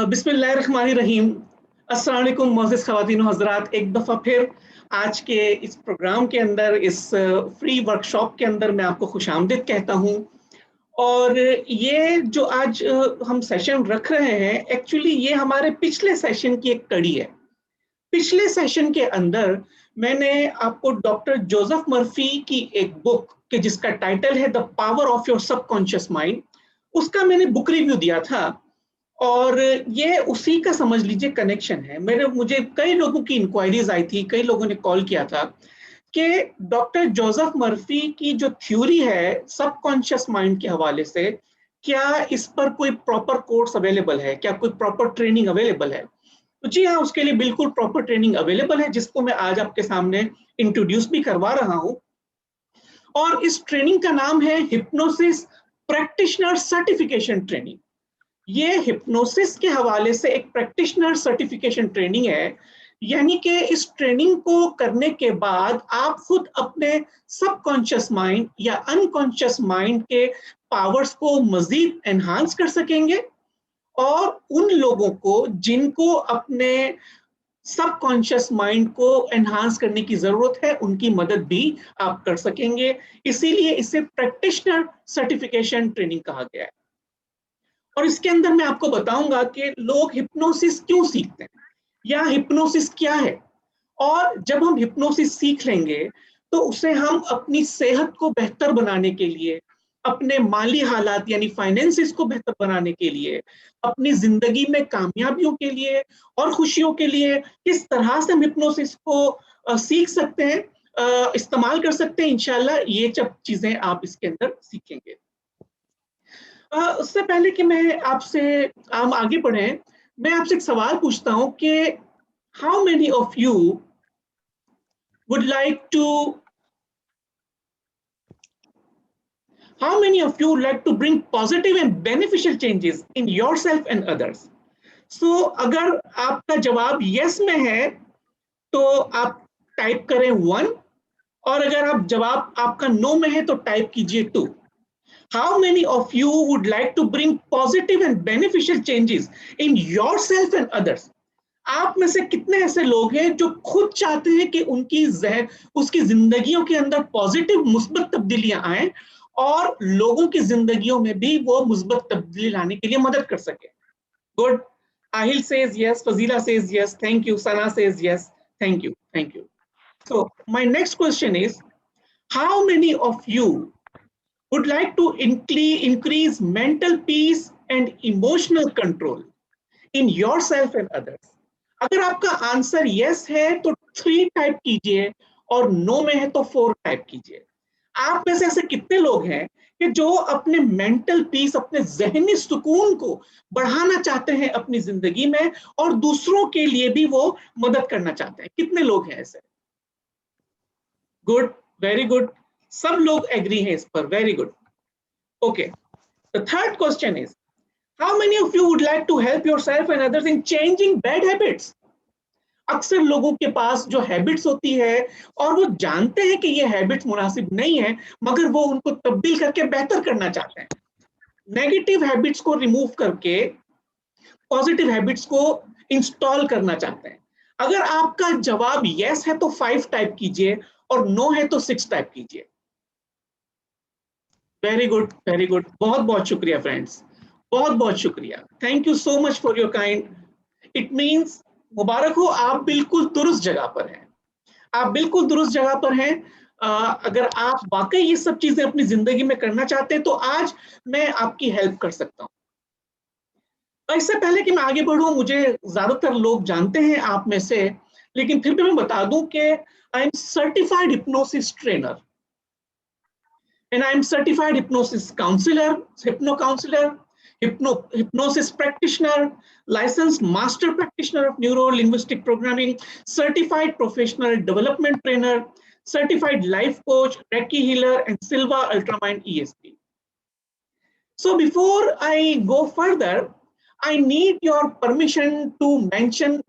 बिस्मिल्लाहिर्रहमानिर्रहीम। अस्सलाम वालेकुम मोअज़्ज़िज़ ख़वातीन व हज़रात, एक दफ़ा फिर आज के इस प्रोग्राम के अंदर, इस फ्री वर्कशॉप के अंदर मैं आपको खुशामदीद कहता हूँ। और ये जो आज हम सेशन रख रहे हैं, एक्चुअली ये हमारे पिछले सेशन की एक कड़ी है। पिछले सेशन के अंदर मैंने आपको डॉक्टर जोसेफ मर्फी की एक बुक के जिसका टाइटल है the power of your subconscious mind, उसका मैंने बुक रिव्यू दिया था। और ये उसी का समझ लीजिए कनेक्शन है। मुझे कई लोगों की इंक्वायरीज आई थी, कई लोगों ने कॉल किया था कि डॉक्टर जोसेफ मर्फी की जो थ्योरी है सबकॉन्शियस माइंड के हवाले से, क्या इस पर कोई प्रॉपर कोर्स अवेलेबल है, क्या कोई प्रॉपर ट्रेनिंग अवेलेबल है? तो जी हाँ, उसके लिए बिल्कुल प्रॉपर ट्रेनिंग अवेलेबल है, जिसको मैं आज आपके सामने इंट्रोड्यूस भी करवा रहा हूँ। और इस ट्रेनिंग का नाम है हिप्नोसिस प्रैक्टिशनर सर्टिफिकेशन ट्रेनिंग। ये हिप्नोसिस के हवाले से एक प्रैक्टिशनर सर्टिफिकेशन ट्रेनिंग है। यानी कि इस ट्रेनिंग को करने के बाद आप खुद अपने सबकॉन्शियस माइंड या अनकॉन्शियस माइंड के पावर्स को मजीद एनहांस कर सकेंगे, और उन लोगों को जिनको अपने सबकॉन्शियस माइंड को एनहांस करने की जरूरत है, उनकी मदद भी आप कर सकेंगे। इसीलिए इसे प्रैक्टिशनर सर्टिफिकेशन ट्रेनिंग कहा गया है। और इसके अंदर मैं आपको बताऊंगा कि लोग हिप्नोसिस क्यों सीखते हैं या हिप्नोसिस क्या है। और जब हम हिप्नोसिस सीख लेंगे तो उसे हम अपनी सेहत को बेहतर बनाने के लिए, अपने माली हालात यानी फाइनेंसिस को बेहतर बनाने के लिए, अपनी जिंदगी में कामयाबियों के लिए और खुशियों के लिए किस तरह से हम हिप्नोसिस को सीख सकते हैं, इस्तेमाल कर सकते हैं। इंशाल्लाह ये सब चीजें आप इसके अंदर सीखेंगे। उससे पहले कि मैं आपसे हम आगे बढ़ें, मैं आपसे एक सवाल पूछता हूं कि how many of you would like to how many of you would like to bring positive and beneficial changes in yourself and others? So अगर आपका जवाब yes में है तो आप टाइप करें 1, और अगर आप जवाब आपका no में है तो टाइप कीजिए 2। How many of you would like to bring positive and beneficial changes in yourself and others? आप में से कितने ऐसे लोग हैं जो खुद चाहते हैं कि उसकी जिंदगियों के अंदर पॉजिटिव मुस्बत तब्दीलियां आए, और लोगों की जिंदगियों में भी वो मुस्बत तब्दीली लाने के लिए मदद कर सके? Good. Aahil says yes, Fazila says yes, thank you. Sana says yes, thank you, thank you. So my next question is, how many of you would like to increase mental peace and emotional control in yourself and others? अगर आपका answer yes है तो 3 type कीजिए, और no में है तो 4 type कीजिए। आप में से ऐसे कितने लोग हैं कि जो अपने मेंटल पीस, अपने जहनी सुकून को बढ़ाना चाहते हैं अपनी जिंदगी में, और दूसरों के लिए भी वो मदद करना चाहते हैं? कितने लोग हैं ऐसे? Good, very good. सब लोग एग्री हैं इस पर, very good. Okay, the third question is, how many of you would like to help yourself and others in changing bad habits? अक्सर लोगों के पास जो हैबिट्स होती है, और वो जानते हैं कि ये हैबिट्स मुनासिब नहीं है, मगर वो उनको तब्दील करके बेहतर करना चाहते हैं। नेगेटिव हैबिट्स को रिमूव करके पॉजिटिव हैबिट्स को इंस्टॉल करना चाहते हैं। अगर आपका जवाब यस है तो 5 टाइप कीजिए, और नो है तो 6 टाइप कीजिए। Very good, very good. बहुत बहुत शुक्रिया फ्रेंड्स, बहुत बहुत शुक्रिया। Thank you so much for your kind. It means मुबारक हो, आप बिल्कुल दुरुस्त जगह पर हैं। आप बिल्कुल दुरुस्त जगह पर हैं। अगर आप वाकई ये सब चीजें अपनी जिंदगी में करना चाहते हैं तो आज मैं आपकी हेल्प कर सकता हूँ। इससे पहले कि मैं आगे बढ़ूं, मुझे ज्यादातर लोग जानते हैं आप में से, लेकिन फिर भी मैं बता दूं कि I am certified hypnosis trainer, and I'm certified hypnosis counselor, hypno counselor, hypnosis practitioner, licensed master practitioner of neuro linguistic programming, certified professional development trainer, certified life coach, Reiki healer, and Silva Ultramind ESP. So before I go further, I need your permission to mention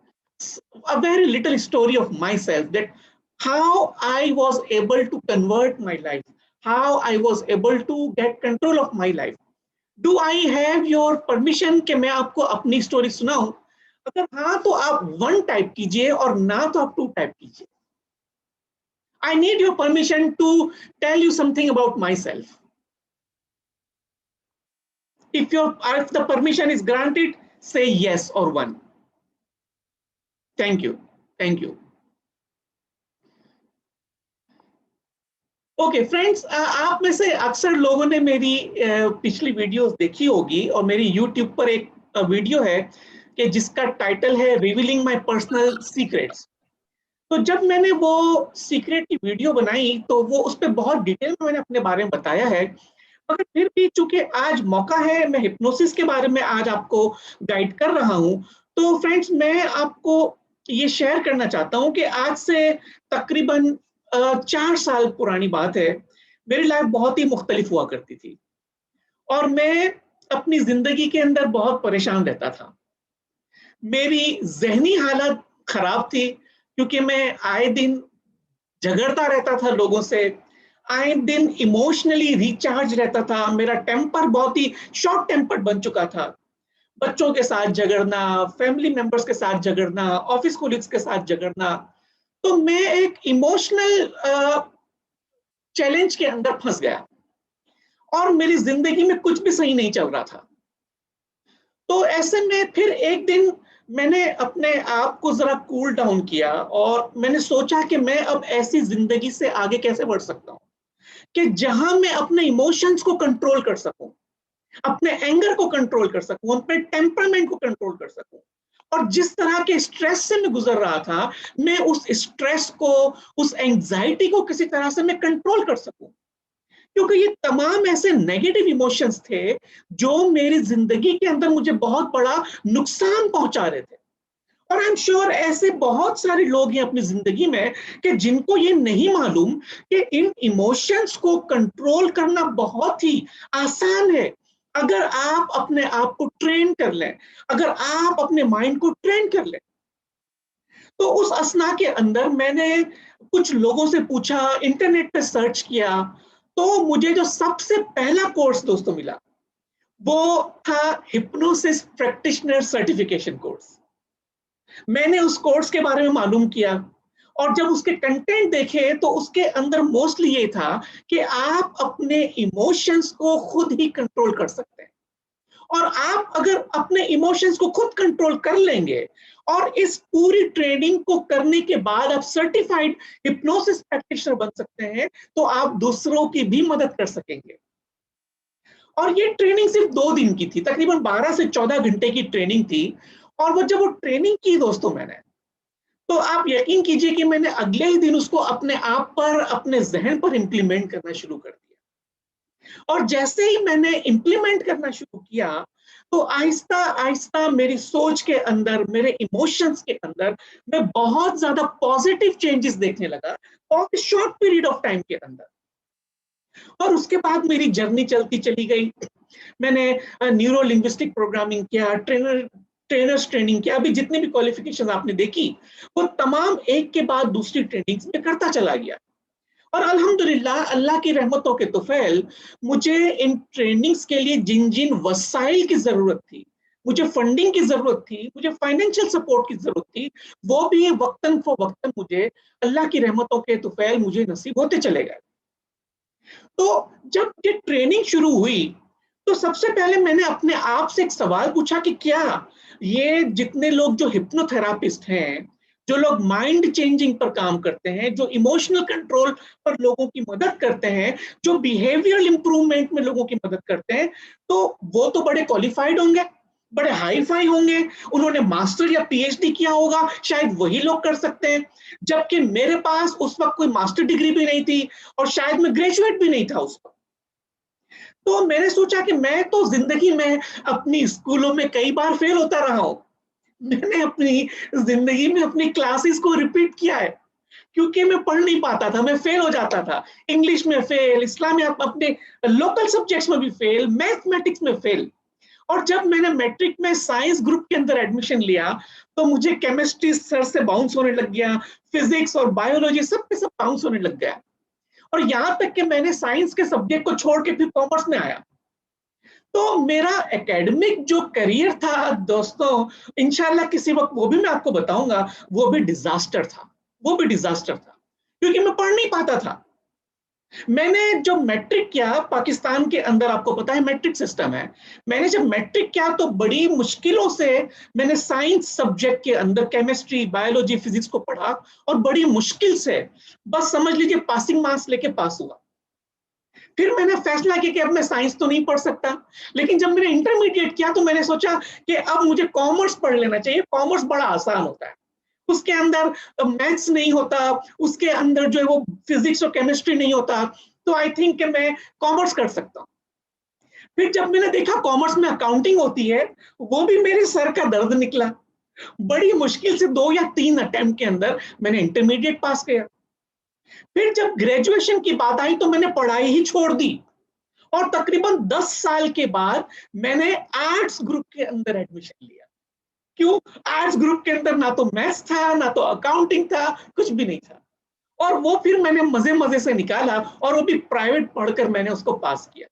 a very little story of myself, that how I was able to convert my life, how I was able to get control of my life. Do I have your permission कि मैं आपको अपनी story सुनाऊं? अगर हाँ तो आप 1 type कीजिए और ना तो आप 2 टाइप कीजिए। I need your permission to tell you something about myself. If the permission is granted, say yes or 1. Thank you. Thank you. Okay friends, आप में से अक्सर लोगों ने मेरी पिछली वीडियोस देखी होगी, और मेरी यूट्यूब पर एक वीडियो है कि जिसका टाइटल है रिवीलिंग माय पर्सनल सीक्रेट्स। तो जब मैंने वो सीक्रेट की वीडियो बनाई तो वो उस पर बहुत डिटेल में मैंने अपने बारे में बताया है। मगर फिर भी चूंकि आज मौका है, मैं हिप्नोसिस के बारे में आज आपको गाइड कर रहा हूं, तो फ्रेंड्स मैं आपको ये शेयर करना चाहता हूं कि आज से तकरीबन 4 साल पुरानी बात है। मेरी लाइफ बहुत ही मुख्तलिफ हुआ करती थी, और मैं अपनी जिंदगी के अंदर बहुत परेशान रहता था। मेरी जहनी हालत खराब थी, क्योंकि मैं आए दिन झगड़ता रहता था लोगों से, आए दिन इमोशनली रिचार्ज रहता था। मेरा टेम्पर बहुत ही शॉर्ट टेम्पर्ड बन चुका था। बच्चों के साथ झगड़ना, फैमिली मेंबर्स के साथ झगड़ना, ऑफिस कोलिग्स के साथ झगड़ना। तो मैं एक इमोशनल चैलेंज के अंदर फंस गया, और मेरी जिंदगी में कुछ भी सही नहीं चल रहा था। तो ऐसे में फिर एक दिन मैंने अपने आप को जरा कूल डाउन किया, और मैंने सोचा कि मैं अब ऐसी जिंदगी से आगे कैसे बढ़ सकता हूँ कि जहां मैं अपने इमोशंस को कंट्रोल कर सकूं, अपने एंगर को कंट्रोल कर सकूं, अपने टेम्परमेंट को कंट्रोल कर सकूं। और जिस तरह के स्ट्रेस से मैं गुजर रहा था, मैं उस स्ट्रेस को, उस एंजाइटी को किसी तरह से मैं कंट्रोल कर सकूं। क्योंकि ये तमाम ऐसे नेगेटिव इमोशंस थे जो मेरी जिंदगी के अंदर मुझे बहुत बड़ा नुकसान पहुंचा रहे थे। और आई एम श्योर ऐसे बहुत सारे लोग हैं अपनी जिंदगी में कि जिनको ये नहीं मालूम कि इन इमोशंस को कंट्रोल करना बहुत ही आसान है, अगर आप अपने आप को ट्रेन कर लें, अगर आप अपने माइंड को ट्रेन कर लें। तो उस असना के अंदर मैंने कुछ लोगों से पूछा, इंटरनेट पे सर्च किया, तो मुझे जो सबसे पहला कोर्स दोस्तों मिला वो था हिप्नोसिस प्रैक्टिशनर सर्टिफिकेशन कोर्स। मैंने उस कोर्स के बारे में मालूम किया, और जब उसके कंटेंट देखे तो उसके अंदर मोस्टली ये था कि आप अपने इमोशंस को खुद ही कंट्रोल कर सकते हैं। और आप अगर अपने इमोशंस को खुद कंट्रोल कर लेंगे, और इस पूरी ट्रेनिंग को करने के बाद आप सर्टिफाइड हिप्नोसिस प्रैक्टिशनर बन सकते हैं, तो आप दूसरों की भी मदद कर सकेंगे। और ये ट्रेनिंग सिर्फ 2 दिन की थी, तकरीबन 12 से 14 घंटे की ट्रेनिंग थी। और वो जब वो ट्रेनिंग की दोस्तों मैंने, तो आप यकीन कीजिए कि मैंने अगले ही दिन उसको अपने आप पर, अपने जहन पर इंप्लीमेंट करना शुरू कर दिया। और जैसे ही मैंने इंप्लीमेंट करना शुरू किया, तो आहिस्ता आहिस्ता मेरी सोच के अंदर, मेरे इमोशंस के अंदर मैं बहुत ज्यादा पॉजिटिव चेंजेस देखने लगा, बहुत शॉर्ट पीरियड ऑफ टाइम के अंदर। और उसके बाद मेरी जर्नी चलती चली गई। मैंने न्यूरो लिंग्विस्टिक प्रोग्रामिंग किया, ट्रेनर्स ट्रेनिंग किया, अभी जितनी भी क्वालिफिकेशन आपने देखी वो तमाम एक के बाद दूसरी ट्रेनिंग्स में करता चला गया। और अल्हम्दुलिल्लाह, अल्लाह की रहमतों के तौफैल, मुझे इन ट्रेनिंग्स के लिए जिन जिन वसाइल की जरूरत थी, मुझे फंडिंग की जरूरत थी, मुझे फाइनेंशियल सपोर्ट की जरूरत थी, वो भी वक्तन फवक्तन मुझे अल्लाह की रहमतों के तौफैल मुझे नसीब होते चले गए। तो जब ये ट्रेनिंग शुरू हुई, तो सबसे पहले मैंने अपने आप से एक सवाल पूछा कि क्या ये जितने लोग जो हिप्नोथेरापिस्ट हैं, जो लोग माइंड चेंजिंग पर काम करते हैं, जो इमोशनल कंट्रोल पर लोगों की मदद करते हैं, जो बिहेवियरल इंप्रूवमेंट में लोगों की मदद करते हैं, तो वो तो बड़े क्वालिफाइड होंगे, बड़े हाई फाई होंगे, उन्होंने मास्टर या पीएचडी किया होगा, शायद वही लोग कर सकते हैं। जबकि मेरे पास उस वक्त कोई मास्टर डिग्री भी नहीं थी, और शायद मैं ग्रेजुएट भी नहीं था उस वक्त। तो मैंने सोचा कि मैं तो जिंदगी में अपनी स्कूलों में कई बार फेल होता रहा हूं। मैंने अपनी जिंदगी में अपनी क्लासेस को रिपीट किया है, क्योंकि मैं पढ़ नहीं पाता था, मैं फेल हो जाता था। इंग्लिश में फेल, इस्लामियात, अपने लोकल सब्जेक्ट्स में भी फेल, मैथमेटिक्स में फेल। और जब मैंने मैट्रिक में साइंस ग्रुप के अंदर एडमिशन लिया, तो मुझे केमिस्ट्री सर से बाउंस होने लग गया, फिजिक्स और बायोलॉजी सब पे सब बाउंस होने लग गया। और यहां तक कि मैंने साइंस के सब्जेक्ट को छोड़ के फिर कॉमर्स में आया। तो मेरा एकेडमिक जो करियर था दोस्तों, इंशाल्लाह किसी वक्त वो भी मैं आपको बताऊंगा, वो भी डिजास्टर था। वो भी डिजास्टर था क्योंकि मैं पढ़ नहीं पाता था। मैंने जब मैट्रिक किया पाकिस्तान के अंदर, आपको पता है मैट्रिक सिस्टम है, मैंने जब मैट्रिक किया तो बड़ी मुश्किलों से मैंने साइंस सब्जेक्ट के अंदर केमिस्ट्री, बायोलॉजी, फिजिक्स को पढ़ा और बड़ी मुश्किल से, बस समझ लीजिए पासिंग मार्क्स लेके पास हुआ। फिर मैंने फैसला किया कि अब मैं साइंस तो नहीं पढ़ सकता, लेकिन जब मैंने इंटरमीडिएट किया तो मैंने सोचा कि अब मुझे कॉमर्स पढ़ लेना चाहिए, कॉमर्स बड़ा आसान होता है, उसके अंदर मैथ्स नहीं होता, उसके अंदर जो है वो फिजिक्स और केमिस्ट्री नहीं होता, तो आई थिंक कि मैं कॉमर्स कर सकता हूँ। फिर जब मैंने देखा कॉमर्स में अकाउंटिंग होती है, वो भी मेरे सर का दर्द निकला। बड़ी मुश्किल से 2 या 3 अटेम्प्ट के अंदर मैंने इंटरमीडिएट पास किया। फिर जब ग्रेजुएशन की बात आई तो मैंने पढ़ाई ही छोड़ दी और तकरीबन 10 साल के बाद मैंने आर्ट्स ग्रुप के अंदर एडमिशन लिया। क्यों? आर्ट्स ग्रुप के अंदर ना तो मैथ्स था, ना तो अकाउंटिंग था, कुछ भी नहीं था। और वो फिर मैंने मजे मजे से निकाला और वो भी प्राइवेट पढ़कर मैंने उसको पास किया।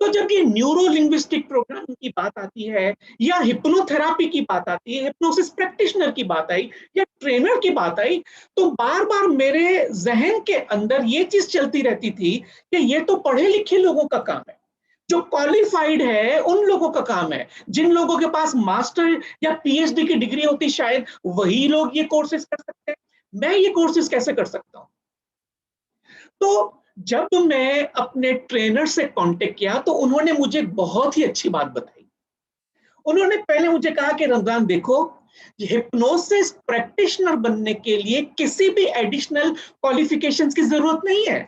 तो जब ये न्यूरो लिंग्विस्टिक प्रोग्रामिंग की बात आती है या हिप्नोथेरापी की बात आती है, हिप्नोसिस प्रैक्टिशनर की बात आई या ट्रेनर की बात आई, तो बार बार मेरे जहन के अंदर ये चीज चलती रहती थी कि ये तो पढ़े लिखे लोगों का काम है, जो क्वालिफाइड है उन लोगों का काम है, जिन लोगों के पास मास्टर या पीएचडी की डिग्री होती शायद वही लोग ये कोर्सेज कर सकते हैं, मैं ये कोर्सेज कैसे कर सकता हूं? तो जब मैं अपने ट्रेनर से कांटेक्ट किया तो उन्होंने मुझे बहुत ही अच्छी बात बताई। उन्होंने पहले मुझे कहा कि रमजान देखो, हिप्नोसिस प्रैक्टिशनर बनने के लिए किसी भी एडिशनल क्वालिफिकेशंस की जरूरत नहीं है।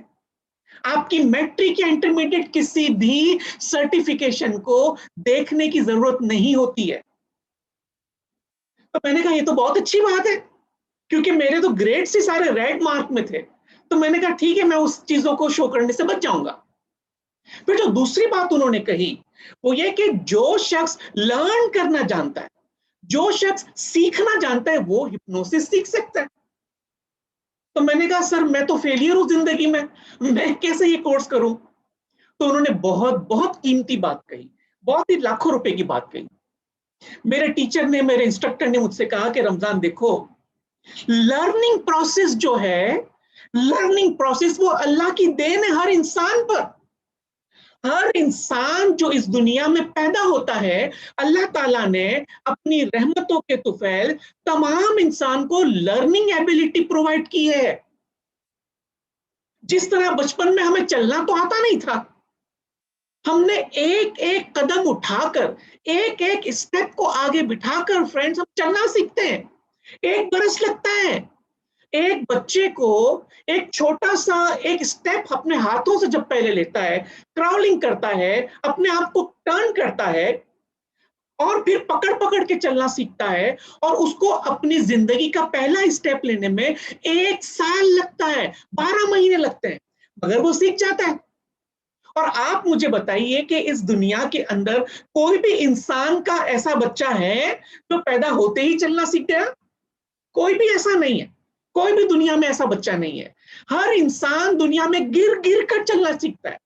आपकी मैट्रिक या इंटरमीडिएट किसी भी सर्टिफिकेशन को देखने की जरूरत नहीं होती है। तो मैंने कहा ये तो बहुत अच्छी बात है, क्योंकि मेरे तो ग्रेड्स ही सारे रेड मार्क में थे। तो मैंने कहा ठीक है, मैं उस चीजों को शो करने से बच जाऊंगा। फिर जो दूसरी बात उन्होंने कही वो ये कि जो शख्स लर्न करना जानता है, जो शख्स सीखना जानता है, वो हिप्नोसिस सीख सकता है। तो मैंने कहा सर मैं तो फेलियर हूं जिंदगी में, मैं कैसे ये कोर्स करूं? तो उन्होंने बहुत बहुत कीमती बात कही, बहुत ही लाखों रुपए की बात कही। मेरे टीचर ने, मेरे इंस्ट्रक्टर ने मुझसे कहा कि रमजान देखो, लर्निंग प्रोसेस जो है, लर्निंग प्रोसेस वो अल्लाह की देन है हर इंसान पर। हर इंसान जो इस दुनिया में पैदा होता है, अल्लाह ताला ने अपनी रहमतों के तुफैल तमाम इंसान को लर्निंग एबिलिटी प्रोवाइड की है। जिस तरह बचपन में हमें चलना तो आता नहीं था, हमने एक एक कदम उठाकर, एक एक स्टेप को आगे बिठाकर फ्रेंड्स हम चलना सीखते हैं। 1 बरस लगता है। एक बच्चे को एक छोटा सा एक स्टेप अपने हाथों से जब पहले लेता है, क्राउलिंग करता है, अपने आप को टर्न करता है और फिर पकड़ पकड़ के चलना सीखता है, और उसको अपनी जिंदगी का पहला स्टेप लेने में 1 साल लगता है, 12 महीने लगते हैं, मगर वो सीख जाता है। और आप मुझे बताइए कि इस दुनिया के अंदर कोई भी इंसान का ऐसा बच्चा है जो पैदा होते ही चलना सीख गया? कोई भी ऐसा नहीं है। कोई भी दुनिया में ऐसा बच्चा नहीं है। हर इंसान दुनिया में गिर गिर कर चलना सीखता है।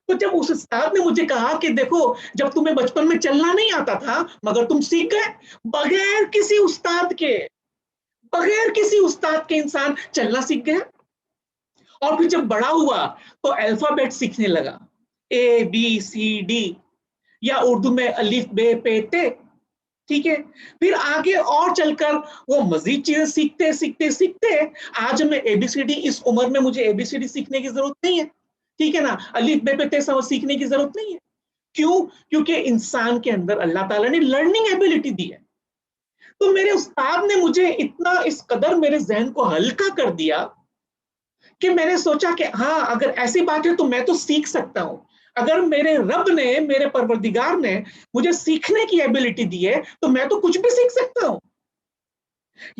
तो जब उस उस्ताद ने मुझे कहा कि देखो, जब तुम्हें बचपन में चलना नहीं आता था मगर तुम सीख गए, बगैर किसी उस्ताद के, बगैर किसी उस्ताद के इंसान चलना सीख गया। और फिर जब बड़ा हुआ तो अल्फाबेट सीखने लगा, ABCD, या उर्दू में अलिफ बे पे ते। ठीक है, फिर आगे और चलकर वो मजीद चीजें सीखते सीखते सीखते, आज मैं एबीसीडी, इस उम्र में मुझे एबीसीडी सीखने की जरूरत नहीं है। ठीक है ना, अलिफ बे पे ते समझ सीखने की जरूरत नहीं है। क्यों? क्योंकि इंसान के अंदर अल्लाह ताला ने लर्निंग एबिलिटी दी है। तो मेरे उस्ताद ने मुझे इतना इस कदर मेरे जहन को हल्का कर दिया कि मैंने सोचा कि हाँ, अगर ऐसी बात है तो मैं तो सीख सकता हूं। अगर मेरे रब ने, मेरे परवरदिगार ने मुझे सीखने की एबिलिटी दी है तो मैं तो कुछ भी सीख सकता हूं।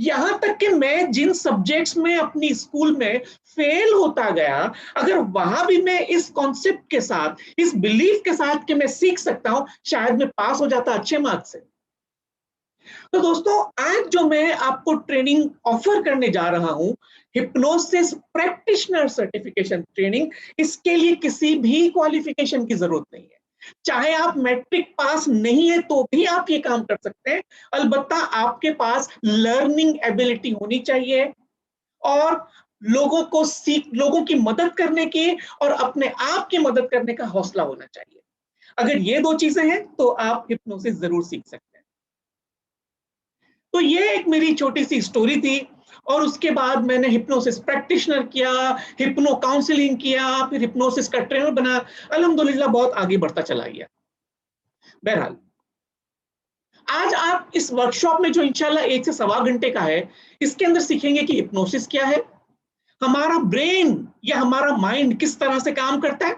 यहां तक कि मैं जिन सब्जेक्ट्स में अपनी स्कूल में फेल होता गया, अगर वहां भी मैं इस कॉन्सेप्ट के साथ, इस बिलीफ के साथ कि मैं सीख सकता हूं, शायद मैं पास हो जाता अच्छे मार्क्स से। तो दोस्तों, आज जो मैं आपको ट्रेनिंग ऑफर करने जा रहा हूं, हिप्नोसिस प्रैक्टिशनर सर्टिफिकेशन ट्रेनिंग, इसके लिए किसी भी क्वालिफिकेशन की जरूरत नहीं है। चाहे आप मैट्रिक पास नहीं है तो भी आप ये काम कर सकते हैं। अलबत्ता आपके पास लर्निंग एबिलिटी होनी चाहिए और लोगों की मदद करने की और अपने आप की मदद करने का हौसला होना चाहिए। अगर ये दो चीजें हैं तो आप हिप्नोसिस जरूर सीख सकते हैं। तो ये एक मेरी छोटी सी स्टोरी थी और उसके बाद मैंने हिप्नोसिस प्रैक्टिशनर किया, हिप्नो काउंसलिंग किया, फिर हिप्नोसिस का ट्रेनर बना। अल्हम्दुलिल्लाह बहुत आगे बढ़ता चला गया। बहरहाल आज आप इस वर्कशॉप में जो इंशाल्लाह 1 से 1.25 घंटे का है, इसके अंदर सीखेंगे कि हिप्नोसिस क्या है, हमारा ब्रेन या हमारा माइंड किस तरह से काम करता है,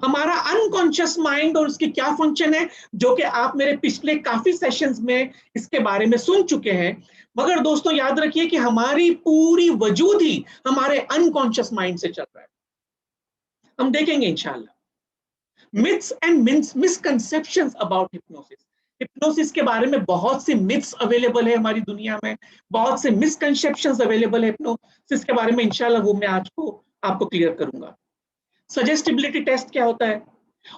हमारा अनकॉन्शियस माइंड और उसकी क्या फंक्शन है, जो कि आप मेरे पिछले काफी सेशंस में इसके बारे में सुन चुके हैं। मगर दोस्तों याद रखिए कि हमारी पूरी वजूद ही हमारे अनकॉन्शियस माइंड से चल रहा है। हम देखेंगे इंशाल्लाह myths and misconceptions about hypnosis. Hypnosis के बारे में बहुत सी मिथ्स अवेलेबल है हमारी दुनिया में, बहुत से मिसकंसेप्शंस अवेलेबल है हिप्नोसिस के बारे में। इंशाल्लाह वो मैं आज को आपको क्लियर करूंगा। सजेस्टिबिलिटी टेस्ट क्या होता है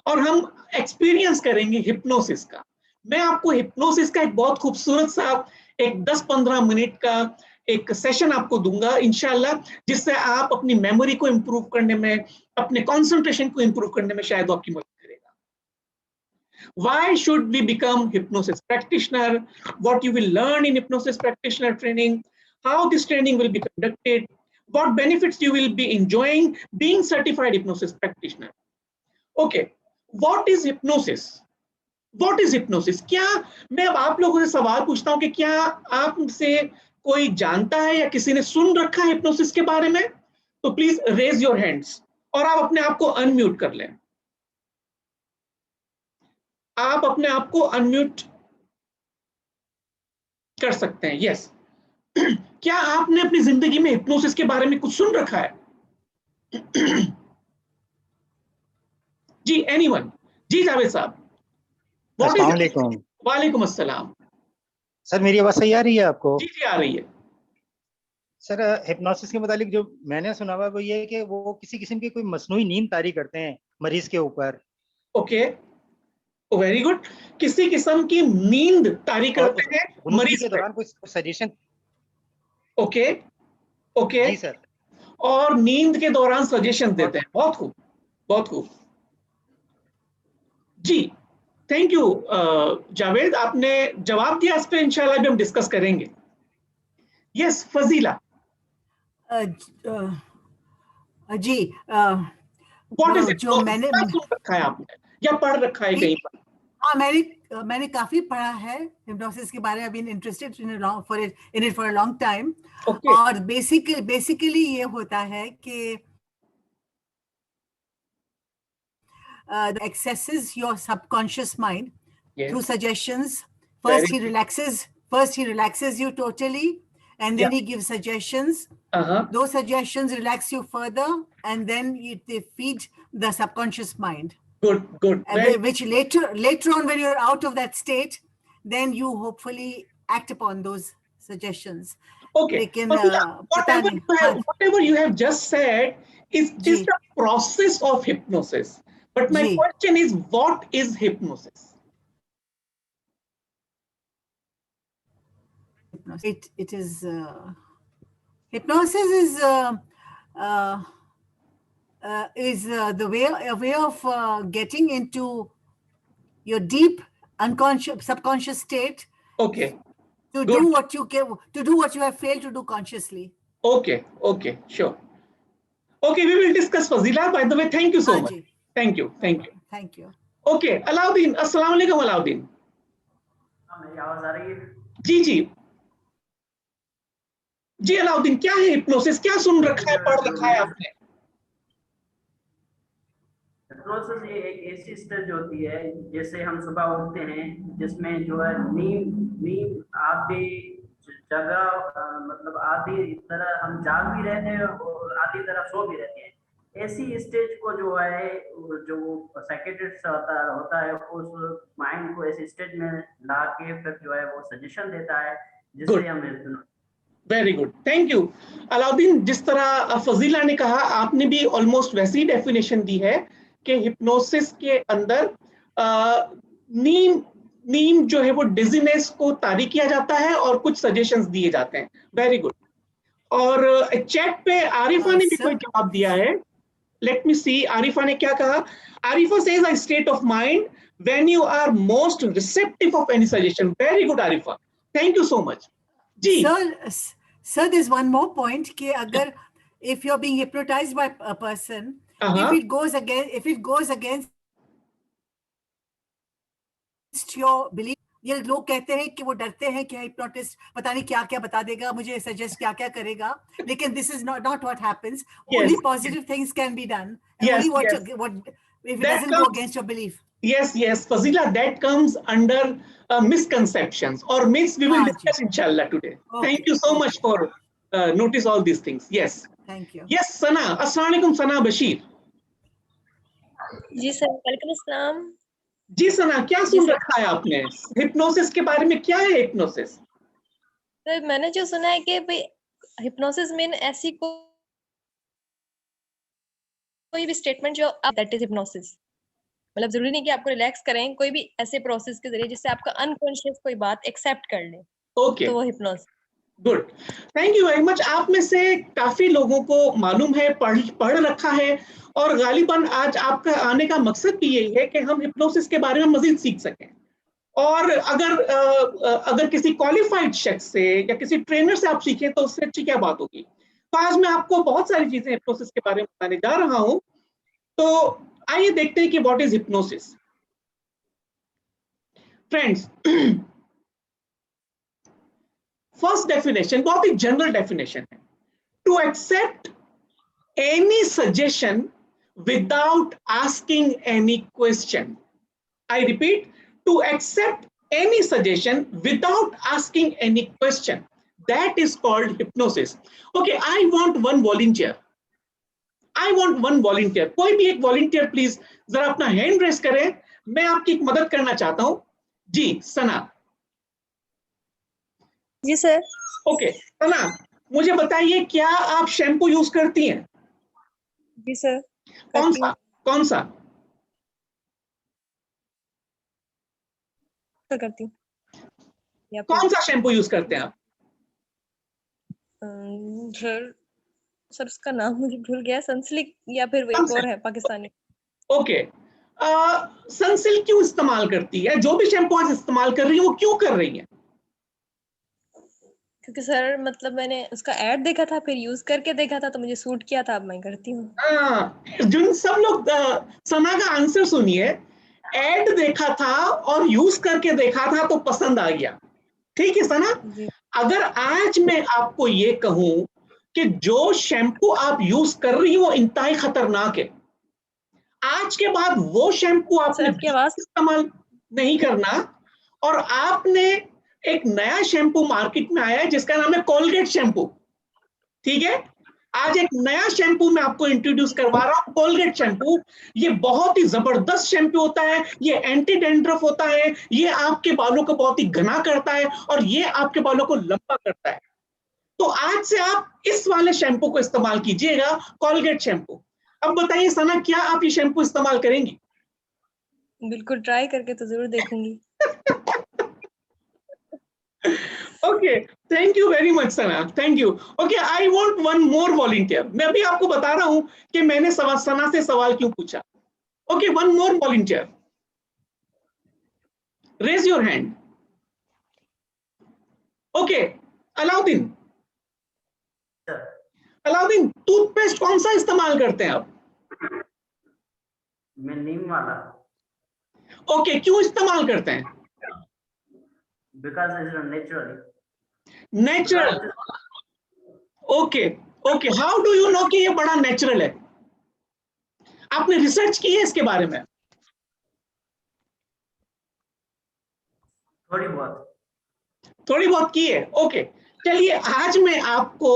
और हम एक्सपीरियंस करेंगे हिप्नोसिस का। मैं आपको हिप्नोसिस का एक बहुत खूबसूरत सा एक 10-15 मिनट का एक सेशन आपको दूंगा इंशाल्लाह, जिससे आप अपनी मेमोरी को इंप्रूव करने में, अपने कंसंट्रेशन को इंप्रूव करने में शायद आपकी मदद करेगा। Why should we become hypnosis practitioner? What you will learn in hypnosis practitioner training, how this training will be conducted, what benefits you will be enjoying being certified hypnosis practitioner. Okay, what is hypnosis? What is hypnosis? क्या मैं अब आप लोगों से सवाल पूछता हूं कि क्या आपसे कोई जानता है या किसी ने सुन रखा है हिप्नोसिस के बारे में? तो प्लीज रेज योर हैंड्स और आप अपने आप को अनम्यूट कर लें। आप अपने आप को अनम्यूट कर सकते हैं। यस। क्या आपने अपनी जिंदगी में हिप्नोसिस के बारे में कुछ सुन रखा है? जी एनीवन? जी जावेद साहब, व्हाट अस्सलाम इज? वालेकुम। वालेकुम अस्सलाम। सर मेरी आवाज सही आ रही है आपको? जी जी आ रही है। सर हिप्नोसिस के मुतालिक जो मैंने सुना हुआ वो ये है कि वो किसी किस्म की कोई मसनूई नींद तारी करते हैं मरीज के ऊपर, ओके, वेरी गुड। किसी किस्म की नींद तारी और उस करते हैं गुनुगी मरीज के पे। दौरान कोई सजेशन। Okay okay. जी सर। और नींद के दौरान सजेशन और देते हैं। बहुत खूब, बहुत खूब। जी थैंक यू जावेद, आपने जवाब दिया। इस पे इंशाल्लाह भी हम डिस्कस करेंगे। Yes Fazila, ji what is जो हिप्नोसिस? मैंने क्या सुन रखा है आपने या पढ़ रखा है कहीं पर? हाँ मैंने काफी पढ़ा है हिप्नोसिस के बारे में। Been interested in it for a long time. Okay और बेसिकली ये होता है कि accesses your subconscious mind through suggestions. Very First he relaxes you totally, and then yeah. he gives suggestions. Those suggestions relax you further, and then they feed the subconscious mind. Good. Which later on, when you're out of that state, then you hopefully act upon those suggestions. Okay. Whatever you have just said is the process of hypnosis. But my question is, what is hypnosis? It is hypnosis is a way of getting into your deep subconscious state. Okay. To do what you have failed to do consciously. Okay, sure. Okay, we will discuss Fazila. By the way, thank you so much. Thank you. Okay, Alauddin. Assalamu alaikum, Alauddin. आवाज आ रही है? जी अलाउद्दीन, क्या है hypnosis? क्या सुन रखा है, पढ़ रखा है आपने? हिप्नोसिस एक ऐसी स्टेज होती है जैसे हम सुबह उठते हैं, जिसमें जो है नींद आधी जगह, मतलब आधी तरह हम जाग भी रहते हैं और आधी तरह सो भी रहते हैं। ऐसी स्टेज को जो है जो साइकियाट्रिस्ट होता है उस माइंड को ऐसी स्टेज में ला के फिर जो है वो सजेशन देता है, जिससे हम very good, thank you Alauddin. जिस तरह फजीला ने कहा, आपने भी ऑलमोस्ट वैसी डेफिनेशन दी है कि हिप्नोसिस के अंदर नीम जो है वो डिजीनेस को तारीख किया जाता है और कुछ सजेशंस दिए जाते हैं। Very good. और चैट पे आरिफा ने भी कोई जवाब दिया है। लेट मी सी, आरिफा ने क्या कहा? Arifa says a state of mind when you are most receptive of any suggestion. Very good Arifa, thank you so much ji. Sir, there's one more point कि अगर if you're being hypnotized by a person, if it goes against your belief, ये लोग कहते हैं कि वो डरते हैं कि हिप्नोटिस्ट पता नहीं क्या क्या बता देगा, मुझे सजेस्ट क्या क्या करेगा, लेकिन this is not what happens. Only positive things can be done. Only what if it doesn't go against your belief. Yes, Fazila, that comes under misconceptions or myths we will discuss inshallah today. Thank you so much for notice all these things. Yes. Thank you. Yes, Sana. Assalamu alaikum, Sana Bashir. Ji sir, वालेकुम अस्सलाम। जी सना, क्या सुन रखा है आपने hypnosis के बारे में? क्या है हिप्नोसिस? सर मैंने जो सुना है कि भाई हिप्नोसिस मीन ऐसी कोई भी स्टेटमेंट जो दैट इज हिप्नोसिस। मतलब जरूरी नहीं कि आपको रिलैक्स करें, कोई भी ऐसे प्रोसेस के जरिए जिससे आपका अनकॉन्शियस कोई बात एक्सेप्ट कर ले, तो वो hypnosis. Good, thank you very much. आप में से काफी लोगों को मालूम है, पढ़ रखा है, और गालिबन आज आपका आने का मकसद भी यही है कि हम हिप्नोसिस के बारे में मजीद सीख सकें। और अगर किसी क्वालिफाइड शख्स से या किसी ट्रेनर से आप सीखें तो उससे अच्छी क्या बात होगी। तो आज मैं आपको बहुत सारी चीजें हिप्नोसिस के बारे में बताने जा रहा हूं। तो आइए देखते हैं कि what is hypnosis. Friends, first definition बहुत ही जनरल डेफिनेशन है, to accept any suggestion without asking any question. I repeat, to accept any suggestion without asking any question. That is called hypnosis. Okay, I want one volunteer. I want one volunteer. कोई भी एक volunteer please जरा अपना hand raise करें, मैं आपकी एक मदद करना चाहता हूं। जी सना। जी सर। ओके सना, मुझे बताइए क्या आप शैम्पू यूज करती हैं? जी सर। कौन सा? करती हूँ। कौन सा शैम्पू यूज करते हैं आप? सर उसका नाम मुझे भूल गया, सनसिल्क या फिर वो एक और है पाकिस्तानी। ओके, सनसिल्क क्यों इस्तेमाल करती है? जो भी शैम्पू आज इस्तेमाल कर रही है वो क्यों कर रही है? क्योंकि सर मतलब मैंने उसका ऐड देखा था, फिर यूज करके देखा था तो मुझे सूट किया था, अब मैं करती हूँ। जिन सब लोग सना का आंसर सुनिए, ऐड देखा था और यूज करके देखा था तो पसंद आ गया। ठीक है सना, अगर आज मैं आपको ये कहूं कि जो शैम्पू आप यूज कर रही हो इंतहाई खतरनाक है, आज के बाद वो शैम्पू आपने इस्तेमाल नहीं करना, और आपने एक नया शैम्पू मार्केट में आया है जिसका नाम है कोलगेट शैम्पू। ठीक है, आज एक नया शैम्पू मैं आपको इंट्रोड्यूस करवा रहा हूं, कोलगेट शैम्पू। ये बहुत ही जबरदस्त शैम्पू होता है, ये एंटी डैंड्रफ होता है, ये आपके बालों को बहुत ही घना करता है और ये आपके बालों को लंबा करता है। तो आज से आप इस वाले शैम्पू को इस्तेमाल कीजिएगा, कोलगेट शैम्पू। अब बताइए सना, क्या आप ये शैम्पू इस्तेमाल करेंगी? बिल्कुल, ट्राई करके तो जरूर देखूंगी। Okay, thank you very much Sana, thank you. Okay, I want one more volunteer. मैं अभी आपको बता रहा हूं कि मैंने सना से सवाल क्यों पूछा। Okay, one more volunteer. Raise your hand. Okay, Alauddin. Alauddin, toothpaste कौन सा इस्तेमाल करते हैं आप? मैं नीम वाला। Okay, क्यों इस्तेमाल करते हैं? Because it's natural. Natural. Okay, okay. How do you know कि ये बड़ा नेचुरल है? आपने रिसर्च की है इसके बारे में? थोड़ी बहुत की है। ओके, चलिए आज मैं आपको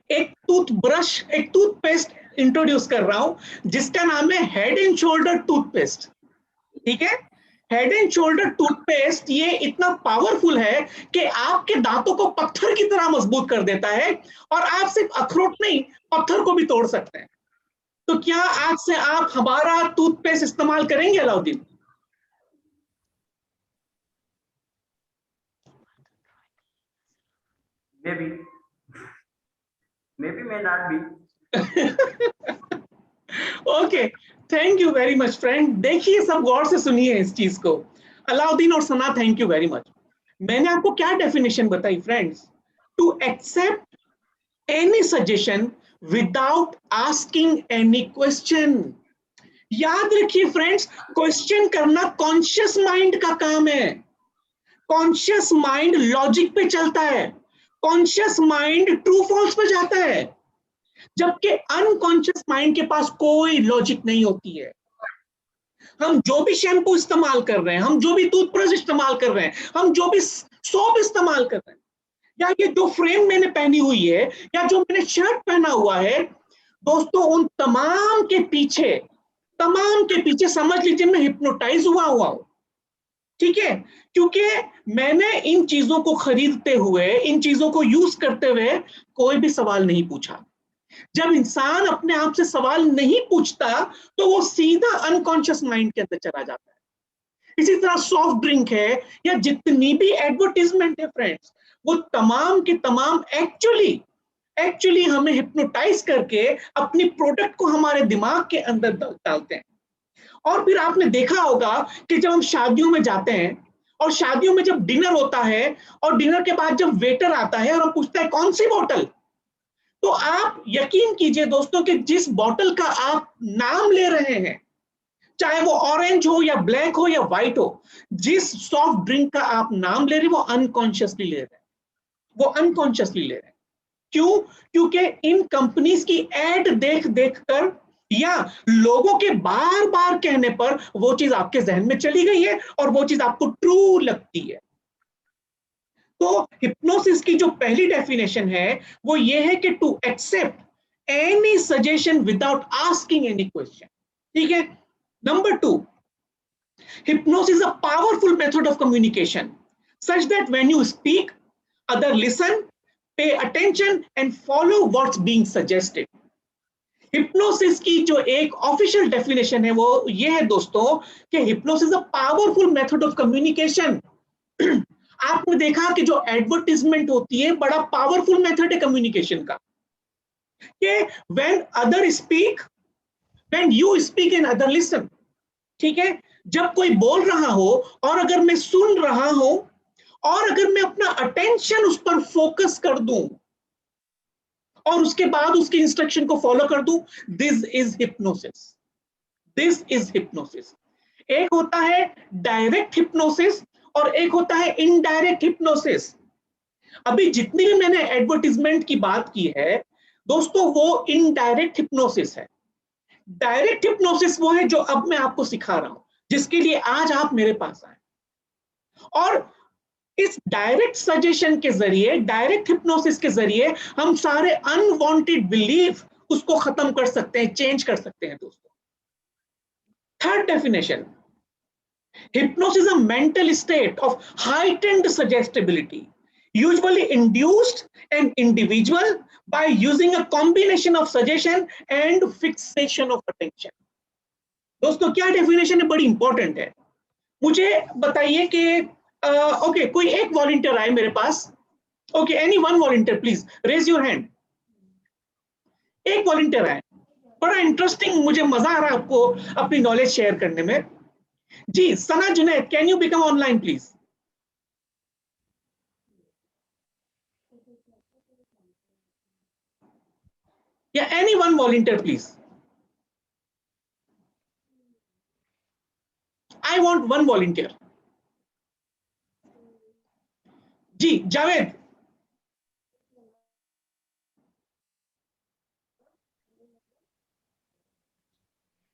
एक टूथब्रश, एक टूथपेस्ट इंट्रोड्यूस कर रहा हूं जिसका नाम है हेड एंड शोल्डर टूथपेस्ट। ठीक है, हेड एंड शोल्डर टूथपेस्ट ये इतना पावरफुल है कि आपके दांतों को पत्थर की तरह मजबूत कर देता है, और आप सिर्फ अखरोट नहीं पत्थर को भी तोड़ सकते हैं। तो क्या आज से आप हमारा टूथपेस्ट इस्तेमाल करेंगे Alauddin? maybe may not be. Okay, thank you very much friend. देखिए, सब गौर से सुनिए इस चीज को। अलाउद्दीन और Sana, thank you very much. मैंने आपको क्या डेफिनेशन बताई friends? To accept any suggestion without asking any question. याद रखिए फ्रेंड्स, क्वेश्चन करना कॉन्शियस माइंड का काम है। कॉन्शियस माइंड लॉजिक पे चलता है, कॉन्शियस माइंड ट्रू फॉल्स पे जाता है, जबकि अनकॉन्शियस माइंड के पास कोई लॉजिक नहीं होती है। हम जो भी शैम्पू इस्तेमाल कर रहे हैं, हम जो भी टूथब्रश इस्तेमाल कर रहे हैं, हम जो भी सोप इस्तेमाल कर रहे हैं, या ये जो फ्रेम मैंने पहनी हुई है, या जो मैंने शर्ट पहना हुआ है, दोस्तों उन तमाम के पीछे समझ लीजिए मैं हिप्नोटाइज हुआ हूं। ठीक है, क्योंकि मैंने इन चीजों को खरीदते हुए, इन चीजों को यूज करते हुए कोई भी सवाल नहीं पूछा। जब इंसान अपने आप से सवाल नहीं पूछता तो वो सीधा अनकॉन्शियस माइंड के अंदर चला जाता है। इसी तरह सॉफ्ट ड्रिंक है या जितनी भी एडवर्टीजमेंट है फ्रेंड्स, वो तमाम के तमाम एक्चुअली हमें हिप्नोटाइज करके अपनी प्रोडक्ट को हमारे दिमाग के अंदर डालते हैं। और फिर आपने देखा होगा कि जब हम शादियों में जाते हैं और शादियों में जब डिनर होता है और डिनर के बाद जब वेटर आता है और हम पूछते हैं कौन सी बोतल, तो आप यकीन कीजिए दोस्तों कि जिस बोतल का आप नाम ले रहे हैं, चाहे वो ऑरेंज हो या ब्लैक हो या व्हाइट हो, जिस सॉफ्ट ड्रिंक का आप नाम ले रहे हैं वो अनकॉन्शियसली ले रहे हैं। क्यों? क्योंकि इन कंपनीज की एड देख कर या लोगों के बार बार कहने पर वो चीज आपके जहन में चली गई है और वो चीज आपको ट्रू लगती है। तो हिप्नोसिस की जो पहली डेफिनेशन है वो ये है कि to accept any suggestion without asking any question. ठीक है। Number 2, hypnosis is a powerful method of communication such that when you speak, others listen, pay attention and follow what's being suggested. Hypnosis की जो एक official definition है वो ये है दोस्तों कि hypnosis a powerful method of communication. आपने देखा कि जो एडवर्टाइजमेंट होती है बड़ा पावरफुल मेथड है कम्युनिकेशन का, कि when other speak, when you speak and other listen. ठीक है, जब कोई बोल रहा हो और अगर मैं सुन रहा हूं और अगर मैं अपना अटेंशन उस पर फोकस कर दूं और उसके बाद उसकी इंस्ट्रक्शन को फॉलो कर दूं, दिस इज हिप्नोसिस। एक होता है डायरेक्ट हिप्नोसिस और एक होता है इनडायरेक्ट हिप्नोसिस। अभी जितनी भी मैंने एडवर्टाइजमेंट की बात की है दोस्तों, वो इनडायरेक्ट हिप्नोसिस है। डायरेक्ट हिप्नोसिस वो है जो अब मैं आपको सिखा रहा हूं, जिसके लिए आज आप मेरे पास आए। और इस डायरेक्ट सजेशन के जरिए, डायरेक्ट हिप्नोसिस के जरिए हम सारे अनवांटेड बिलीफ उसको खत्म कर सकते हैं, चेंज कर सकते हैं दोस्तों। Third definition, hypnosis is a mental state of heightened suggestibility usually induced an individual by using a combination of suggestion and fixation of attention. दोस्तों क्या डेफिनेशन है, बड़ी इंपॉर्टेंट है। मुझे बताइए कि ओके, कोई एक वॉलंटियर आए मेरे पास। Okay, any one volunteer please raise your hand. एक वॉलंटियर आए, बड़ा इंटरेस्टिंग, मुझे मजा आ रहा है आपको अपनी नॉलेज शेयर करने में। जी, Sana Junaid, can you become online please? या any one volunteer please. I want one volunteer. जी जावेद।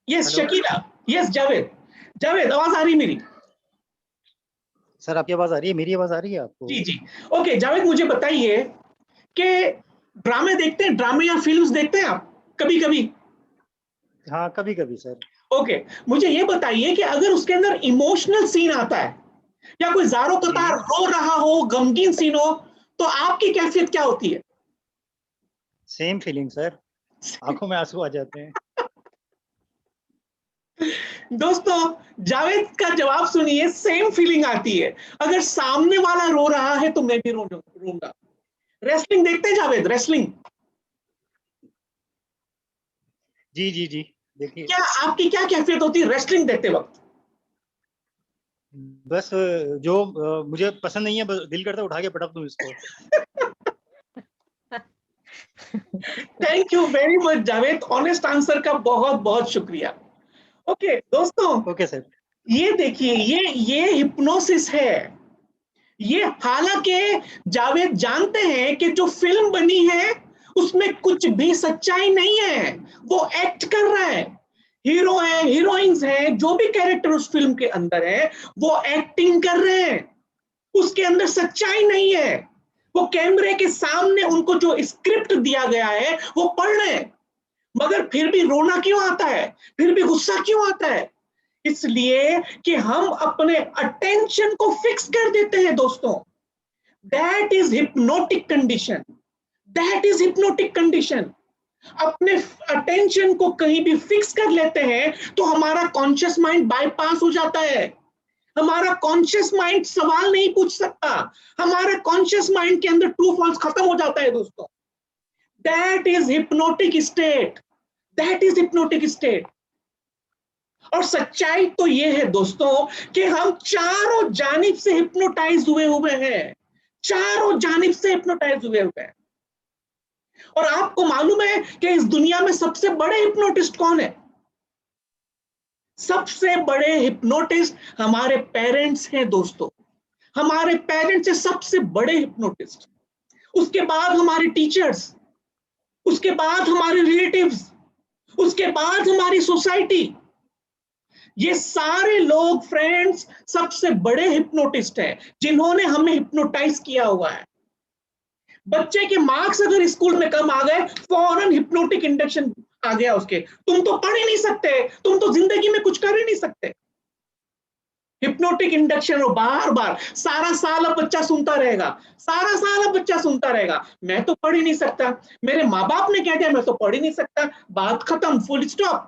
यस शकीला। यस जावेद। जावेद, आवाज आ रही मेरी? सर आपकी आवाज आ रही है, मेरी आवाज आ रही है आपको? जी जी। ओके जावेद, मुझे बताइए कि ड्रामे देखते हैं, ड्रामे या फिल्म्स देखते हैं आप कभी कभी? हाँ कभी कभी सर। ओके, मुझे ये बताइए कि अगर उसके अंदर इमोशनल सीन आता है या कोई ज़ारो कतार रो रहा हो, गमगीन सीन हो, तो आपकी कैफियत क्या होती है? सेम फीलिंग सर, आंखों में आंसू आ जाते हैं। दोस्तों जावेद का जवाब सुनिए, सेम फीलिंग आती है। अगर सामने वाला रो रहा है तो मैं भी रोऊंगा। रेसलिंग देखते हैं जावेद? रेसलिंग जी जी जी देखिए। क्या आपकी क्या कैफियत होती है रेसलिंग देखते वक्त? बस जो मुझे पसंद नहीं है, बस दिल करता है उठा के पटक दूं इसको। Thank you very much Javed, honest answer का बहुत बहुत शुक्रिया। ओके दोस्तों, ओके सर। ये देखिए, ये हिप्नोसिस है। ये हालांकि जावेद जानते हैं कि जो फिल्म बनी है उसमें कुछ भी सच्चाई नहीं है, वो एक्ट कर रहा है। हीरो है, हीरोइंस है, जो भी कैरेक्टर उस फिल्म के अंदर है वो एक्टिंग कर रहे हैं, उसके अंदर सच्चाई नहीं है। वो कैमरे के सामने उनको जो स्क्रिप्ट दिया गया है वो पढ़ रहे हैं, मगर फिर भी रोना क्यों आता है, फिर भी गुस्सा क्यों आता है? इसलिए कि हम अपने अटेंशन को फिक्स कर देते हैं दोस्तों। That is hypnotic condition, that is hypnotic condition. अपने अटेंशन को कहीं भी फिक्स कर लेते हैं तो हमारा कॉन्शियस माइंड बाईपास हो जाता है। हमारा कॉन्शियस माइंड सवाल नहीं पूछ सकता, हमारा कॉन्शियस माइंड के अंदर ट्रू फॉल्स खत्म हो जाता है दोस्तों। That is hypnotic state, that is hypnotic state. और सच्चाई तो ये है दोस्तों कि हम चारों जानिब से हिप्नोटाइज हुए हैं, चारों जानिब से हिप्नोटाइज हुए हैं। और आपको मालूम है कि इस दुनिया में सबसे बड़े हिप्नोटिस्ट कौन है? सबसे बड़े हिप्नोटिस्ट हमारे पेरेंट्स हैं दोस्तों। हमारे पेरेंट्स हैं सबसे बड़े हिप्नोटिस्ट, उसके बाद हमारे टीचर्स, उसके बाद हमारे रिलेटिव्स, उसके बाद हमारी सोसाइटी। ये सारे लोग फ्रेंड्स सबसे बड़े हिप्नोटिस्ट हैं जिन्होंने हमें हिप्नोटाइज किया हुआ है। बच्चे के मार्क्स अगर स्कूल में कम आ गए, फौरन हिप्नोटिक इंडक्शन आ गया उसके, तुम तो पढ़ ही नहीं सकते, तुम तो जिंदगी में कुछ कर ही नहीं सकते। हिप्नोटिक इंडक्शन, और बार बार सारा साल अब बच्चा सुनता रहेगा, सारा साल अब बच्चा सुनता रहेगा, मैं तो पढ़ ही नहीं सकता, मेरे माँ बाप ने कह दिया मैं तो पढ़ ही नहीं सकता, बात खत्म, फुल स्टॉप।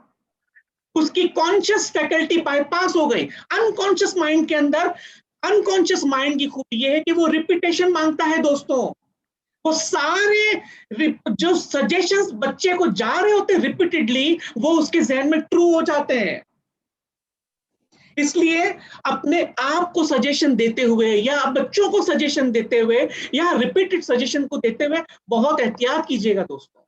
उसकी कॉन्शियस फैकल्टी बाईपास हो गई। अनकॉन्शियस माइंड के अंदर, अनकॉन्शियस माइंड की खूबी यह है कि वो रिपीटेशन मांगता है दोस्तों। वो सारे जो सजेशंस बच्चे को जा रहे होते रिपीटेडली, वो उसके जहन में ट्रू हो जाते हैं। इसलिए अपने आप को सजेशन देते हुए या बच्चों को सजेशन देते हुए या रिपीटेड सजेशन को देते हुए बहुत एहतियात कीजिएगा दोस्तों।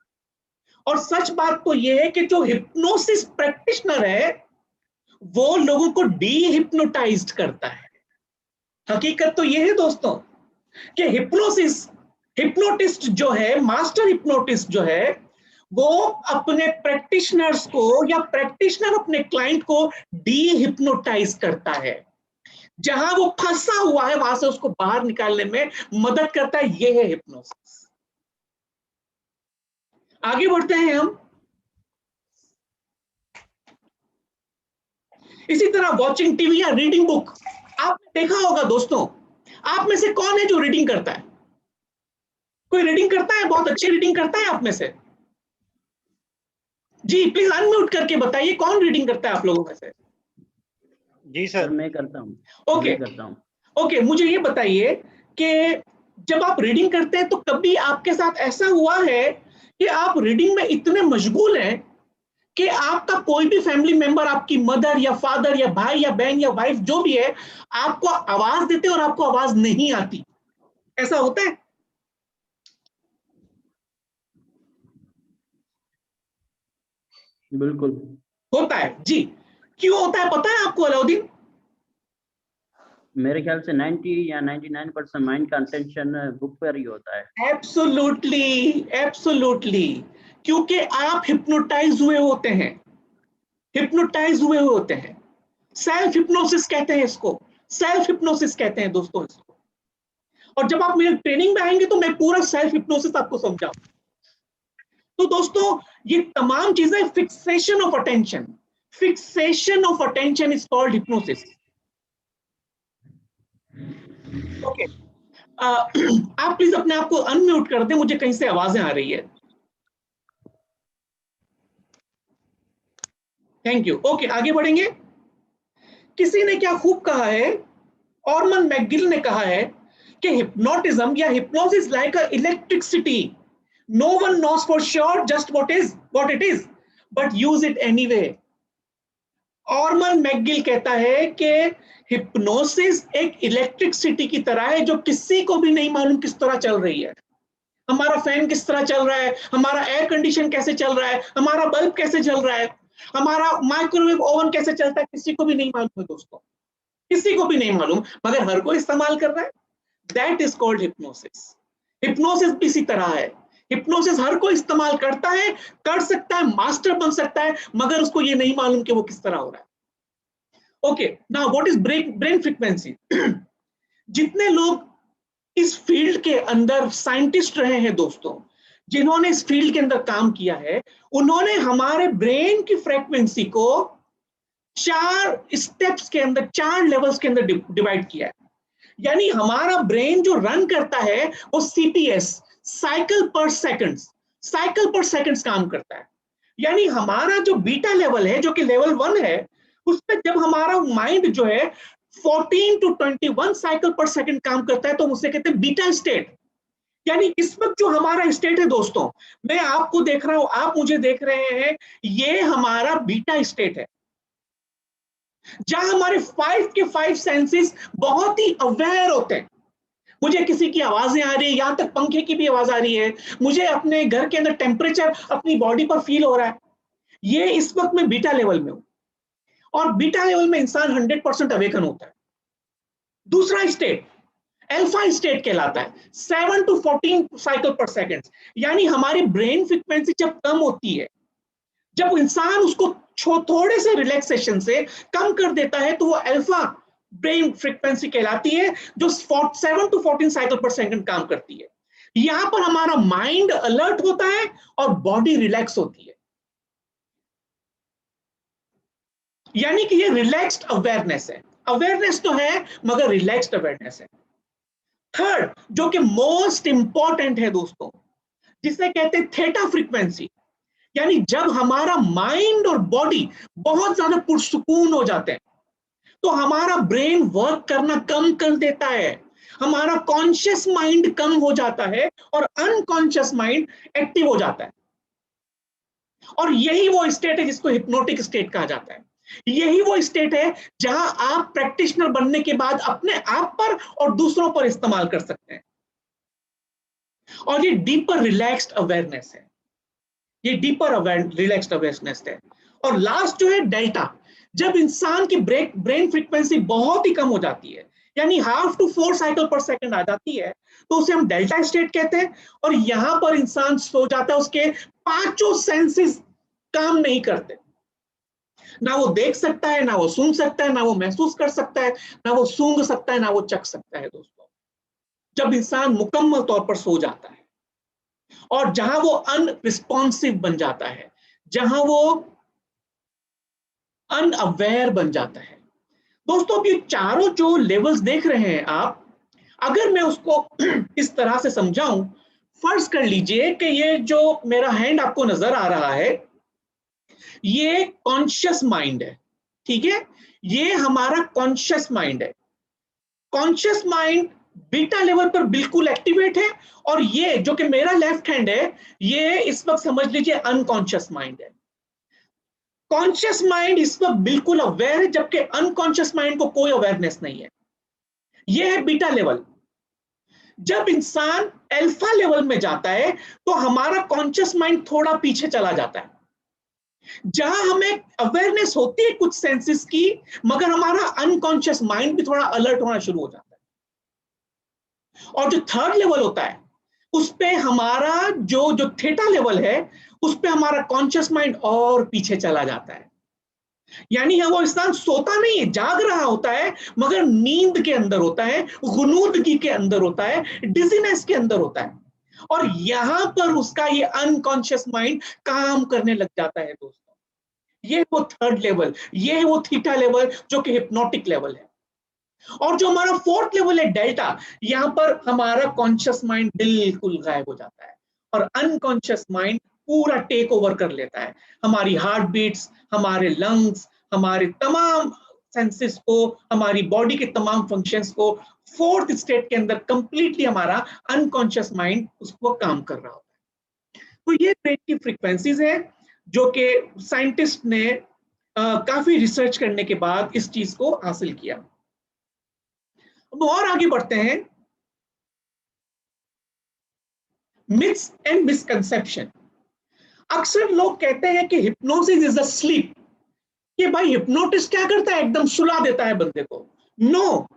और सच बात तो यह है कि जो हिप्नोसिस प्रैक्टिशनर है वो लोगों को डी हिप्नोटाइज्ड करता है। हकीकत तो यह है दोस्तों कि हिप्नोटिस्ट जो है, मास्टर हिप्नोटिस्ट जो है, वो अपने प्रैक्टिशनर्स को या प्रैक्टिशनर अपने क्लाइंट को डी हिप्नोटाइज करता है। जहां वो फंसा हुआ है वहां से उसको बाहर निकालने में मदद करता है। यह है हिप्नोसिस। आगे बढ़ते हैं हम। इसी तरह वॉचिंग टीवी या रीडिंग बुक, आपने देखा होगा दोस्तों, आप में से कौन है जो रीडिंग करता है? कोई रीडिंग करता है? बहुत अच्छी रीडिंग करता है आप में से? जी प्लीज अनम्यूट करके बताइए कौन रीडिंग करता है आप लोगों में से? जी सर मैं करता हूँ। ओके ओके, मुझे ये बताइए कि जब आप रीडिंग करते हैं तो कभी आपके साथ ऐसा हुआ है कि आप रीडिंग में इतने मशगूल हैं कि आपका कोई भी फैमिली मेंबर, आपकी मदर या फादर या भाई या बहन या वाइफ जो भी है, आपको आवाज देते और आपको आवाज नहीं आती? ऐसा होता है? बिल्कुल होता है जी। क्यों होता है पता है आपको अलाउद्दीन? मेरे ख्याल से 90 या 99% माइंड का अटेंशन बुक पर ही होता है। एब्सोल्युटली एब्सोल्युटली, क्योंकि आप हिप्नोटाइज हुए होते हैं, हिप्नोटाइज हुए होते हैं। सेल्फ हिप्नोसिस कहते हैं इसको, सेल्फ हिप्नोसिस कहते हैं दोस्तों इसको। और जब आप मेरे ट्रेनिंग में आएंगे तो मैं पूरा सेल्फ हिप्नोसिस आपको समझाऊं। तो दोस्तों ये तमाम चीजें fixation of attention, fixation of attention is called hypnosis. Okay, आप प्लीज अपने आप को अनम्यूट कर दें, मुझे कहीं से आवाजें आ रही है। Thank you. ओके, आगे बढ़ेंगे। किसी ने क्या खूब कहा है, ऑर्मन मैकगिल ने कहा है कि हिप्नोटिज्म या hypnosis like a electricity, no one knows for sure just what it is but use it anyway. Ormond McGill कहता है कि हिप्नोसिस एक इलेक्ट्रिसिटी की तरह है जो किसी को भी नहीं मालूम किस तरह चल रही है। हमारा फैन किस तरह चल रहा है, हमारा एयर कंडीशन कैसे चल रहा है, हमारा बल्ब कैसे चल रहा है, हमारा माइक्रोवेव ओवन कैसे चलता है, किसी को भी नहीं मालूम है दोस्तों, किसी को भी नहीं मालूम, मगर हर कोई इस्तेमाल कर रहा है। That is called hypnosis. Hypnosis भी इसी तरह है। हिप्नोसिस हर कोई इस्तेमाल करता है, कर सकता है, मास्टर बन सकता है, मगर उसको ये नहीं मालूम कि वो किस तरह हो रहा है। Okay, now what is brain frequency? जितने लोग इस फील्ड के अंदर साइंटिस्ट रहे हैं दोस्तों, जिन्होंने इस फील्ड के अंदर काम किया है, उन्होंने हमारे ब्रेन की फ्रीक्वेंसी को 4 स्टेप्स के अंदर, 4 लेवल्स के अंदर डिवाइड किया है। यानी हमारा ब्रेन जो रन करता है वो सीपीएस, साइकिल पर सेकंड्स काम करता है। यानी हमारा जो बीटा लेवल है, जो कि लेवल 1 है, उस पर जब हमारा माइंड जो है 14 to 21 साइकिल पर सेकंड काम करता है तो उसे कहते हैं बीटा स्टेट। यानी इस वक्त जो हमारा स्टेट है दोस्तों, मैं आपको देख रहा हूं, आप मुझे देख रहे हैं, ये हमारा बीटा स्टेट है, जहां हमारे 5 के 5 सेंसेस बहुत ही अवेयर होते हैं। मुझे किसी की आवाजें आ रही है, यहां तक पंखे की भी आवाज आ रही है, मुझे अपने घर के अंदर टेम्परेचर अपनी बॉडी पर फील हो रहा है। ये इस वक्त मैं बीटा लेवल में हूं, और बीटा लेवल में इंसान 100% अवेकन होता है। दूसरा स्टेट अल्फा स्टेट कहलाता है, 7 to 14 साइकिल पर सेकंड। यानी हमारी ब्रेन फ्रीक्वेंसी जब कम होती है, जब इंसान उसको थोड़े से रिलैक्सेशन से कम कर देता है, तो वो अल्फा ब्रेन फ्रीक्वेंसी कहलाती है, जो 7 to 14 साइकिल पर सेकंड काम करती है। यहां पर हमारा माइंड अलर्ट होता है और बॉडी रिलैक्स होती है। यानी कि ये रिलैक्स्ड अवेयरनेस है। अवेयरनेस तो है मगर रिलैक्स्ड अवेयरनेस है। थर्ड, जो कि मोस्ट इंपॉर्टेंट है दोस्तों, जिसे कहते हैं थीटा फ्रीक्वेंसी। यानी जब हमारा माइंड और बॉडी बहुत ज्यादा पुरसुकून हो जाते हैं, तो हमारा ब्रेन वर्क करना कम कर देता है, हमारा कॉन्शियस माइंड कम हो जाता है और अनकॉन्शियस माइंड एक्टिव हो जाता है। और यही वो स्टेट है जिसको हिप्नोटिक स्टेट कहा जाता है। यही वो स्टेट है जहां आप प्रैक्टिशनर बनने के बाद अपने आप पर और दूसरों पर इस्तेमाल कर सकते हैं। और ये डीपर रिलैक्स्ड अवेयरनेस है, ये डीपर रिलैक्स्ड अवेयरनेस है। और लास्ट जो है डेल्टा, जब इंसान की ब्रेन फ्रीक्वेंसी बहुत ही कम हो जाती है, यानी 1/2 to 4 साइकिल पर सेकंड आ जाती है, तो उसे हम डेल्टा स्टेट कहते हैं। और यहां पर इंसान सो जाता है, उसके 5 सेंसेस काम नहीं करते, ना वो देख सकता है, ना वो सुन सकता है, ना वो महसूस कर सकता है, ना वो सूंघ सकता है, ना वो चख सकता है दोस्तों। जब इंसान मुकम्मल तौर पर सो जाता है और जहां वो अनरिस्पॉन्सिव बन जाता है, जहां वो अनअवेयर बन जाता है दोस्तों। अब ये चारों जो लेवल्स देख रहे हैं आप, अगर मैं उसको इस तरह से समझाऊं, फर्ज कर लीजिए कि ये जो मेरा हैंड आपको नजर आ रहा है, ये कॉन्शियस माइंड है, ठीक है, ये हमारा कॉन्शियस माइंड है। कॉन्शियस माइंड बीटा लेवल पर बिल्कुल एक्टिवेट है, और ये जो कि मेरा लेफ्ट हैंड है, ये इस वक्त समझ लीजिए अनकॉन्शियस माइंड है। कॉन्शियस माइंड इस वक्त बिल्कुल अवेयर है, जबकि अनकॉन्शियस माइंड को कोई अवेयरनेस नहीं है। यह है बीटा लेवल। जब इंसान अल्फा लेवल में जाता है तो हमारा कॉन्शियस माइंड थोड़ा पीछे चला जाता है, जहां हमें अवेयरनेस होती है कुछ सेंसेस की, मगर हमारा अनकॉन्शियस माइंड भी थोड़ा अलर्ट होना शुरू हो जाता है। और जो थर्ड लेवल होता है, उस पे हमारा जो थीटा लेवल है, उस पे हमारा कॉन्शियस माइंड और पीछे चला जाता है। यानी वो इंसान सोता नहीं है, जाग रहा होता है, मगर नींद के अंदर होता है, गुनूदगी के अंदर होता है, डिजीनेस के अंदर होता है। और यहां पर उसका ये अनकॉन्शियस माइंड काम करने लग जाता है दोस्तों। ये वो थर्ड लेवल, ये वो थीटा लेवल जो कि हिप्नोटिक लेवल है। और जो हमारा फोर्थ लेवल है डेल्टा, यहां पर हमारा कॉन्शियस माइंड बिल्कुल गायब हो जाता है और अनकॉन्शियस माइंड पूरा टेक ओवर कर लेता है। हमारी हार्ट बीट्स, हमारे लंग्स, हमारे तमाम सेंसेस को, हमारी बॉडी के तमाम फंक्शंस को फोर्थ स्टेट के अंदर कंप्लीटली हमारा अनकॉन्शियस माइंड उसको काम कर रहा होता है। तो ये ब्रेन की फ्रीक्वेंसीज है जो कि साइंटिस्ट ने काफी रिसर्च करने के बाद इस चीज को हासिल किया। अब और आगे बढ़ते हैं, मिथ्स एंड मिसकंसेप्शन। अक्सर लोग कहते हैं कि हिप्नोसिस इज अ स्लीप, कि भाई हिप्नोटिस्ट क्या करता है, एकदम सुला देता है बंदे को। No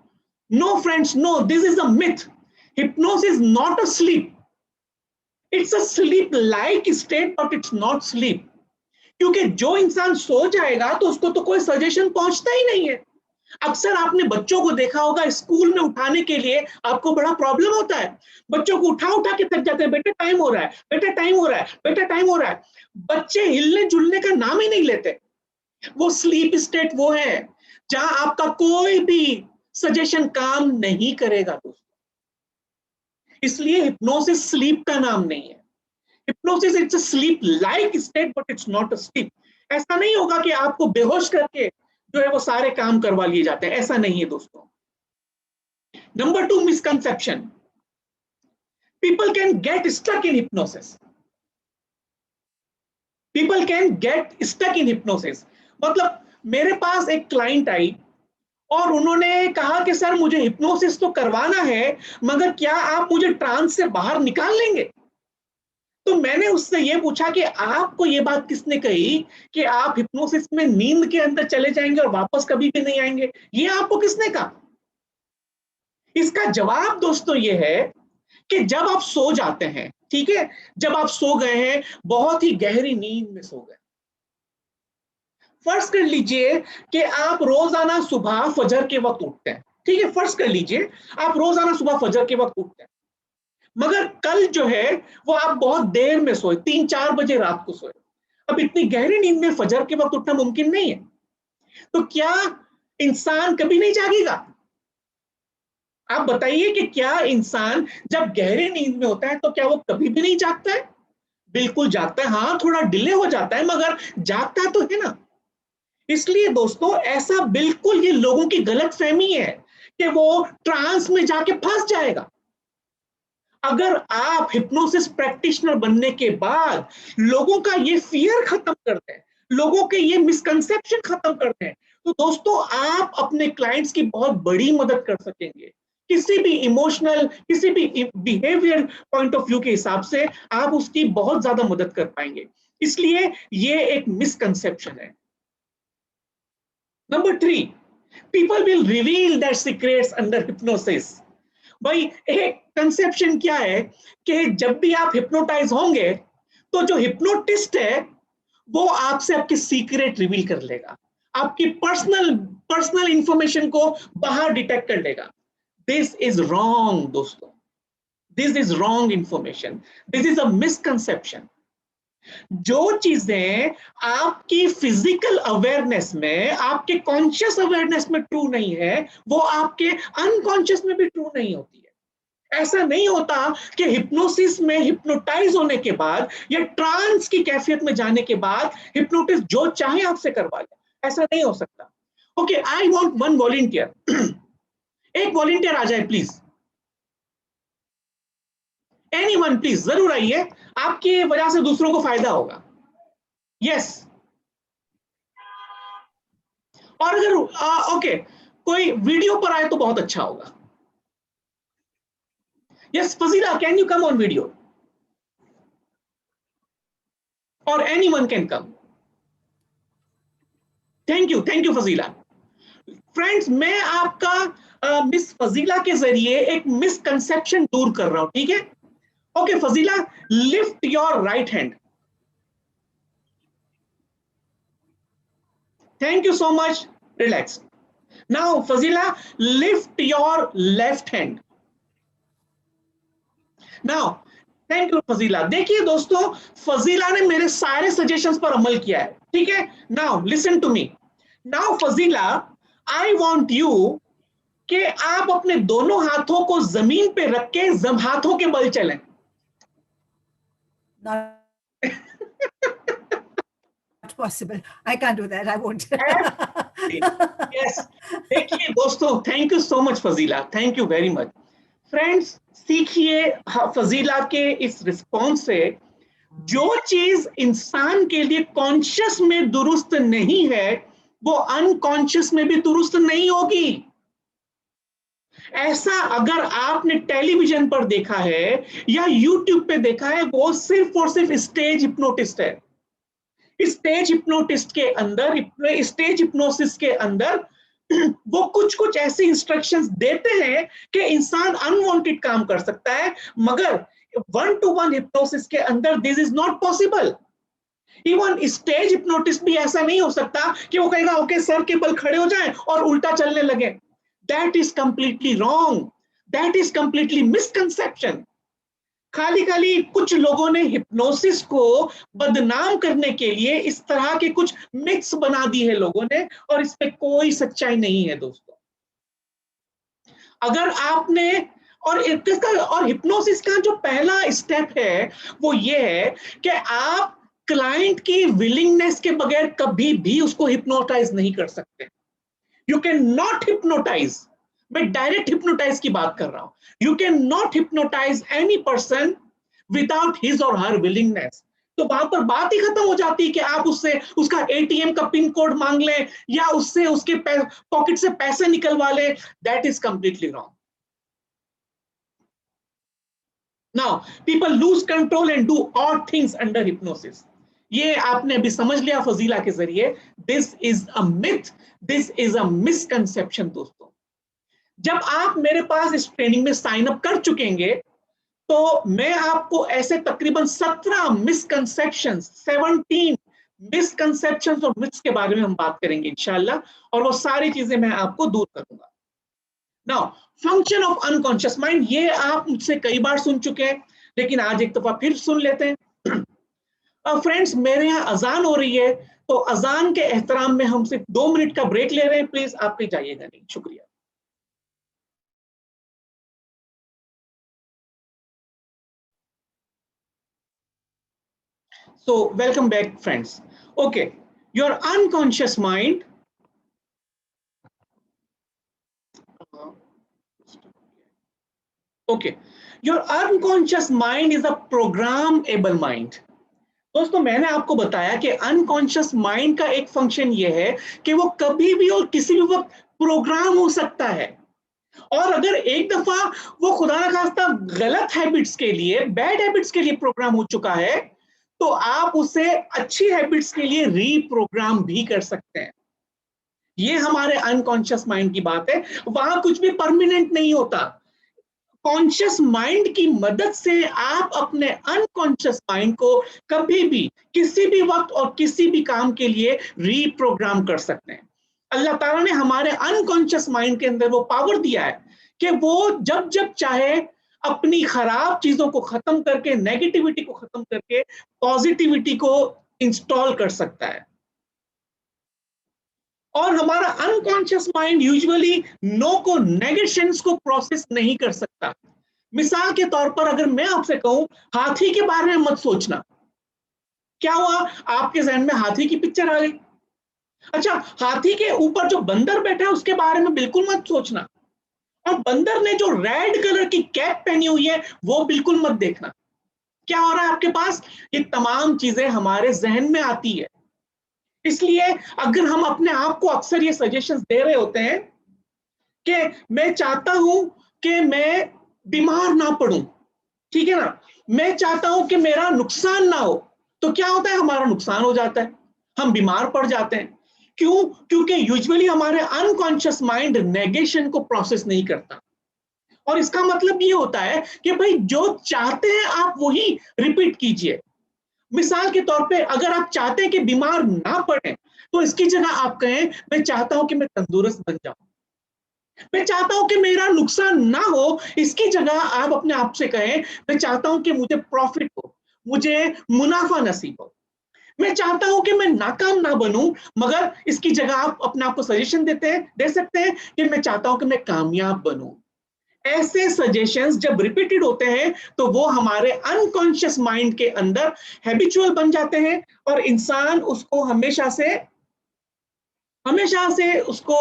no friends, no, this is a myth. Hypnosis not a sleep, it's a sleep like state but it's not sleep. क्योंकि जो इंसान सो जाएगा तो उसको तो कोई सजेशन पहुंचता ही नहीं है। अक्सर आपने बच्चों को देखा होगा, स्कूल में उठाने के लिए आपको बड़ा प्रॉब्लम होता है, बच्चों को उठा उठा के थक जाते हैं, बेटा टाइम हो रहा है, बेटा टाइम हो रहा है, बेटा टाइम हो रहा है। बच्चे हिलने जुलने का नाम ही नहीं लेते। वो स्लीप स्टेट वो है जहां आपका कोई भी सजेशन काम नहीं करेगा दोस्तों। इसलिए हिप्नोसिस स्लीप का नाम नहीं है। Hypnosis it's a sleep like state but it's not a sleep. ऐसा नहीं होगा कि आपको बेहोश करके जो है वो सारे काम करवा लिए जाते हैं, ऐसा नहीं है दोस्तों। Number 2, misconception. People can get stuck in hypnosis. People can get stuck in hypnosis मतलब मेरे पास एक क्लाइंट आई और उन्होंने कहा कि सर मुझे हिप्नोसिस तो करवाना है, मगर क्या आप मुझे ट्रांस से बाहर निकाल लेंगे? तो मैंने उससे ये पूछा कि आपको ये बात किसने कही कि आप हिप्नोसिस में नींद के अंदर चले जाएंगे और वापस कभी भी नहीं आएंगे? ये आपको किसने कहा? इसका जवाब दोस्तों ये है कि जब आप सो जाते हैं, ठीक है, जब आप सो गए हैं, बहुत ही गहरी नींद में सो गए, फर्ज कर लीजिए कि आप रोजाना सुबह फजर के वक्त उठते हैं, ठीक है, फर्ज कर लीजिए आप रोजाना सुबह फजर के वक्त उठते हैं, मगर कल जो है वो आप बहुत देर में सोए, 3-4 बजे रात को सोए। अब इतनी गहरी नींद में फजर के वक्त उठना मुमकिन नहीं है, तो क्या इंसान कभी नहीं जागेगा? आप बताइए कि क्या इंसान जब गहरी नींद में होता है तो क्या वो कभी भी नहीं जागता है? बिल्कुल जागता है, हाँ थोड़ा डिले हो जाता है, मगर जागता तो है ना। इसलिए दोस्तों ऐसा बिल्कुल ये लोगों की गलतफहमी है कि वो ट्रांस में जाके फंस जाएगा। अगर आप हिप्नोसिस प्रैक्टिशनर बनने के बाद लोगों का ये फियर खत्म कर दें, लोगों के ये मिसकंसेप्शन खत्म कर दें, तो दोस्तों आप अपने क्लाइंट्स की बहुत बड़ी मदद कर सकेंगे। किसी भी इमोशनल, किसी भी बिहेवियर पॉइंट ऑफ व्यू के हिसाब से आप उसकी बहुत ज्यादा मदद कर पाएंगे। इसलिए ये एक मिसकंसेप्शन है। Number 3, people will reveal their secrets under hypnosis। भाई एक कंसेप्शन क्या है कि जब भी आप हिप्नोटाइज होंगे तो जो हिप्नोटिस्ट है वो आपसे आपके सीक्रेट रिवील कर लेगा, आपकी पर्सनल इंफॉर्मेशन को बाहर डिटेक्ट कर लेगा। दिस इज रॉन्ग दोस्तों, this is wrong information, this is a misconception. जो चीजें आपकी फिजिकल अवेयरनेस में, आपके कॉन्शियस अवेयरनेस में ट्रू नहीं है, वो आपके अनकॉन्शियस में भी ट्रू नहीं होती है। ऐसा नहीं होता कि हिप्नोसिस में हिप्नोटाइज होने के बाद या ट्रांस की कैफियत में जाने के बाद हिप्नोटिस्ट जो चाहे आपसे करवा ले, ऐसा नहीं हो सकता। ओके, आई वांट वन वॉलंटियर। एक वॉलंटियर आ जाए प्लीज, एनीवन प्लीज, जरूर आइए, आपकी वजह से दूसरों को फायदा होगा। यस, और अगर ओके कोई वीडियो पर आए तो बहुत अच्छा होगा। Yes Fazila, can you come on video? और anyone can come. Thank you Fazila. Friends, मैं आपका मिस फजीला के जरिए एक मिसकंसेप्शन दूर कर रहा हूं, ठीक है? Okay Fazila, lift your right hand. Thank you so much, relax. Now Fazila, lift your left hand. Now thank you Fazila. देखिए दोस्तों, फजीला ने मेरे सारे सजेशंस पर अमल किया है, ठीक है? Now listen to me. Now Fazila, I want you कि आप अपने दोनों हाथों को जमीन पे रख के हाथों के बल चलें। Not possible. I can't do that. I won't. Yes, देखिए दोस्तों, thank you so much Fazila, thank you very much. Friends, सीखिए फजीला के इस रिस्पॉन्स से, जो चीज इंसान के लिए कॉन्शियस में दुरुस्त नहीं है वो अनकॉन्शियस में भी दुरुस्त नहीं होगी। ऐसा अगर आपने टेलीविजन पर देखा है या यूट्यूब पे देखा है, वो सिर्फ और सिर्फ स्टेज हिप्नोटिस्ट है। स्टेज हिप्नोटिस्ट के अंदर, स्टेज हिप्नोसिस के अंदर वो कुछ कुछ ऐसे इंस्ट्रक्शंस देते हैं कि इंसान अनवांटेड काम कर सकता है, मगर 1-to-1 हिप्नोसिस के अंदर this is not possible. Even stage hypnotist भी ऐसा नहीं हो सकता कि वो कहेगा ओके सर के बल खड़े हो जाएं और उल्टा चलने लगे। That is completely wrong, that is completely misconception. खाली खाली कुछ लोगों ने हिप्नोसिस को बदनाम करने के लिए इस तरह के कुछ मिथ्स बना दी है लोगों ने, और इस पे कोई सच्चाई नहीं है दोस्तों। अगर आपने और हिप्नोसिस का जो पहला स्टेप है वो ये है कि आप क्लाइंट की विलिंगनेस के बगैर कभी भी उसको हिप्नोटाइज नहीं कर सकते। यू कैन नॉट हिप्नोटाइज, मैं डायरेक्ट हिप्नोटाइज की बात कर रहा हूं। You can not hypnotise any person without his or her willingness. तो वहां पर बात ही खत्म हो जाती है कि आप उससे उसका एटीएम का पिन कोड मांग लें या उससे उसके पॉकेट से पैसे निकलवा लें। That is completely wrong. Now, people lose control and do odd things under hypnosis. ये आपने अभी समझ लिया फजीला के जरिए। This is a myth, this is a misconception दोस्तों। जब आप मेरे पास इस ट्रेनिंग में साइन अप कर चुकेंगे तो मैं आपको ऐसे तकरीबन 17 मिसकंसेप्शंस, 17 मिसकंसेप्शंस और मिथ्स के बारे में हम बात करेंगे इंशाल्लाह, और वो सारी चीजें मैं आपको दूर करूंगा। Now, function of unconscious mind, ये आप मुझसे कई बार सुन चुके हैं, लेकिन आज एक दफा फिर सुन लेते हैं। फ्रेंड्स, मेरे यहाँ अजान हो रही है, तो अजान के एहतराम में हम सिर्फ 2 मिनट का ब्रेक ले रहे हैं। प्लीज आप कहीं जाइएगा नहीं। शुक्रिया। So welcome back friends. Okay, your unconscious mind your unconscious mind is a programmable mind. दोस्तों, मैंने आपको बताया कि अनकॉन्शियस माइंड का एक फंक्शन ये है कि वो कभी भी और किसी भी वक्त प्रोग्राम हो सकता है, और अगर एक दफा वो खुदा ना खास्ता गलत हैबिट्स के लिए, बैड हैबिट्स के लिए प्रोग्राम हो चुका है, तो आप उसे अच्छी हैबिट्स के लिए रीप्रोग्राम भी कर सकते हैं। ये हमारे अनकॉन्शियस माइंड की बात है। वहां कुछ भी परमानेंट नहीं होता। कॉन्शियस माइंड की मदद से आप अपने अनकॉन्शियस माइंड को कभी भी, किसी भी वक्त और किसी भी काम के लिए रीप्रोग्राम कर सकते हैं। अल्लाह ताला ने हमारे अनकॉन्शियस माइंड के अंदर वो पावर दिया है कि वो जब जब चाहे अपनी खराब चीजों को खत्म करके, नेगेटिविटी को खत्म करके पॉजिटिविटी को इंस्टॉल कर सकता है। और हमारा अनकॉन्शियस माइंड यूजुअली नो को, नेगेशंस को प्रोसेस नहीं कर सकता। मिसाल के तौर पर अगर मैं आपसे कहूं हाथी के बारे में मत सोचना, क्या हुआ? आपके जहन में हाथी की पिक्चर आ गई। अच्छा, हाथी के ऊपर जो बंदर बैठा है उसके बारे में बिल्कुल मत सोचना, और बंदर ने जो रेड कलर की कैप पहनी हुई है वो बिल्कुल मत देखना। क्या हो रहा है आपके पास? ये तमाम चीजें हमारे जहन में आती है। इसलिए अगर हम अपने आप को अक्सर ये सजेशंस दे रहे होते हैं कि मैं चाहता हूं कि मैं बीमार ना पड़ूं, ठीक है ना, मैं चाहता हूं कि मेरा नुकसान ना हो, तो क्या होता है? हमारा नुकसान हो जाता है, हम बीमार पड़ जाते हैं। क्यों? क्योंकि यूजुअली हमारे अनकॉन्शियस माइंड नेगेशन को प्रोसेस नहीं करता। और इसका मतलब ये होता है कि भाई जो चाहते हैं आप वही रिपीट कीजिए। मिसाल के तौर पे अगर आप चाहते हैं कि बीमार ना पड़े, तो इसकी जगह आप कहें मैं चाहता हूं कि मैं तंदुरुस्त बन जाऊं, मैं चाहता हूं कि मेरा नुकसान ना हो। इसकी जगह आप अपने आप से कहें मैं चाहता हूं कि मुझे प्रॉफिट हो, मुझे मुनाफा नसीब हो। मैं चाहता हूं कि मैं नाकाम ना बनूं, मगर इसकी जगह आप अपने आप को सजेशन दे सकते हैं कि मैं चाहता हूं कि मैं कामयाब बनूं। ऐसे सजेशंस जब रिपीटेड होते हैं तो वो हमारे अनकॉन्शियस माइंड के अंदर हैबिचुअल बन जाते हैं, और इंसान उसको हमेशा से उसको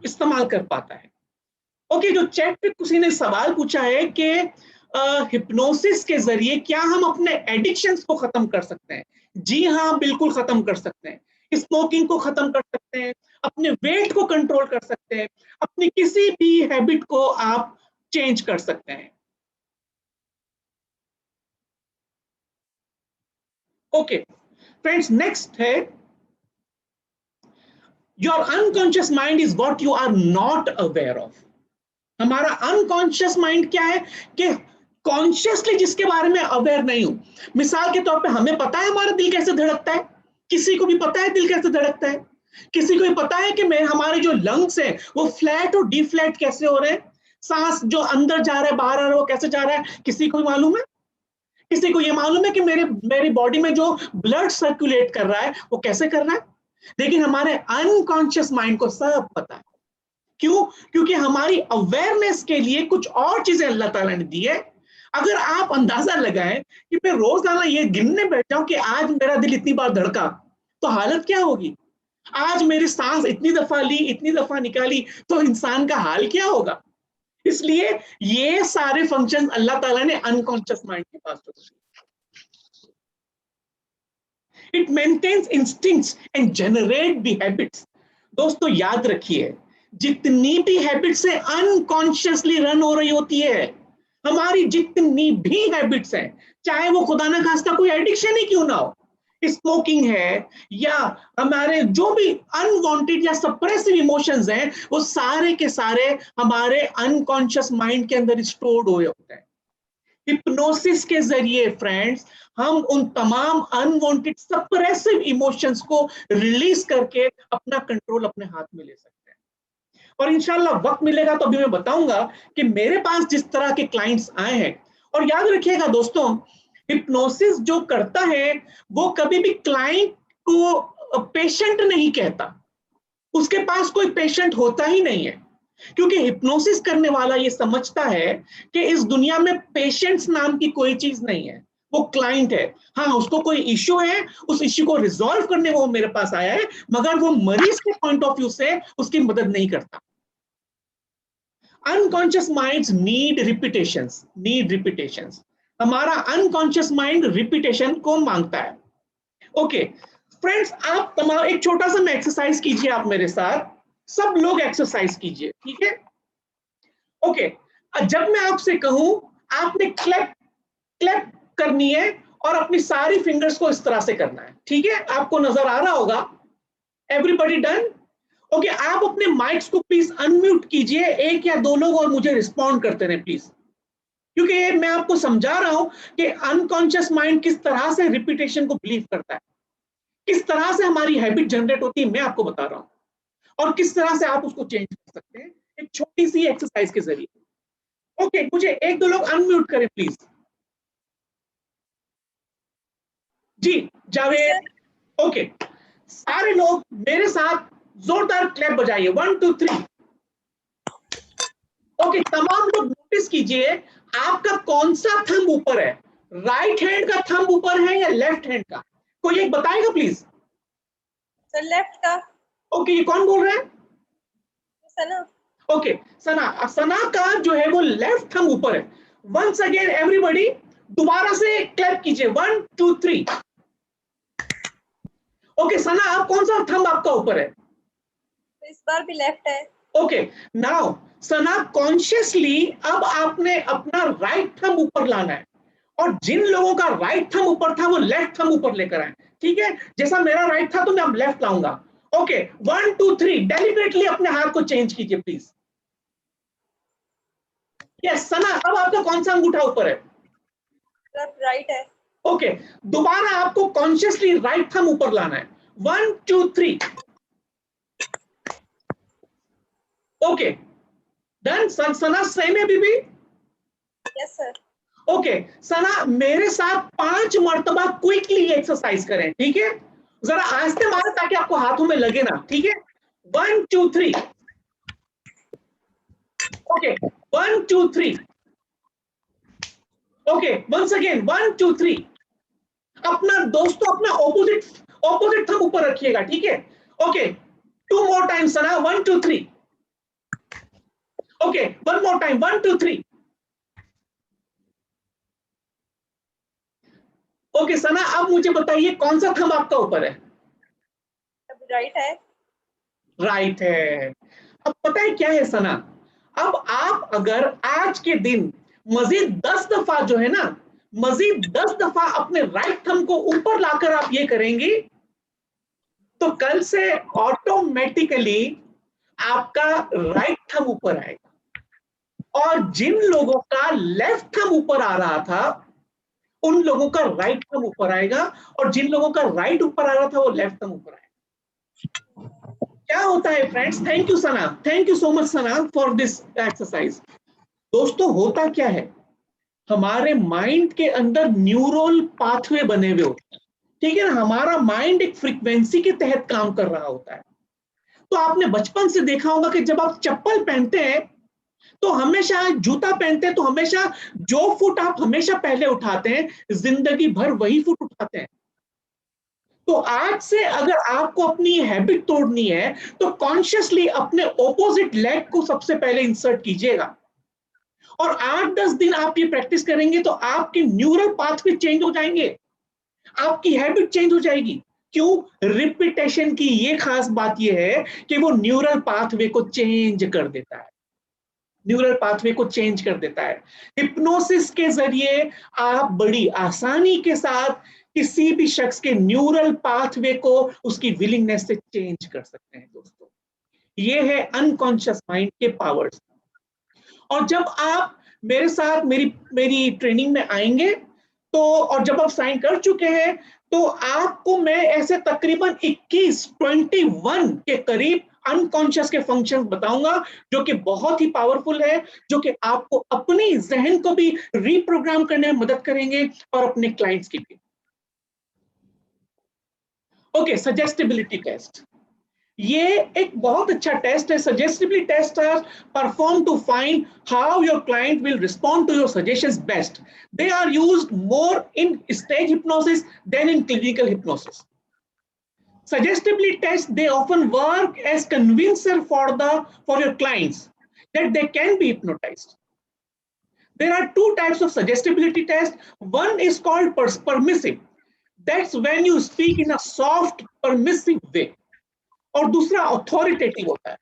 इस्तेमाल कर पाता है। ओके, जो चैट पे किसी ने सवाल पूछा है कि हिप्नोसिस के जरिए क्या हम अपने एडिक्शंस को खत्म कर सकते हैं? जी हाँ, बिल्कुल खत्म कर सकते हैं। स्मोकिंग को खत्म कर सकते हैं, अपने वेट को कंट्रोल कर सकते हैं, अपनी किसी भी हैबिट को आप चेंज कर सकते हैं। ओके फ्रेंड्स, नेक्स्ट है your unconscious mind is what you are not aware of. हमारा अनकॉन्शियस माइंड क्या है कि कॉन्शियसली जिसके बारे में अवेयर नहीं हूं। मिसाल के तौर पे हमें पता है हमारा दिल कैसे धड़कता है, किसी को भी पता है दिल कैसे धड़कता है, किसी को भी पता है कि हमारे जो लंग्स हैं वो फ्लैट और डीफ्लैट कैसे हो रहे हैं, सांस जो अंदर जा रहा है बाहर आ रहा है वो कैसे जा रहा है, किसी को मालूम है? किसी को ये मालूम है कि मेरी बॉडी में जो ब्लड सर्कुलेट कर रहा है वो कैसे कर रहा है? लेकिन हमारे अनकॉन्शियस माइंड को सब पता है। क्यों? क्योंकि हमारी अवेयरनेस के लिए कुछ और चीजें अल्लाह ताला ने दी है। अगर आप अंदाजा लगाएं कि मैं रोजाना ये गिनने बैठ जाऊं कि आज मेरा दिल इतनी बार धड़का, तो हालत क्या होगी? आज मेरी सांस इतनी दफा ली, इतनी दफा निकाली, तो इंसान का हाल क्या होगा? इसलिए ये सारे फंक्शन अल्लाह ताला ने अनकॉन्शियस माइंड के पास छोड़ दिए। It maintains instincts and generate the habits. दोस्तों याद रखिए, जितनी भी हैबिट्स है अनकॉन्शियसली रन हो रही होती है। हमारी जितनी भी हैबिट्स हैं, चाहे वो खुदा ना खास्ता कोई एडिक्शन ही क्यों ना हो, स्मोकिंग है या हमारे जो भी अनवांटेड या सप्रेसिव इमोशंस हैं, वो सारे के सारे हमारे अनकॉन्शियस माइंड के अंदर स्टोर्ड हुए होते हैं। हिप्नोसिस के जरिए फ्रेंड्स हम उन तमाम अनवांटेड सप्रेसिव इमोशंस को रिलीज करके अपना कंट्रोल अपने हाथ में ले सकते हैं। और इंशाल्लाह वक्त मिलेगा तो अभी मैं बताऊंगा कि मेरे पास जिस तरह के क्लाइंट्स आए हैं। और याद रखिएगा दोस्तों, हिप्नोसिस जो करता है वो कभी भी क्लाइंट को पेशेंट नहीं कहता, उसके पास कोई पेशेंट होता ही नहीं है, क्योंकि हिप्नोसिस करने वाला ये समझता है कि इस दुनिया में पेशेंट्स नाम की कोई चीज नहीं है, वो क्लाइंट है। हाँ, उसको कोई इश्यू है, उस इश्यू को रिजॉल्व करने वो मेरे पास आया है, मगर वो मरीज के पॉइंट ऑफ व्यू से उसकी मदद नहीं करता। Unconscious minds need repetitions. हमारा अनकॉन्शियस माइंड रिपीटेशन को मांगता है। ओके फ्रेंड्स, आप तमाम एक छोटा सा मैं एक्सरसाइज कीजिए आप मेरे साथ, सब लोग एक्सरसाइज कीजिए, ठीक है? ओके, जब मैं आपसे कहूं आपने क्लैप करनी है और अपनी सारी फिंगर्स को इस तरह से करना है, ठीक है? आपको नजर आ रहा होगा। Everybody done? ओके, आप अपने माइक्स को प्लीज अनम्यूट कीजिए, एक या दो लोग, और मुझे रिस्पॉन्ड करते रहे प्लीज, क्योंकि मैं आपको समझा रहा हूं कि अनकॉन्शियस माइंड किस तरह से रिपीटेशन को बिलीव करता है, किस तरह से हमारी हैबिट जनरेट होती है, मैं आपको बता रहा हूं, और किस तरह से आप उसको चेंज कर सकते हैं एक छोटी सी एक्सरसाइज के जरिए। ओके, मुझे एक दो लोग अनम्यूट करें प्लीज। जी जावेद। ओके, सारे लोग मेरे साथ जोरदार क्लैप बजाइए, 1 2 3। ओके, तमाम लोग नोटिस कीजिए आपका कौन सा थंब ऊपर है, राइट हैंड का थंब ऊपर है या लेफ्ट हैंड का? कोई एक बताएगा प्लीज? सर लेफ्ट का। ओके, ये कौन बोल रहा है? सना। ओके, सना का जो है वो लेफ्ट थंब ऊपर है। वंस अगेन एवरीबॉडी दोबारा से क्लैप कीजिए, 1 2 3। ओके सना, आप कौन सा थंब आपका ऊपर है? तो इस बार भी लेफ्ट है। ओके, नाउ सना कॉन्शियसली अब आपने अपना राइट थंब ऊपर लाना है, और जिन लोगों का राइट थंब ऊपर था वो लेफ्ट थंब ऊपर लेकर आए, ठीक है? जैसा मेरा राइट था तो मैं अब लेफ्ट लाऊंगा। ओके 1 2 3, डेलिबरेटली अपने हाथ को चेंज कीजिए प्लीज। यस सना, अब आपका कौन सा अंगूठा ऊपर है? राइट है। ओके, दोबारा आपको कॉन्शियसली राइट थंब ऊपर लाना है, 1 2 3। Okay done. सना सेम है बीबी? Yes sir. ओके सना, मेरे साथ 5 मर्तबा क्विकली एक्सरसाइज करें, ठीक है? जरा आस्ते मारे ताकि आपको हाथों में लगे ना, ठीक है? 1 2 3। ओके 1 2 3। Okay once again 1 2 3। अपना दोस्तों अपना ऑपोजिट थंब ऊपर रखिएगा, ठीक है? Okay 2 more times, Sana. 1, 2, 3. Okay, 1 more time. 1, 2, 3. Okay सना, अब मुझे बताइए कौन सा थंब आपका ऊपर है? राइट है। राइट है। अब पता है क्या है सना, अब आप अगर आज के दिन मजीद 10 दफा जो है ना, मजीद 10 दफा अपने राइट थंब को ऊपर लाकर आप ये करेंगी, तो कल से ऑटोमेटिकली आपका राइट थंब ऊपर आएगा, और जिन लोगों का लेफ्ट थंब ऊपर आ रहा था उन लोगों का राइट थंब ऊपर आएगा, और जिन लोगों का राइट ऊपर आ रहा था वो लेफ्ट थंब ऊपर आएगा। क्या होता है friends? Thank you Sana, thank you so much Sana for this exercise. दोस्तों होता क्या है, हमारे माइंड के अंदर न्यूरल पाथवे बने हुए होते हैं, ठीक है ना। हमारा माइंड एक फ्रीक्वेंसी के तहत काम कर रहा होता है। तो आपने बचपन से देखा होगा कि जब आप चप्पल पहनते हैं तो हमेशा, जूता पहनते हैं तो हमेशा जो फुट आप हमेशा पहले उठाते हैं, जिंदगी भर वही फुट उठाते हैं। तो आज से अगर आपको अपनी हैबिट तोड़नी है तो कॉन्शियसली अपने ऑपोजिट लेग को सबसे पहले इंसर्ट कीजिएगा, और 8-10 दिन आप ये प्रैक्टिस करेंगे तो आपके न्यूरल पाथवे चेंज हो जाएंगे, आपकी हैबिट चेंज हो जाएगी। क्यों? रिपीटेशन की ये खास बात ये है कि वो न्यूरल पाथवे को चेंज कर देता है, न्यूरल पाथवे को चेंज कर देता है। हिप्नोसिस के जरिए आप बड़ी आसानी के साथ किसी भी शख्स के न्यूरल पाथवे को उसकी विलिंगनेस से चेंज कर सकते हैं। दोस्तों ये है अनकॉन्शियस माइंड के पावर्स। और जब आप मेरे साथ मेरी ट्रेनिंग में आएंगे तो, और जब आप साइन कर चुके हैं तो आपको मैं ऐसे तकरीबन 21 के करीब अनकॉन्शियस के फंक्शंस बताऊंगा जो कि बहुत ही पावरफुल है, जो कि आपको अपनी जहन को भी रीप्रोग्राम करने में मदद करेंगे और अपने क्लाइंट्स की भी। ओके, सजेस्टिबिलिटी टेस्ट, ये एक बहुत अच्छा टेस्ट है। Suggestibility test are perform to find how your client will respond to your suggestions best. They are used more in stage hypnosis than in clinical hypnosis. Suggestibility tests, they often work as convincer for your clients that they can be hypnotized. There are two types of suggestibility tests. One is called permissive. That's when you speak in a soft, permissive way. और दूसरा authoritative होता है.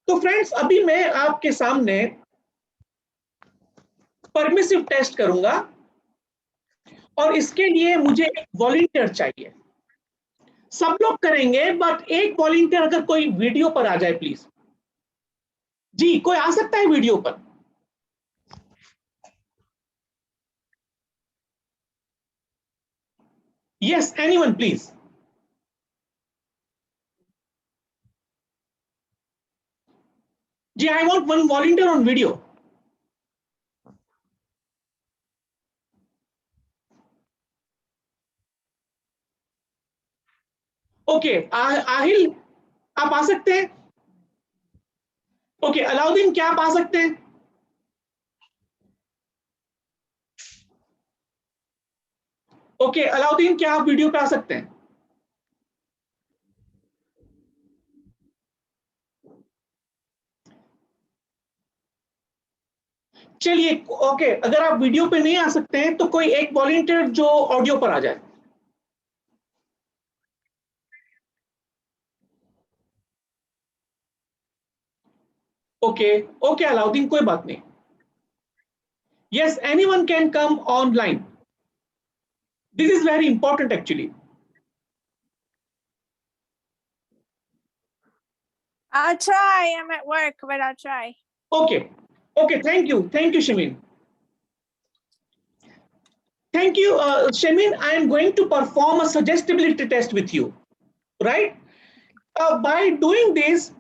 तो friends अभी मैं आपके सामने permissive test करूंगा और इसके लिए मुझे एक वॉलंटियर चाहिए. सब लोग करेंगे बट एक वॉलंटियर अगर कोई वीडियो पर आ जाए प्लीज. जी, कोई आ सकता है वीडियो पर? Yes, anyone please. Ji, I want one volunteer on video. Okay, Aahil आप आ सकते हैं? ओके, अलाउद्दीन क्या आप आ सकते हैं? ओके, अलाउद्दीन क्या आप वीडियो पे आ सकते हैं? चलिए, ओके, अगर आप वीडियो पे नहीं आ सकते हैं तो कोई एक वॉलंटियर जो ऑडियो पर आ जाए. ओके, ओके अलाउद्दीन, कोई बात नहीं. Yes, anyone can come online. This is very important actually. I'll try. I'm at work, but I'll try. Okay. Okay, thank you. Thank you, Shamin. Thank you, Shamin. I am going to perform a suggestibility test with you, right? By doing this,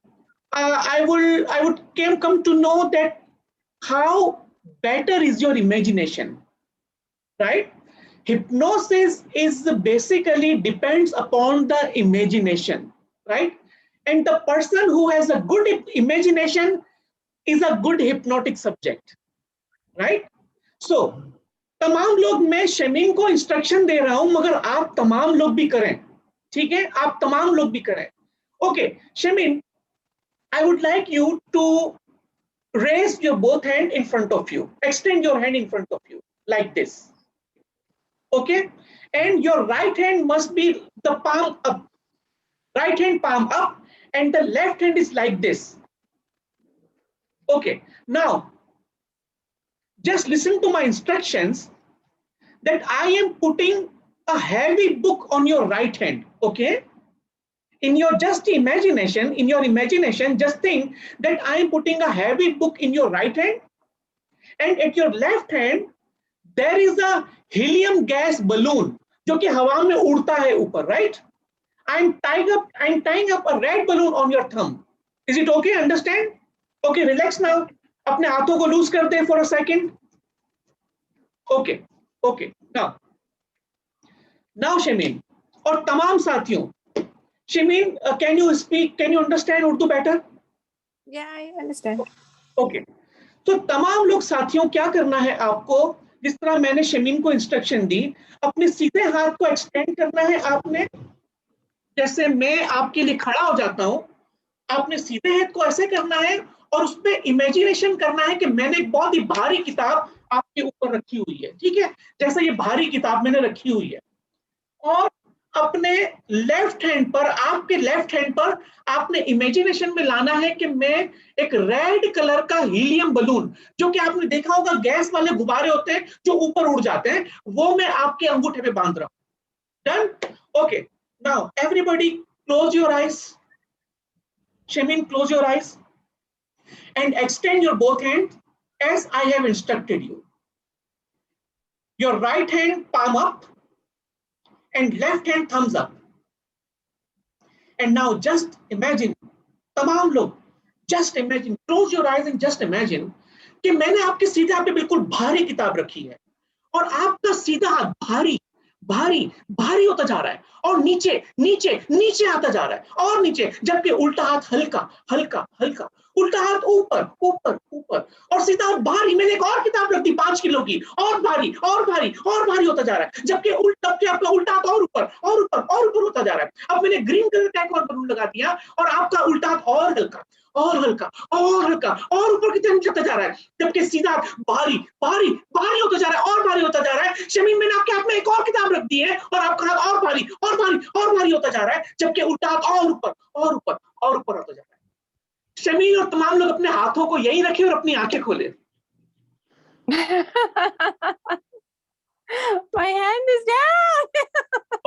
I would come to know that how better is your imagination, right? Hypnosis is basically depends upon the imagination, right? And the person who has a good imagination is a good hypnotic subject, right? So तमाम लोग, मैं शमीन को instruction दे रहा हूं मगर आप तमाम लोग भी करें, ठीक है? आप तमाम लोग भी करें. Okay Shamin, I would like you to raise your both hand in front of you. Extend your hand in front of you like this. Okay? And your right hand must be the palm up. Right hand palm up, and the left hand is like this. Okay. Now, just listen to my instructions that I am putting a heavy book on your right hand. Okay? In your imagination, just think that I am putting a heavy book in your right hand, and at your left hand there is a helium gas balloon जो कि हवा में उड़ता है ऊपर, right? I'm tying up a red balloon on your thumb. Is it okay? Understand? Okay, relax now. अपने हाथों को लूज करते हैं for a second. Okay. Now Shamin और तमाम साथियों, Shamin, can you understand Urdu better? Yeah, I understand. Okay. तो तमाम लोग साथियों, क्या करना है आपको, जिस तरह मैंने शमीन को इंस्ट्रक्शन दी, अपने सीधे हाथ को एक्सटेंड करना है आपने। जैसे मैं आपके लिए खड़ा हो जाता हूं, आपने सीधे हाथ को ऐसे करना है और उसमें इमेजिनेशन करना है कि मैंने एक बहुत ही भारी किताब आपके ऊपर रखी हुई है। ठीक है, जैसे ये भारी किताब मैंने रखी हुई है, और अपने लेफ्ट हैंड पर, आपके लेफ्ट हैंड पर आपने इमेजिनेशन में लाना है कि मैं एक रेड कलर का हीलियम बलून, जो कि आपने देखा होगा गैस वाले गुब्बारे होते हैं जो ऊपर उड़ जाते हैं, वो मैं आपके अंगूठे पे बांध रहा हूं। Done? Okay, now everybody close your eyes. Shamin, close your eyes and extend your both hands as I have instructed you. Your right hand palm up and left hand thumbs up. And now just imagine, तमाम लोग just imagine, close your eyes and just imagine कि मैंने आपके सीधे हाथ पे बिल्कुल भारी किताब रखी है और आपका सीधा हाथ भारी भारी भारी होता जा रहा है और नीचे नीचे नीचे आता जा रहा है और नीचे, जबकि उल्टा हाथ हल्का हल्का हल्का, उल्टा हाथ ऊपर ऊपर ऊपर और सीधा हाथ भारी। मैंने एक और किताब रख दी 5 किलो की, और भारी और भारी और भारी होता जा रहा है, जबकि आपका उल्टा हाथ और ऊपर और ऊपर और ऊपर होता जा रहा है। अब मैंने ग्रीन कलर का एक और बलून लगा दिया और आपका उल्टा हाथ और हल्का और हल्का और हल्का और ऊपर की तरफ चलता जा रहा है, जबकि सीधा भारी भारी भारी होता जा रहा है और भारी होता जा रहा है। शमीम, मैंने आपके हाथ में एक और किताब रख दी है और आपका हाथ और भारी और भारी और भारी होता जा रहा है, जबकि उल्टा हाथ और ऊपर और ऊपर और ऊपर होता जा रहा है। शमीम और तमाम लोग अपने हाथों को यहीं रखें और अपनी आंखें खोले। My hand is down.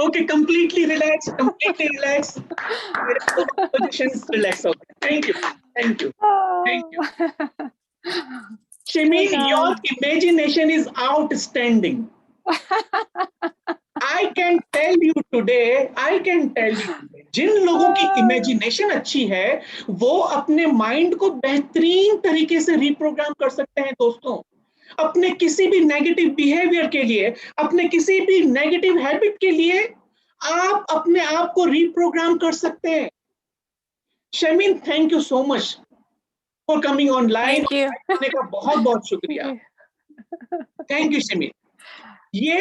Okay, completely relax, completely relax. Positions relax. Okay, thank you. Shamin, your imagination is outstanding. I can tell you today, जिन लोगों की इमेजिनेशन अच्छी है वो अपने माइंड को बेहतरीन तरीके से रिप्रोग्राम कर सकते हैं दोस्तों। अपने किसी भी नेगेटिव बिहेवियर के लिए, अपने किसी भी नेगेटिव हैबिट के लिए आप अपने आप को रिप्रोग्राम कर सकते हैं। Shamin, thank you so much for coming online. आने का बहुत बहुत शुक्रिया। Thank you Shamin. ये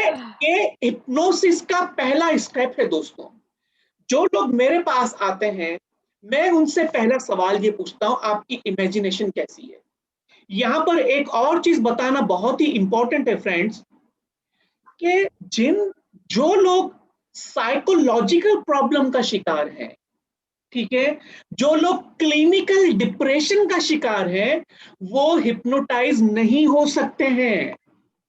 हिप्नोसिस का पहला स्टेप है दोस्तों। जो लोग मेरे पास आते हैं, मैं उनसे पहला सवाल ये पूछता हूं, आपकी इमेजिनेशन कैसी है। यहां पर एक और चीज बताना बहुत ही इंपॉर्टेंट है फ्रेंड्स, कि जो लोग साइकोलॉजिकल प्रॉब्लम का शिकार हैं, ठीक है, जो लोग क्लिनिकल डिप्रेशन का शिकार है, वो हिप्नोटाइज नहीं हो सकते हैं।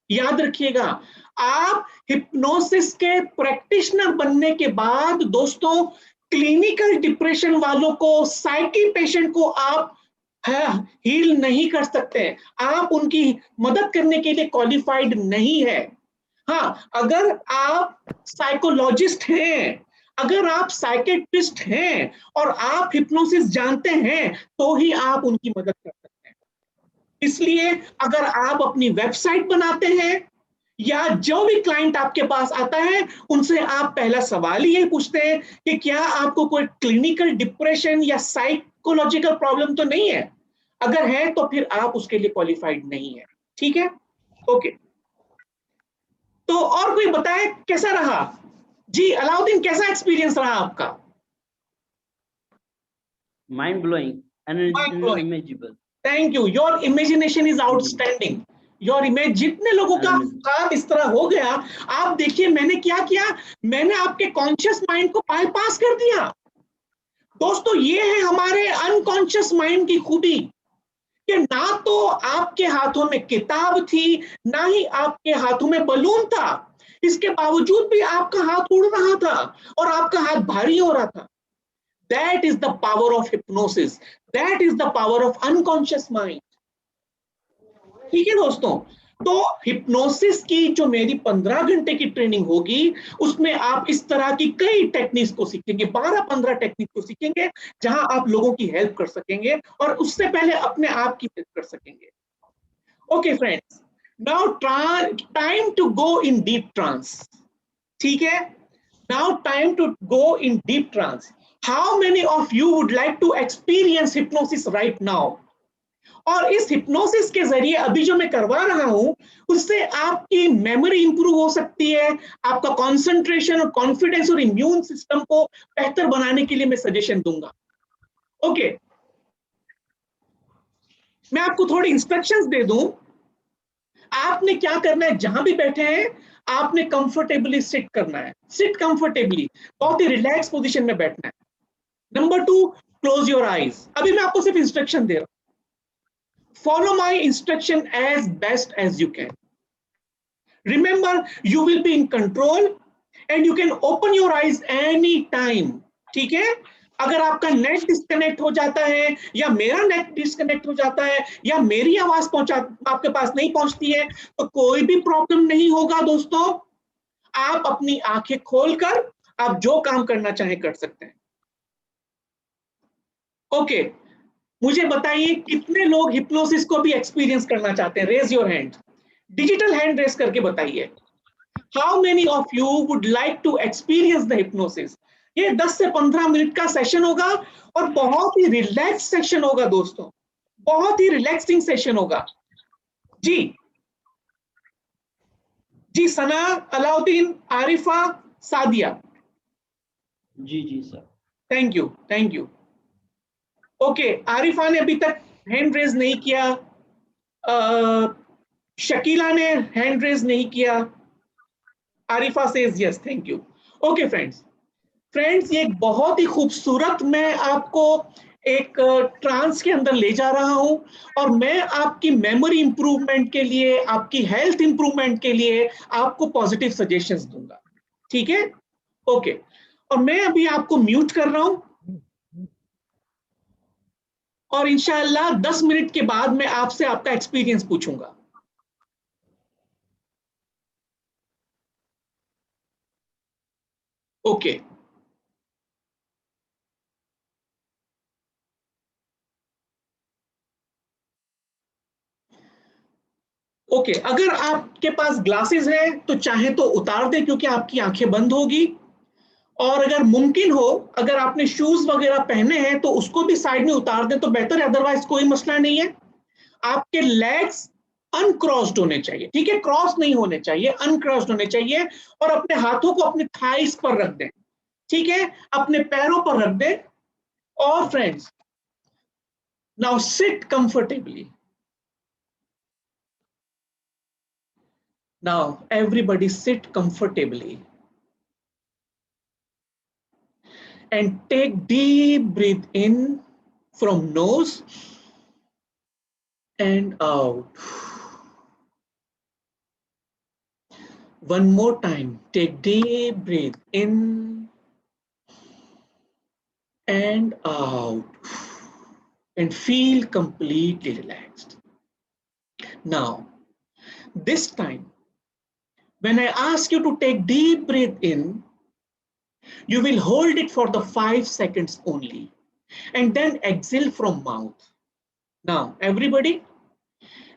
याद रखिएगा, आप हिप्नोसिस के प्रैक्टिशनर बनने के बाद दोस्तों क्लिनिकल डिप्रेशन वालों को, साइकी पेशेंट को आप हील नहीं कर सकते। आप उनकी मदद करने के लिए क्वालिफाइड नहीं है। हाँ, अगर आप साइकोलॉजिस्ट हैं, अगर आप साइकेट्रिस्ट हैं और आप हिप्नोसिस जानते हैं, तो ही आप उनकी मदद कर सकते हैं। इसलिए अगर आप अपनी वेबसाइट बनाते हैं या जो भी क्लाइंट आपके पास आता है, उनसे आप पहला सवाल ही यही पूछते हैं कि क्या आपको कोई क्लिनिकल डिप्रेशन या साइकोलॉजिकल प्रॉब्लम तो नहीं है। अगर है तो फिर आप उसके लिए क्वालिफाइड नहीं है। ठीक है, ओके। तो और कोई बताए कैसा रहा जी? अलाउद्दीन, कैसा एक्सपीरियंस रहा आपका? Mind blowing, unimaginable. Thank you. Your imagination is outstanding. Your image, जितने लोगों का काम इस तरह हो गया, आप देखिए मैंने क्या किया, मैंने आपके कॉन्शियस माइंड को बाईपास कर दिया। दोस्तों, ये है हमारे अनकॉन्शियस माइंड की खूबी कि ना तो आपके हाथों में किताब थी, ना ही आपके हाथों में बलून था, इसके बावजूद भी आपका हाथ उड़ रहा था और आपका हाथ भारी हो रहा था। That is the power of hypnosis. That is the power of unconscious mind. ठीक है दोस्तों, तो हिप्नोसिस की जो मेरी 15 घंटे की ट्रेनिंग होगी, उसमें आप इस तरह की कई टेक्निक्स को सीखेंगे, 12-15 टेक्निक को सीखेंगे, जहां आप लोगों की हेल्प कर सकेंगे और उससे पहले अपने आप की हेल्प कर सकेंगे। Okay friends, now time to go in deep trance. ठीक है, now time to go in deep trance. How many of you would like to experience hypnosis right now? और इस हिप्नोसिस के जरिए अभी जो मैं करवा रहा हूं, उससे आपकी मेमोरी इंप्रूव हो सकती है, आपका कंसंट्रेशन और कॉन्फिडेंस और इम्यून सिस्टम को बेहतर बनाने के लिए मैं सजेशन दूंगा। ओके, मैं आपको थोड़ी इंस्ट्रक्शंस दे दूं। आपने क्या करना है, जहां भी बैठे हैं आपने कंफर्टेबली सिट करना है। सिट कंफर्टेबली, बहुत ही रिलैक्स पोजीशन में बैठना है। Number 2, close your eyes. अभी मैं आपको सिर्फ इंस्ट्रक्शन दे रहा हूं। Follow my instruction as best as you can. Remember, you will be in control and you can open your eyes any time. ठीक है, अगर आपका नेट डिस्कनेक्ट हो जाता है या मेरा नेट डिस्कनेक्ट हो जाता है या मेरी आवाज आपके पास नहीं पहुंचती है, तो कोई भी प्रॉब्लम नहीं होगा दोस्तों। आप अपनी आंखें खोलकर आप जो काम करना चाहें कर सकते हैं। ओके, मुझे बताइए कितने लोग हिप्नोसिस को भी एक्सपीरियंस करना चाहते हैं? Raise your hand, digital hand raise करके बताइए। How many of you would like to experience the hypnosis? ये 10 से 15 मिनट का सेशन होगा और बहुत ही रिलैक्स सेशन होगा दोस्तों, बहुत ही रिलैक्सिंग सेशन होगा। जी जी, सना, अलाउद्दीन, आरिफा, सादिया। जी sir. Thank you, thank you. Okay, Arifa ने अभी तक हैंड रेज नहीं किया, शकीला ने हैंड रेज नहीं किया। Arifa says yes, thank you. Okay friends, ये एक बहुत ही खूबसूरत, मैं आपको एक ट्रांस के अंदर ले जा रहा हूं और मैं आपकी मेमोरी इंप्रूवमेंट के लिए, आपकी हेल्थ इंप्रूवमेंट के लिए आपको पॉजिटिव सजेशंस दूंगा। ठीक है, ओके, और मैं अभी आपको म्यूट कर रहा हूं और इंशाअल्लाह 10 मिनट के बाद मैं आपसे आपका एक्सपीरियंस पूछूंगा। ओके, ओके, अगर आपके पास ग्लासेस है तो चाहे तो उतार दें क्योंकि आपकी आंखें बंद होगी, और अगर मुमकिन हो, अगर आपने शूज वगैरह पहने हैं तो उसको भी साइड में उतार दें तो बेहतर है, अदरवाइज कोई मसला नहीं है। आपके लेग्स अनक्रॉस्ड होने चाहिए, ठीक है, क्रॉस नहीं होने चाहिए, अनक्रॉस्ड होने चाहिए, और अपने हाथों को अपने थाइस पर रख दें। ठीक है, अपने पैरों पर रख दें। और friends, now sit comfortably. Now everybody sit comfortably and take deep breath in from nose and out. One more time, take deep breath in and out and feel completely relaxed. Now, this time, when I ask you to take deep breath in, you will hold it for the 5 seconds only and then exhale from mouth. Now, everybody,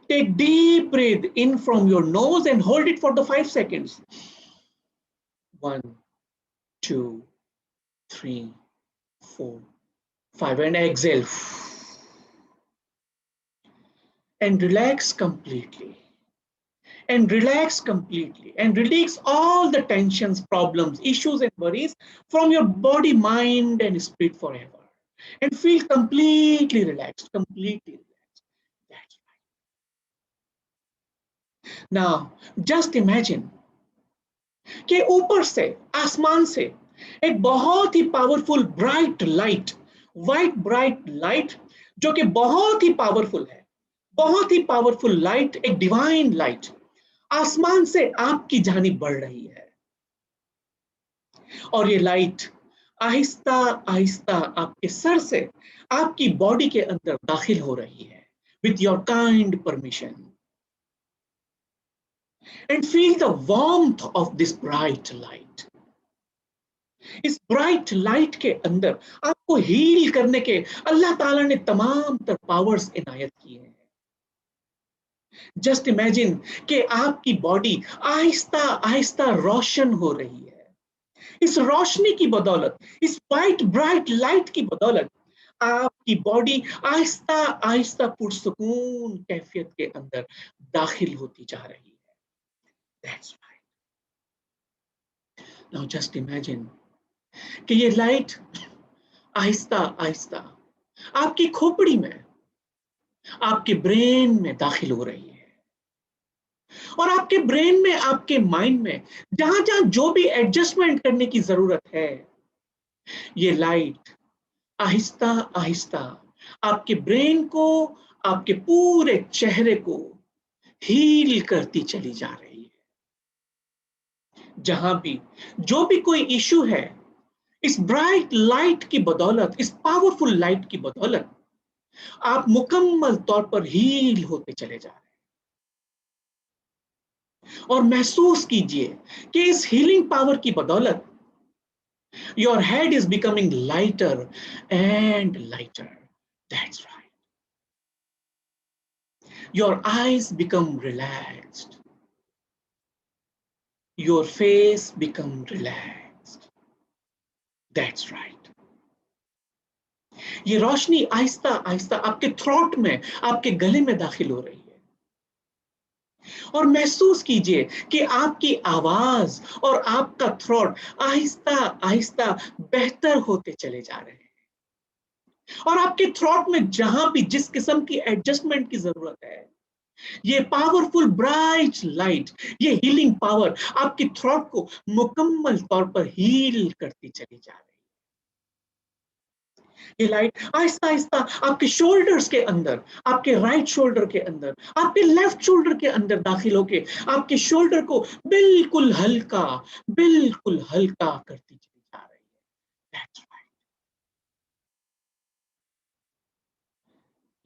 take deep breath in from your nose and hold it for the 5 seconds. 1, 2, 3, 4, 5, and exhale. And relax completely. And relax completely and release all the tensions, problems, issues, and worries from your body, mind, and spirit forever. and feel completely relaxed, completely relaxed. That's right. Now, just imagine कि ऊपर से, आसमान से एक बहुत ही powerful bright light, white bright light, जो कि बहुत ही पावरफुल है, बहुत ही पावरफुल लाइट, एक डिवाइन लाइट आसमान से आपकी जानिब बढ़ रही है। और ये लाइट आहिस्ता आहिस्ता आपके सर से आपकी बॉडी के अंदर दाखिल हो रही है, with your kind permission. And feel the warmth of this bright light. इस ब्राइट लाइट के अंदर आपको हील करने के अल्लाह ताला ने तमाम तर पावर्स इनायत किए हैं। जस्ट इमेजिन कि आपकी बॉडी आहिस्ता आहिस्ता रोशन हो रही है। इस रोशनी की बदौलत, इस वाइट ब्राइट लाइट की बदौलत आपकी बॉडी आहिस्ता आहिस्ता पुरसुकून कैफियत के अंदर दाखिल होती जा रही है। That's right. Now just imagine कि ये लाइट आहिस्ता आहिस्ता आपकी खोपड़ी में, आपके ब्रेन में दाखिल हो रही है। और आपके ब्रेन में, आपके माइंड में जहां जहां जो भी एडजस्टमेंट करने की जरूरत है, ये लाइट आहिस्ता आहिस्ता आपके ब्रेन को, आपके पूरे चेहरे को हील करती चली जा रही है। जहां भी जो भी कोई इशू है, इस ब्राइट लाइट की बदौलत, इस पावरफुल लाइट की बदौलत आप मुकम्मल तौर पर हील होते चले जा रहे हैं। और महसूस कीजिए कि इस हीलिंग पावर की बदौलत your head is becoming lighter and lighter. That's right. Your eyes become relaxed. Your face become relaxed. That's right. ये रोशनी आहिस्ता आहिस्ता आपके थ्रोट में, आपके गले में दाखिल हो रही है। और महसूस कीजिए कि आपकी आवाज और आपका थ्रोट आहिस्ता आहिस्ता बेहतर होते चले जा रहे हैं। और आपके थ्रोट में जहां भी जिस किस्म की एडजस्टमेंट की जरूरत है, ये पावरफुल ब्राइट लाइट, ये हीलिंग पावर आपके थ्रोट को मुकम्मल तौर पर हील करती चली जा रही है। ये लाइट आहिस्ता आहिस्ता आपके शोल्डर्स के अंदर, आपके राइट शोल्डर के अंदर, आपके लेफ्ट शोल्डर के अंदर दाखिल होके आपके शोल्डर को बिल्कुल हल्का करती चली जा रही है। That's right.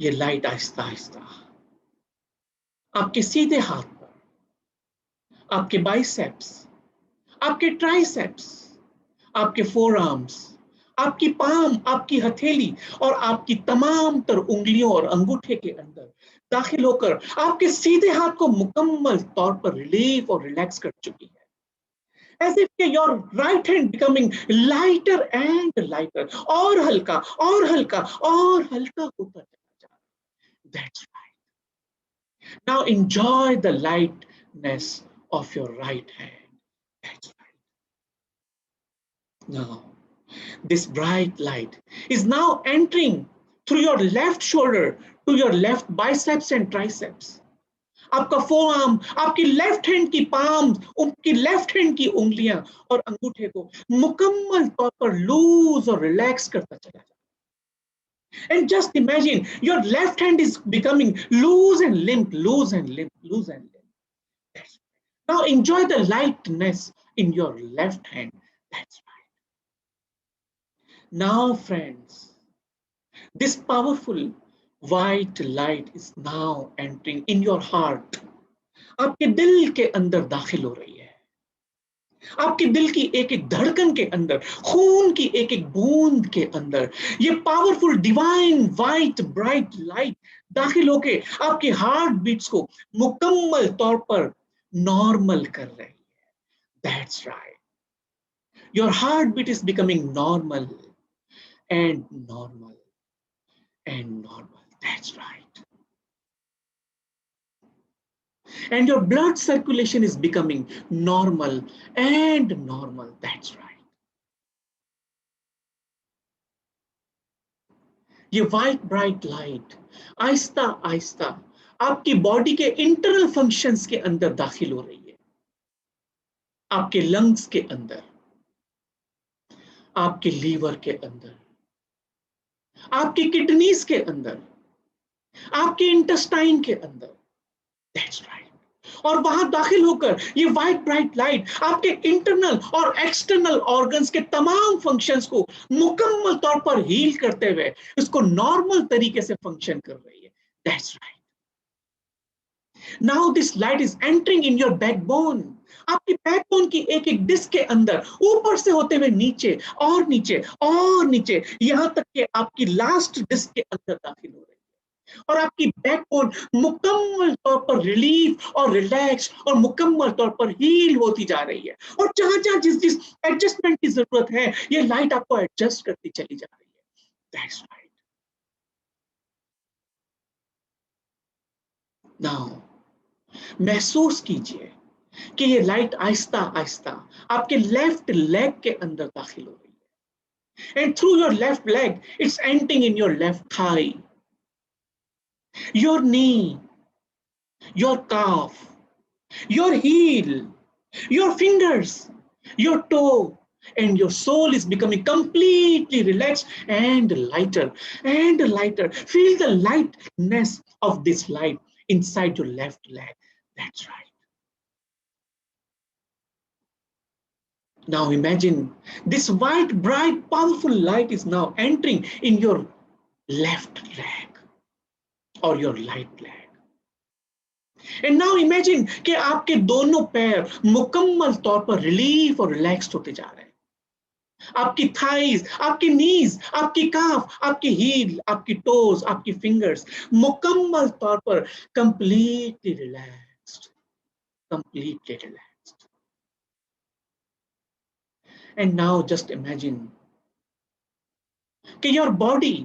ये लाइट आहिस्ता आहिस्ता आपके सीधे हाथ पर, आपके बाइसेप्स, आपके ट्राइसेप्स, आपके फोर आर्म्स, आपकी पाम, आपकी हथेली और आपकी तमाम तर उंगलियों और अंगूठे के अंदर दाखिल होकर आपके सीधे हाथ को मुकम्मल तौर पर रिलीफ और रिलैक्स कर चुकी है। As if your right hand becoming lighter and lighter, और हल्का और हल्का और हल्का होता चला जा रहा है। That's right. Now enjoy the lightness of your right hand. That's right. Now this bright light is now entering through your left shoulder to your left biceps and triceps. आपका फोआर्म, आपकी लेफ्ट हैंड की palm, आपकी left hand की उंगलियां और अंगूठे को मुकम्मल तौर पर लूज और रिलैक्स करता चला जाता है। And just imagine your left hand is becoming loose and limp, loose and limp, loose and limp. That's right. Now enjoy the lightness in your left hand. That's right. Now, friends, this powerful white light is now entering in your heart. आपके दिल के अंदर दाखिल हो रही है। आपके दिल की एक एक धड़कन के अंदर, खून की एक एक बूंद के अंदर ये powerful divine white bright light दाखिल होके आपके हार्ट बीट्स को मुकम्मल तौर पर नॉर्मल कर रही है। That's right. Your heartbeat is becoming normal and normal and normal. That's right. And your blood circulation is becoming normal and normal. That's right. ये white bright light Aahista Aahista आपकी बॉडी के इंटरनल फंक्शंस के अंदर दाखिल हो रही है, आपके लंग्स के अंदर, आपके लीवर के अंदर, आपकी किडनीज के अंदर, आपके इंटेस्टाइन के अंदर। That's right. और वहां दाखिल होकर ये व्हाइट ब्राइट लाइट आपके इंटरनल और एक्सटर्नल ऑर्गन्स के तमाम फंक्शंस को मुकम्मल तौर पर हील करते हुए इसको नॉर्मल तरीके से फंक्शन कर रही है। That's right. Now this light is entering in your backbone. आपकी बैकबोन की एक एक डिस्क के अंदर ऊपर से होते हुए नीचे और नीचे और नीचे, यहां तक कि आपकी लास्ट डिस्क के अंदर दाखिल हो रही है। और आपकी बैकबोन मुकम्मल तौर पर रिलीफ और रिलैक्स और मुकम्मल तौर पर हील होती जा रही है। और जहां जहां जिस जिस एडजस्टमेंट की जरूरत है ये लाइट आपको एडजस्ट करती चली जा रही है। That's right. नाउ महसूस कीजिए कि ये लाइट आहिस्ता आहिस्ता आपके लेफ्ट लेग के अंदर दाखिल हो रही है। And through your left leg it's entering in your left thigh, your knee, your calf, your heel, your fingers, your toe, and your soul is becoming completely relaxed and lighter and lighter. Feel the lightness of this light inside your left leg. That's right. Now imagine this white, bright, powerful light is now entering in your left leg or your right leg. And now imagine कि आपके दोनों पैर मुकम्मल तौर पर relief और relaxed होते जा रहे हैं। आपकी थाइज, आपकी नीज, आपकी काफ, आपकी हील, आपकी टोज, आपकी फिंगर्स मुकम्मल तौर पर completely relaxed, completely relaxed. And now just imagine कि your body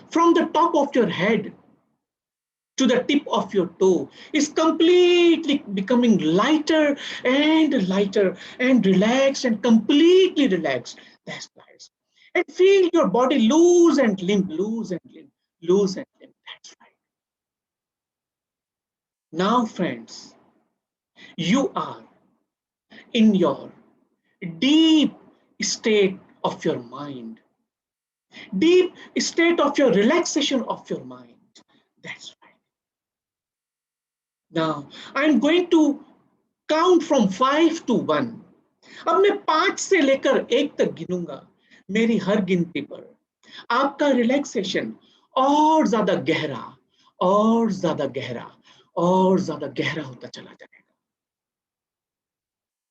from the top of your head to the tip of your toe is completely becoming lighter and lighter and relaxed and completely relaxed. That's nice. And feel your body loose and limp, loose and limp, loose and limp. That's right. Now, friends, you are in your deep state of your mind, deep state of your relaxation of your mind. That's right. Now, I'm going to count from 5 to 1. अब मैं 5 से लेकर 1 तक गिनूंगा। मेरी हर गिनती पर आपका relaxation और ज्यादा गहरा और ज्यादा गहरा और ज्यादा गहरा होता चला जाएगा।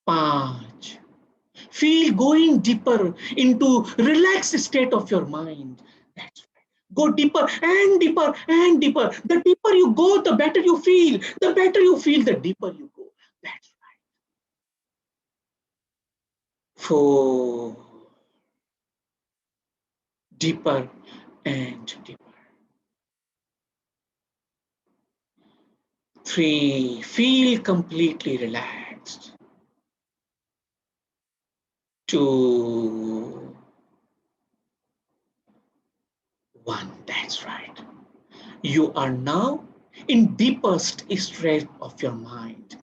5. Feel going deeper into relaxed state of your mind. That's right. Go deeper and deeper and deeper. The deeper you go, the better you feel. The better you feel, the deeper you go. That's right. 4. Deeper and deeper. 3. Feel completely relaxed. 2. 1. That's right. You are now in deepest state of your mind.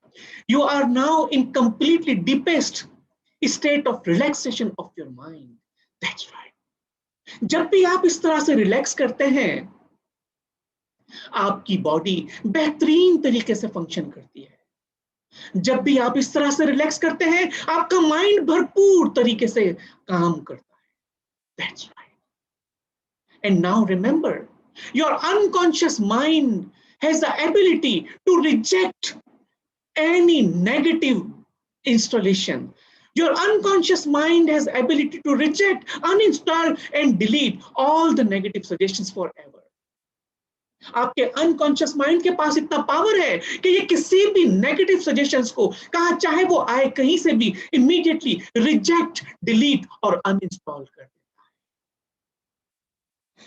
You are now in completely deepest state of relaxation of your mind. That's right. जब भी आप इस तरह से relax करते हैं, आपकी body बेहतरीन तरीके से फंक्शन करती है। जब भी आप इस तरह से रिलैक्स करते हैं, आपका माइंड भरपूर तरीके से काम करता है। That's right. And now remember, your unconscious mind has the ability to reject any negative installation. Your unconscious mind has the ability to reject, uninstall and delete all the negative suggestions forever. आपके unconscious mind के पास इतना power है कि ये किसी भी negative suggestions को, कहा चाहे वो आए कहीं से भी, इमीडिएटली रिजेक्ट, डिलीट और अनइंस्टॉल कर देता है।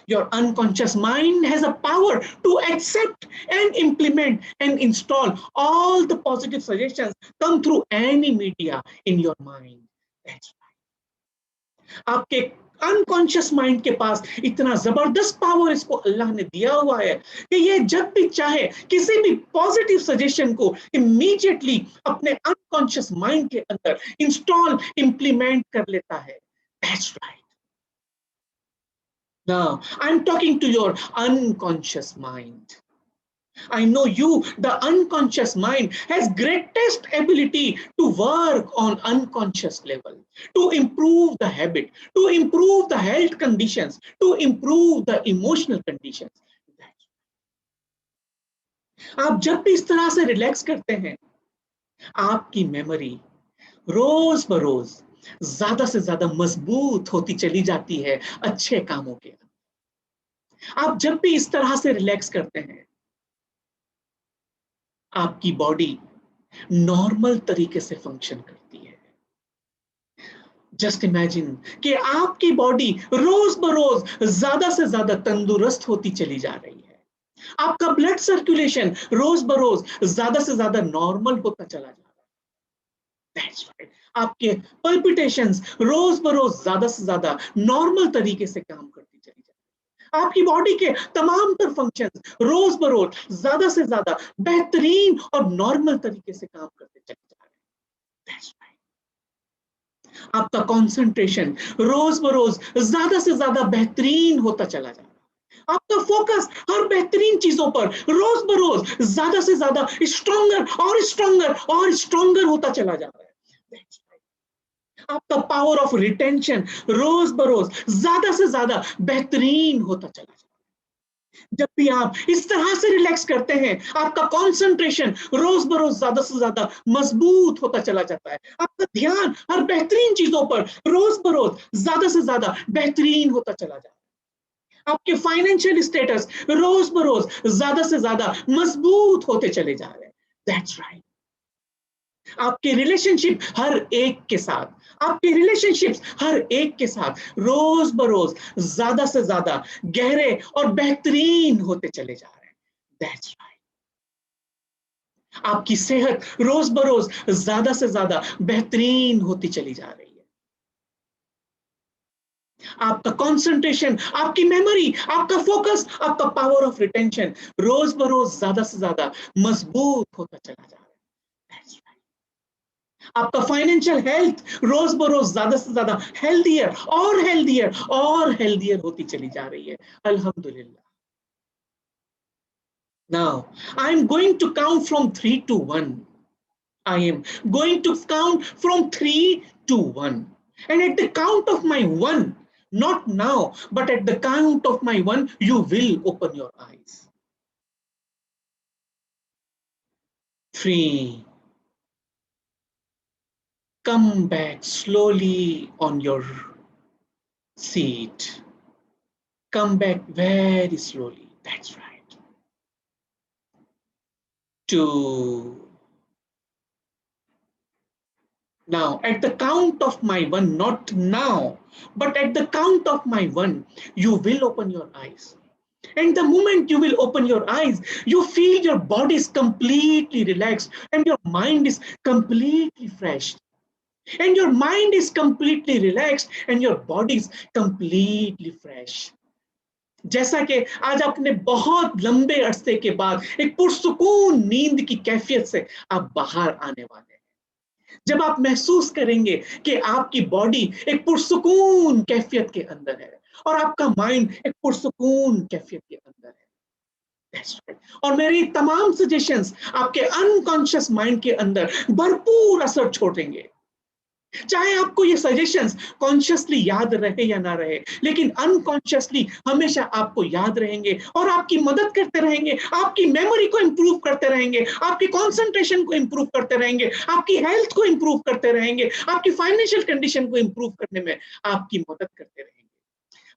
Your unconscious mind has a power to accept and implement and install all the positive suggestions come through any media in your mind. That's right. आपके अनकॉन्शियस माइंड के पास इतना जबरदस्त power इसको अल्लाह ने दिया हुआ है कि ये जब भी चाहे किसी भी पॉजिटिव सजेशन को इमीडिएटली अपने अनकॉन्शियस माइंड के अंदर इंस्टॉल इंप्लीमेंट कर लेता है। That's right. Now I am talking to your unconscious mind. I know you, the unconscious mind, has greatest ability to work on unconscious level, to improve the habit, to improve the health conditions, to improve the emotional conditions. आप जब भी इस तरह से relax करते हैं, आपकी memory रोज बरोज ज्यादा से ज्यादा मजबूत होती चली जाती है अच्छे कामों के। आप जब भी इस तरह से रिलैक्स करते हैं, आपकी बॉडी नॉर्मल तरीके से फंक्शन करती है। जस्ट इमेजिन कि आपकी बॉडी रोज बरोज ज्यादा से ज्यादा तंदुरुस्त होती चली जा रही है। आपका ब्लड सर्कुलेशन रोज बरोज ज्यादा से ज्यादा नॉर्मल होता चला जा रहा है। That's right. आपके पल्पिटेशंस रोज बरोज ज्यादा से ज्यादा नॉर्मल तरीके से काम करती चली जा रही है। आपकी बॉडी के तमाम तर फंक्शंस रोज बरोज ज्यादा से ज्यादा बेहतरीन और नॉर्मल तरीके से काम करते चले जा रहे हैं। आपका कंसंट्रेशन रोज बरोज ज्यादा से ज्यादा बेहतरीन होता चला जा रहा है। आपका फोकस हर बेहतरीन चीजों पर रोज बरोज ज्यादा से ज्यादा स्ट्रॉन्गर और स्ट्रॉन्गर और स्ट्रॉन्गर होता चला जा रहा है। आपका पावर ऑफ रिटेंशन रोज बरोज ज्यादा से ज्यादा बेहतरीन होता चला जा रहा है। जब भी आप इस तरह से रिलैक्स करते हैं, आपका कंसंट्रेशन रोज बरोज ज्यादा से ज्यादा मजबूत होता चला जाता है। आपका ध्यान हर बेहतरीन चीजों पर रोज बरोज ज्यादा से ज्यादा बेहतरीन होता चला जाता है। आपके फाइनेंशियल स्टेटस रोज बरोज ज्यादा से ज्यादा मजबूत होते चले जा रहे हैं। That's right. आपके रिलेशनशिप हर एक के साथ, आपके रिलेशनशिप्स हर एक के साथ रोज बरोज ज्यादा से ज्यादा गहरे और बेहतरीन होते चले जा रहे हैं। That's right. आपकी सेहत रोज बरोज ज्यादा से ज्यादा बेहतरीन होती चली जा रही है। आपका कंसंट्रेशन, आपकी मेमोरी, आपका फोकस, आपका पावर ऑफ रिटेंशन रोज बरोज ज्यादा से ज्यादा मजबूत होता चला जा रहा है। That's right. आपका फाइनेंशियल हेल्थ रोज बरोज ज्यादा से ज्यादा हेल्दियर और हेल्दियर और हेल्दियर होती चली जा रही है। अल्हम्दुलिल्लाह। Now, I am going to count from 3 to 1. I am going to count from 3 to 1. And at the count of my 1, not now, but at the count of my 1, you will open your eyes. 3. Come back slowly on your seat. Come back very slowly. That's right. 2. Now, at the count of my 1, not now, but at the count of my 1, you will open your eyes. And the moment you will open your eyes, you feel your body is completely relaxed and your mind is completely fresh. And your mind is completely relaxed and your body is completely fresh. जैसा कि आज आपने बहुत लंबे अरसे के बाद एक पुरसुकून नींद की कैफियत से आप बाहर आने वाले हैं। जब आप महसूस करेंगे कि आपकी बॉडी एक पुरसुकून कैफियत के अंदर है और आपका माइंड एक पुरसुकून कैफियत के अंदर है। और मेरी तमाम सजेशंस आपके अनकॉन्शियस माइंड के अंदर भरपूर असर छोड़ेंगे। चाहे आपको ये सजेशंस कॉन्शियसली याद रहे या ना रहे, लेकिन अनकॉन्शियसली हमेशा आपको याद रहेंगे और आपकी मदद करते रहेंगे, आपकी मेमोरी को इंप्रूव करते रहेंगे, आपकी कंसंट्रेशन को इंप्रूव करते रहेंगे, आपकी हेल्थ को इंप्रूव करते रहेंगे, आपकी फाइनेंशियल कंडीशन को इंप्रूव करने में आपकी मदद करते रहेंगे।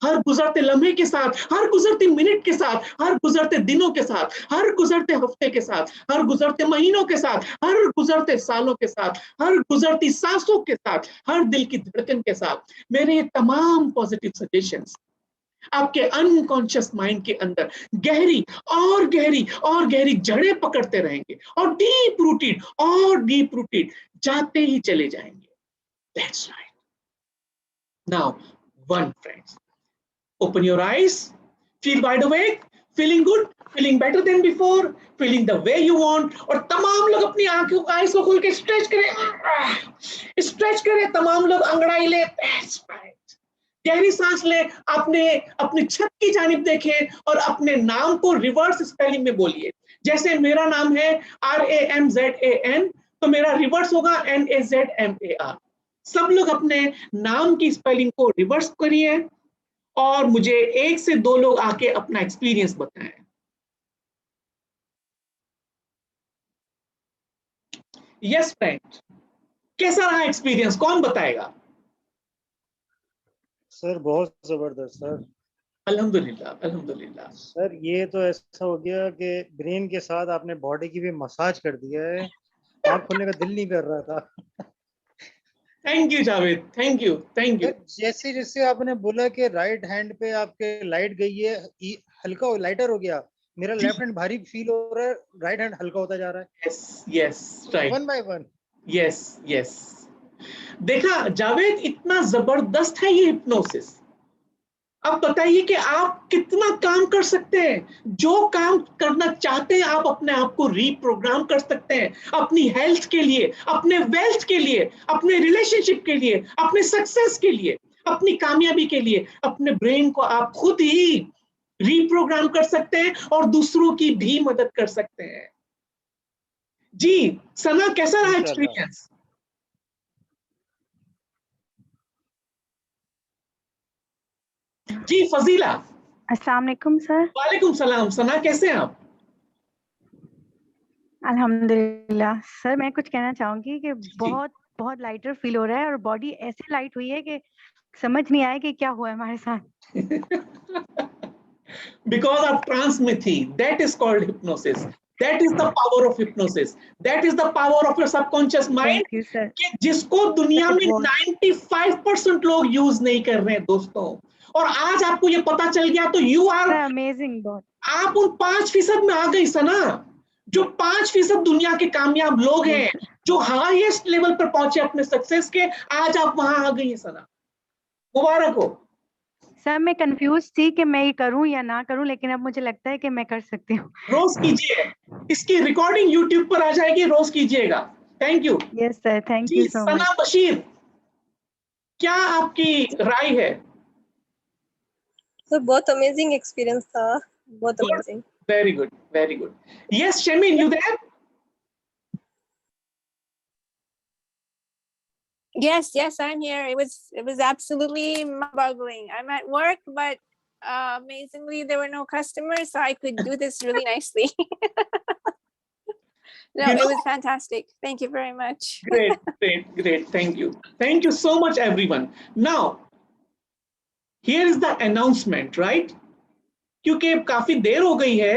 हर गुजरते लम्हे के साथ, हर गुजरते मिनट के साथ, हर गुजरते दिनों के साथ, हर गुजरते हफ्ते के साथ, हर गुजरते महीनों के साथ, हर गुजरते सालों के साथ, हर गुजरती सांसों के साथ, हर दिल की धड़कन के साथ मेरे ये तमाम पॉजिटिव सजेशंस आपके अनकॉन्शियस माइंड के अंदर गहरी और गहरी और गहरी जड़ें पकड़ते रहेंगे और डीप रूटेड जाते ही चले जाएंगे। That's right. Now, one, friends. Open your eyes, feel wide awake, feeling good, feeling better than before, feeling the way you want. और तमाम लोग अपनी आंखों आइज को खोल के स्ट्रेच करें, तमाम लोग अंगड़ाई ले, that's right. गहरी सांस ले, आपने अपनी छत की जानिब देखें और अपने नाम को रिवर्स स्पेलिंग में बोलिए। जैसे मेरा नाम है RAMZAN, तो मेरा रिवर्स होगा NAZMAR। सब लोग अपने नाम की स्पेलिंग को रिवर्स करिए और मुझे 1 से 2 लोग आके अपना एक्सपीरियंस बताएं। यस फ्रेंड, कैसा रहा एक्सपीरियंस, कौन बताएगा? सर बहुत जबरदस्त सर। अल्हम्दुलिल्लाह, अल्हम्दुलिल्लाह। सर ये तो ऐसा हो गया कि ब्रेन के साथ आपने बॉडी की भी मसाज कर दिया है, आँख खोलने का दिल नहीं कर रहा था। Thank you Javed, thank you, thank you. जैसे जैसे आपने बोला कि राइट हैंड पे आपके लाइट गई है, हल्का लाइटर हो गया, मेरा लेफ्ट हैंड भारी फील हो रहा है, राइट हैंड हल्का होता जा रहा है। Yes yes, right, 1 by 1। Yes yes. देखा जावेद, इतना जबरदस्त है ये हिप्नोसिस। अब बताइए कि आप कितना काम कर सकते हैं। जो काम करना चाहते हैं आप अपने आप को रीप्रोग्राम कर सकते हैं, अपनी हेल्थ के लिए, अपने वेल्थ के लिए, अपने रिलेशनशिप के लिए, अपने सक्सेस के लिए, अपनी कामयाबी के लिए। अपने ब्रेन को आप खुद ही रीप्रोग्राम कर सकते हैं और दूसरों की भी मदद कर सकते हैं। जी सना, कैसा रहा एक्सपीरियंस? जी फजीला। अस्सलाम वालेकुम सर। वालेकुम सलाम। सना कैसे हैं आप? अल्हम्दुलिल्लाह। सर मैं कुछ कहना चाहूंगी कि बहुत बहुत लाइटर फील हो रहा है और बॉडी ऐसे लाइट हुई है कि समझ नहीं आया कि क्या हुआ है हमारे साथ। Because आप ट्रांस में थी, that is called hypnosis. That is the power of hypnosis. That is the power of your subconscious mind. Thank you sir. कि जिसको दुनिया में 95% लोग यूज नहीं कर रहे हैं दोस्तों, और आज आपको ये पता चल गया तो यू आर अमेजिंग। बहुत आप उन 5% में आ गई सना, जो 5% दुनिया के कामयाब लोग हैं, जो हाईएस्ट लेवल पर पहुंचे अपने सक्सेस के, आज आप वहां आ गई हैं सना, मुबारक हो। सर मैं कंफ्यूज थी कि मैं ये करूं या ना करूं, लेकिन अब मुझे लगता है कि मैं कर सकती हूँ। रोज कीजिए, इसकी रिकॉर्डिंग यूट्यूब पर आ जाएगी, रोज कीजिएगा। Thank you. Yes sir, thank you so much. Sana Bashir, क्या आपकी राय है? तो बहुत अमेजिंग एक्सपीरियंस था, बहुत amazing. Very good, very good. Yes Shameen, you there? Yes, I'm here. It was absolutely mind-boggling. I'm at work, but amazingly there were no customers, so I could do this really nicely. No, it was fantastic. Thank you very much. Great. Thank you. Thank you so much, everyone. Now, here is the announcement, right? क्योंकि काफी देर हो गई है,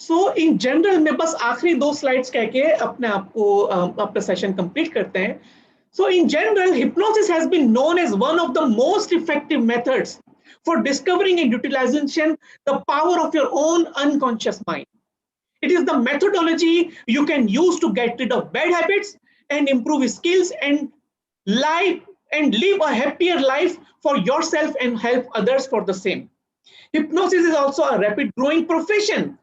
सो in general मैं बस आखिरी 2 slides कह के अपने आप को अपना सेशन कंप्लीट करते हैं। So in general, hypnosis has been known as one of the most effective methods for discovering and utilizing the power of your own unconscious mind. It is the methodology you can use to get rid of bad habits and improve skills and live a happier life for yourself and help others for the same. Hypnosis is also a rapid growing profession.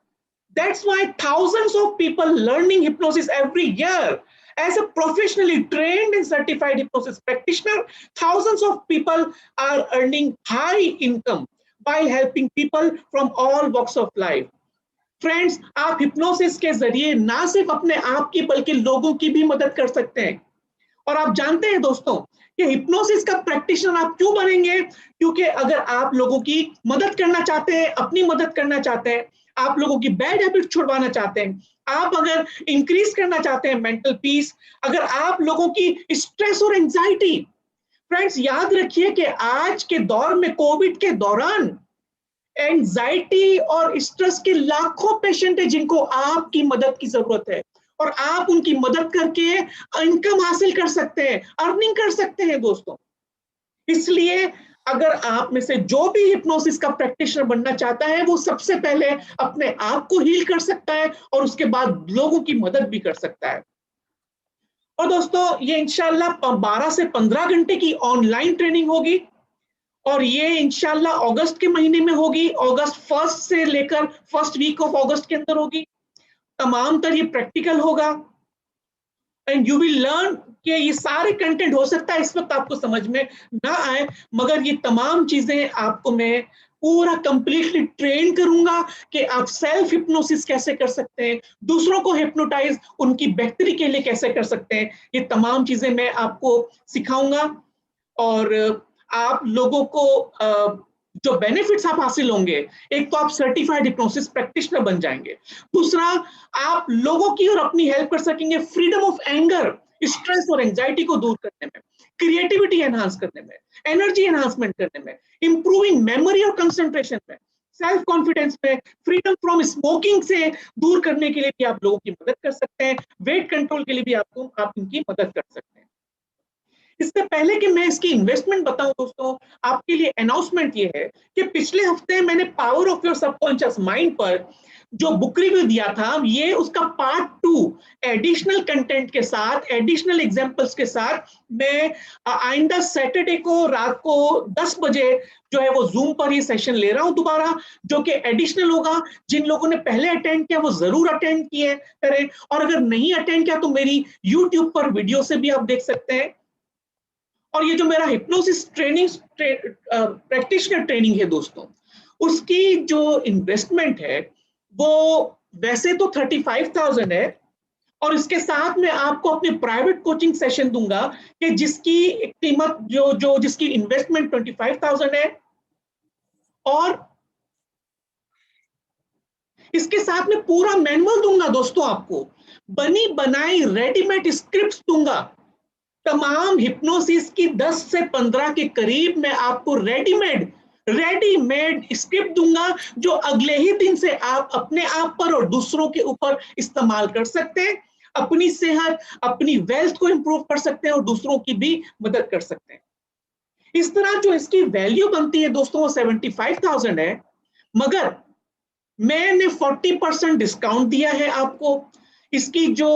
That's why thousands of people learning hypnosis every year. As a professionally trained and certified hypnosis practitioner, thousands of people are earning high income while helping people from all walks of life. Friends, आप hypnosis के जरिए ना सिर्फ अपने आप की बल्कि लोगों की भी मदद कर सकते हैं। और आप जानते हैं दोस्तों कि हिप्नोसिस का प्रैक्टिशनर आप क्यों बनेंगे? क्योंकि अगर आप लोगों की मदद करना चाहते हैं, अपनी मदद करना चाहते हैं, आप लोगों की बैड हैबिट छुड़वाना चाहते हैं, आप अगर इंक्रीज करना चाहते हैं मेंटल पीस, अगर आप लोगों की स्ट्रेस और एंजाइटी, फ्रेंड्स याद रखिए कि आज के दौर में, कोविड के दौरान, एंजाइटी और स्ट्रेस के लाखों पेशेंट हैं जिनको आपकी मदद की जरूरत है, और आप उनकी मदद करके इनकम हासिल कर सकते हैं, अर्निंग कर सकते हैं दोस्तों। इसलिए अगर आप में से जो भी हिप्नोसिस का प्रैक्टिशनर बनना चाहता है, वो सबसे पहले अपने आप को हील कर सकता है और उसके बाद लोगों की मदद भी कर सकता है। और दोस्तों ये इंशाल्लाह 12 से 15 घंटे की ऑनलाइन ट्रेनिंग होगी और ये इंशाल्लाह अगस्त के महीने में होगी, अगस्त 1 से लेकर फर्स्ट वीक ऑफ अगस्त के अंदर होगी। तमाम तर ये प्रैक्टिकल होगा एंड यू विल लर्न कि ये सारे कंटेंट हो सकता है इस वक्त आपको समझ में ना आए, मगर ये तमाम चीजें आपको मैं पूरा कंप्लीटली ट्रेन करूंगा कि आप सेल्फ हिप्नोसिस कैसे कर सकते हैं, दूसरों को हिप्नोटाइज उनकी बेहतरी के लिए कैसे कर सकते हैं, ये तमाम चीजें मैं आपको सिखाऊंगा। और आप लोगों को जो बेनिफिट्स आप हासिल होंगे, एक तो आप सर्टिफाइड हिप्नोसिस प्रैक्टिशनर बन जाएंगे, दूसरा आप लोगों की और अपनी हेल्प कर सकेंगे फ्रीडम ऑफ एंगर, स्ट्रेस और एंजाइटी को दूर करने में, क्रिएटिविटी एनहांस करने में, एनर्जी एनहांसमेंट करने में, इंप्रूविंग मेमोरी और कंसंट्रेशन में, सेल्फ कॉन्फिडेंस में, फ्रीडम फ्रॉम स्मोकिंग से दूर करने के लिए भी आप लोगों की मदद कर सकते हैं, वेट कंट्रोल के लिए भी आप इनकी मदद कर सकते हैं। इससे पहले कि मैं इसकी इन्वेस्टमेंट बताऊं दोस्तों, आपके लिए अनाउंसमेंट ये है कि पिछले हफ्ते मैंने power of your subconscious mind पर जो बुक रिव्यू दिया था, ये उसका पार्ट 2 एडिशनल कंटेंट के साथ, एडिशनल एग्जांपल्स के साथ मैं आइंदा सैटरडे को रात को 10 बजे जो है वो जूम पर ही सेशन ले रहा हूं दोबारा, जो कि एडिशनल होगा। जिन लोगों ने पहले अटेंड किया वो जरूर अटेंड किए करें, और अगर नहीं अटेंड किया तो मेरी यूट्यूब पर वीडियो से भी आप देख सकते हैं। और ये जो मेरा हिप्नोसिस ट्रेनिंग प्रैक्टिशनर ट्रेनिंग है दोस्तों, उसकी जो इन्वेस्टमेंट है वो वैसे तो 35,000 है, और इसके साथ में आपको अपनी प्राइवेट कोचिंग सेशन दूंगा कि जिसकी कीमत जो जिसकी इन्वेस्टमेंट 25,000 है, और इसके साथ में पूरा मैनुअल दूंगा दोस्तों, आपको बनी बनाई रेडीमेड स्क्रिप्ट्स दूंगा। तमाम हिप्नोसिस की 10 से 15 के करीब मैं आपको रेडीमेड स्क्रिप्ट दूंगा, जो अगले ही दिन से आप अपने आप पर और दूसरों के ऊपर इस्तेमाल कर सकते हैं, अपनी सेहत, अपनी वेल्थ को इंप्रूव कर सकते हैं और दूसरों की भी मदद कर सकते हैं। इस तरह जो इसकी वैल्यू बनती है दोस्तों वो 75,000 है, मगर मैंने 40% डिस्काउंट दिया है आपको। इसकी जो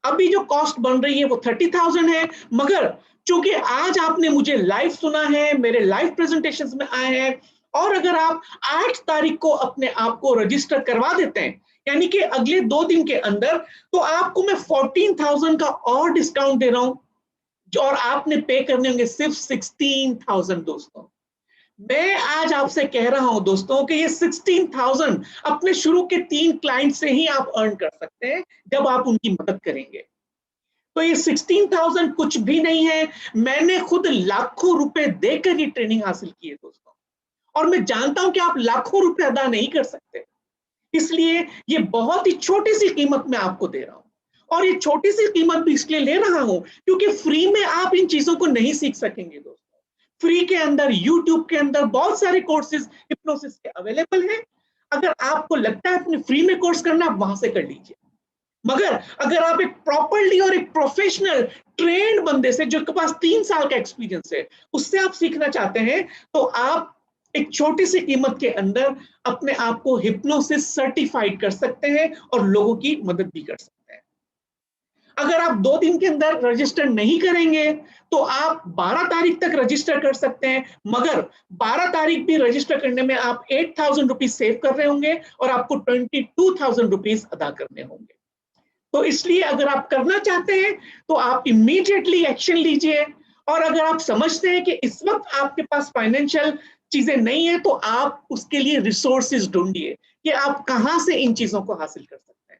अभी जो कॉस्ट बन रही है वो 30,000 है, मगर चूंकि आज आपने मुझे लाइव सुना है, मेरे लाइव प्रेजेंटेशंस में आए हैं, और अगर आप 8 तारीख को अपने आप को रजिस्टर करवा देते हैं, यानी कि अगले 2 दिन के अंदर, तो आपको मैं 14,000 का और डिस्काउंट दे रहा हूं, और आपने पे करने होंगे सिर्फ 16,000 दोस्तों। मैं आज आपसे कह रहा हूं दोस्तों कि ये 16,000 अपने शुरू के 3 क्लाइंट से ही आप अर्न कर सकते हैं जब आप उनकी मदद करेंगे। तो ये 16,000 कुछ भी नहीं है, मैंने खुद लाखों रुपए देकर ये ट्रेनिंग हासिल की है दोस्तों, और मैं जानता हूं कि आप लाखों रुपए अदा नहीं कर सकते, इसलिए ये बहुत ही छोटी सी कीमत में आपको दे रहा हूं। और ये छोटी सी कीमत भी इसलिए ले रहा हूं क्योंकि फ्री में आप इन चीजों को नहीं सीख सकेंगे दोस्तों। फ्री के अंदर यूट्यूब के अंदर बहुत सारे कोर्सेज हिप्नोसिस के अवेलेबल हैं। अगर आपको लगता है अपने फ्री में कोर्स करना, आप वहां से कर लीजिए, मगर अगर आप एक प्रॉपर्ली और एक प्रोफेशनल ट्रेंड बंदे से जो के पास 3 साल का एक्सपीरियंस है उससे आप सीखना चाहते हैं, तो आप एक छोटी सी कीमत के अंदर अपने आप को हिप्नोसिस सर्टिफाइड कर सकते हैं और लोगों की मदद भी कर सकते हैं। अगर आप 2 दिन के अंदर रजिस्टर नहीं करेंगे तो आप 12 तारीख तक रजिस्टर कर सकते हैं, मगर 12 तारीख भी रजिस्टर करने में आप 8,000 रुपीज सेव कर रहे होंगे और आपको 22,000 रुपीज अदा करने होंगे। तो इसलिए अगर आप करना चाहते हैं तो आप इमीडिएटली एक्शन लीजिए, और अगर आप समझते हैं कि इस वक्त आपके पास फाइनेंशियल चीजें नहीं है तो आप उसके लिए रिसोर्सेज ढूंढिए कि आप कहां से इन चीजों को हासिल कर सकते हैं,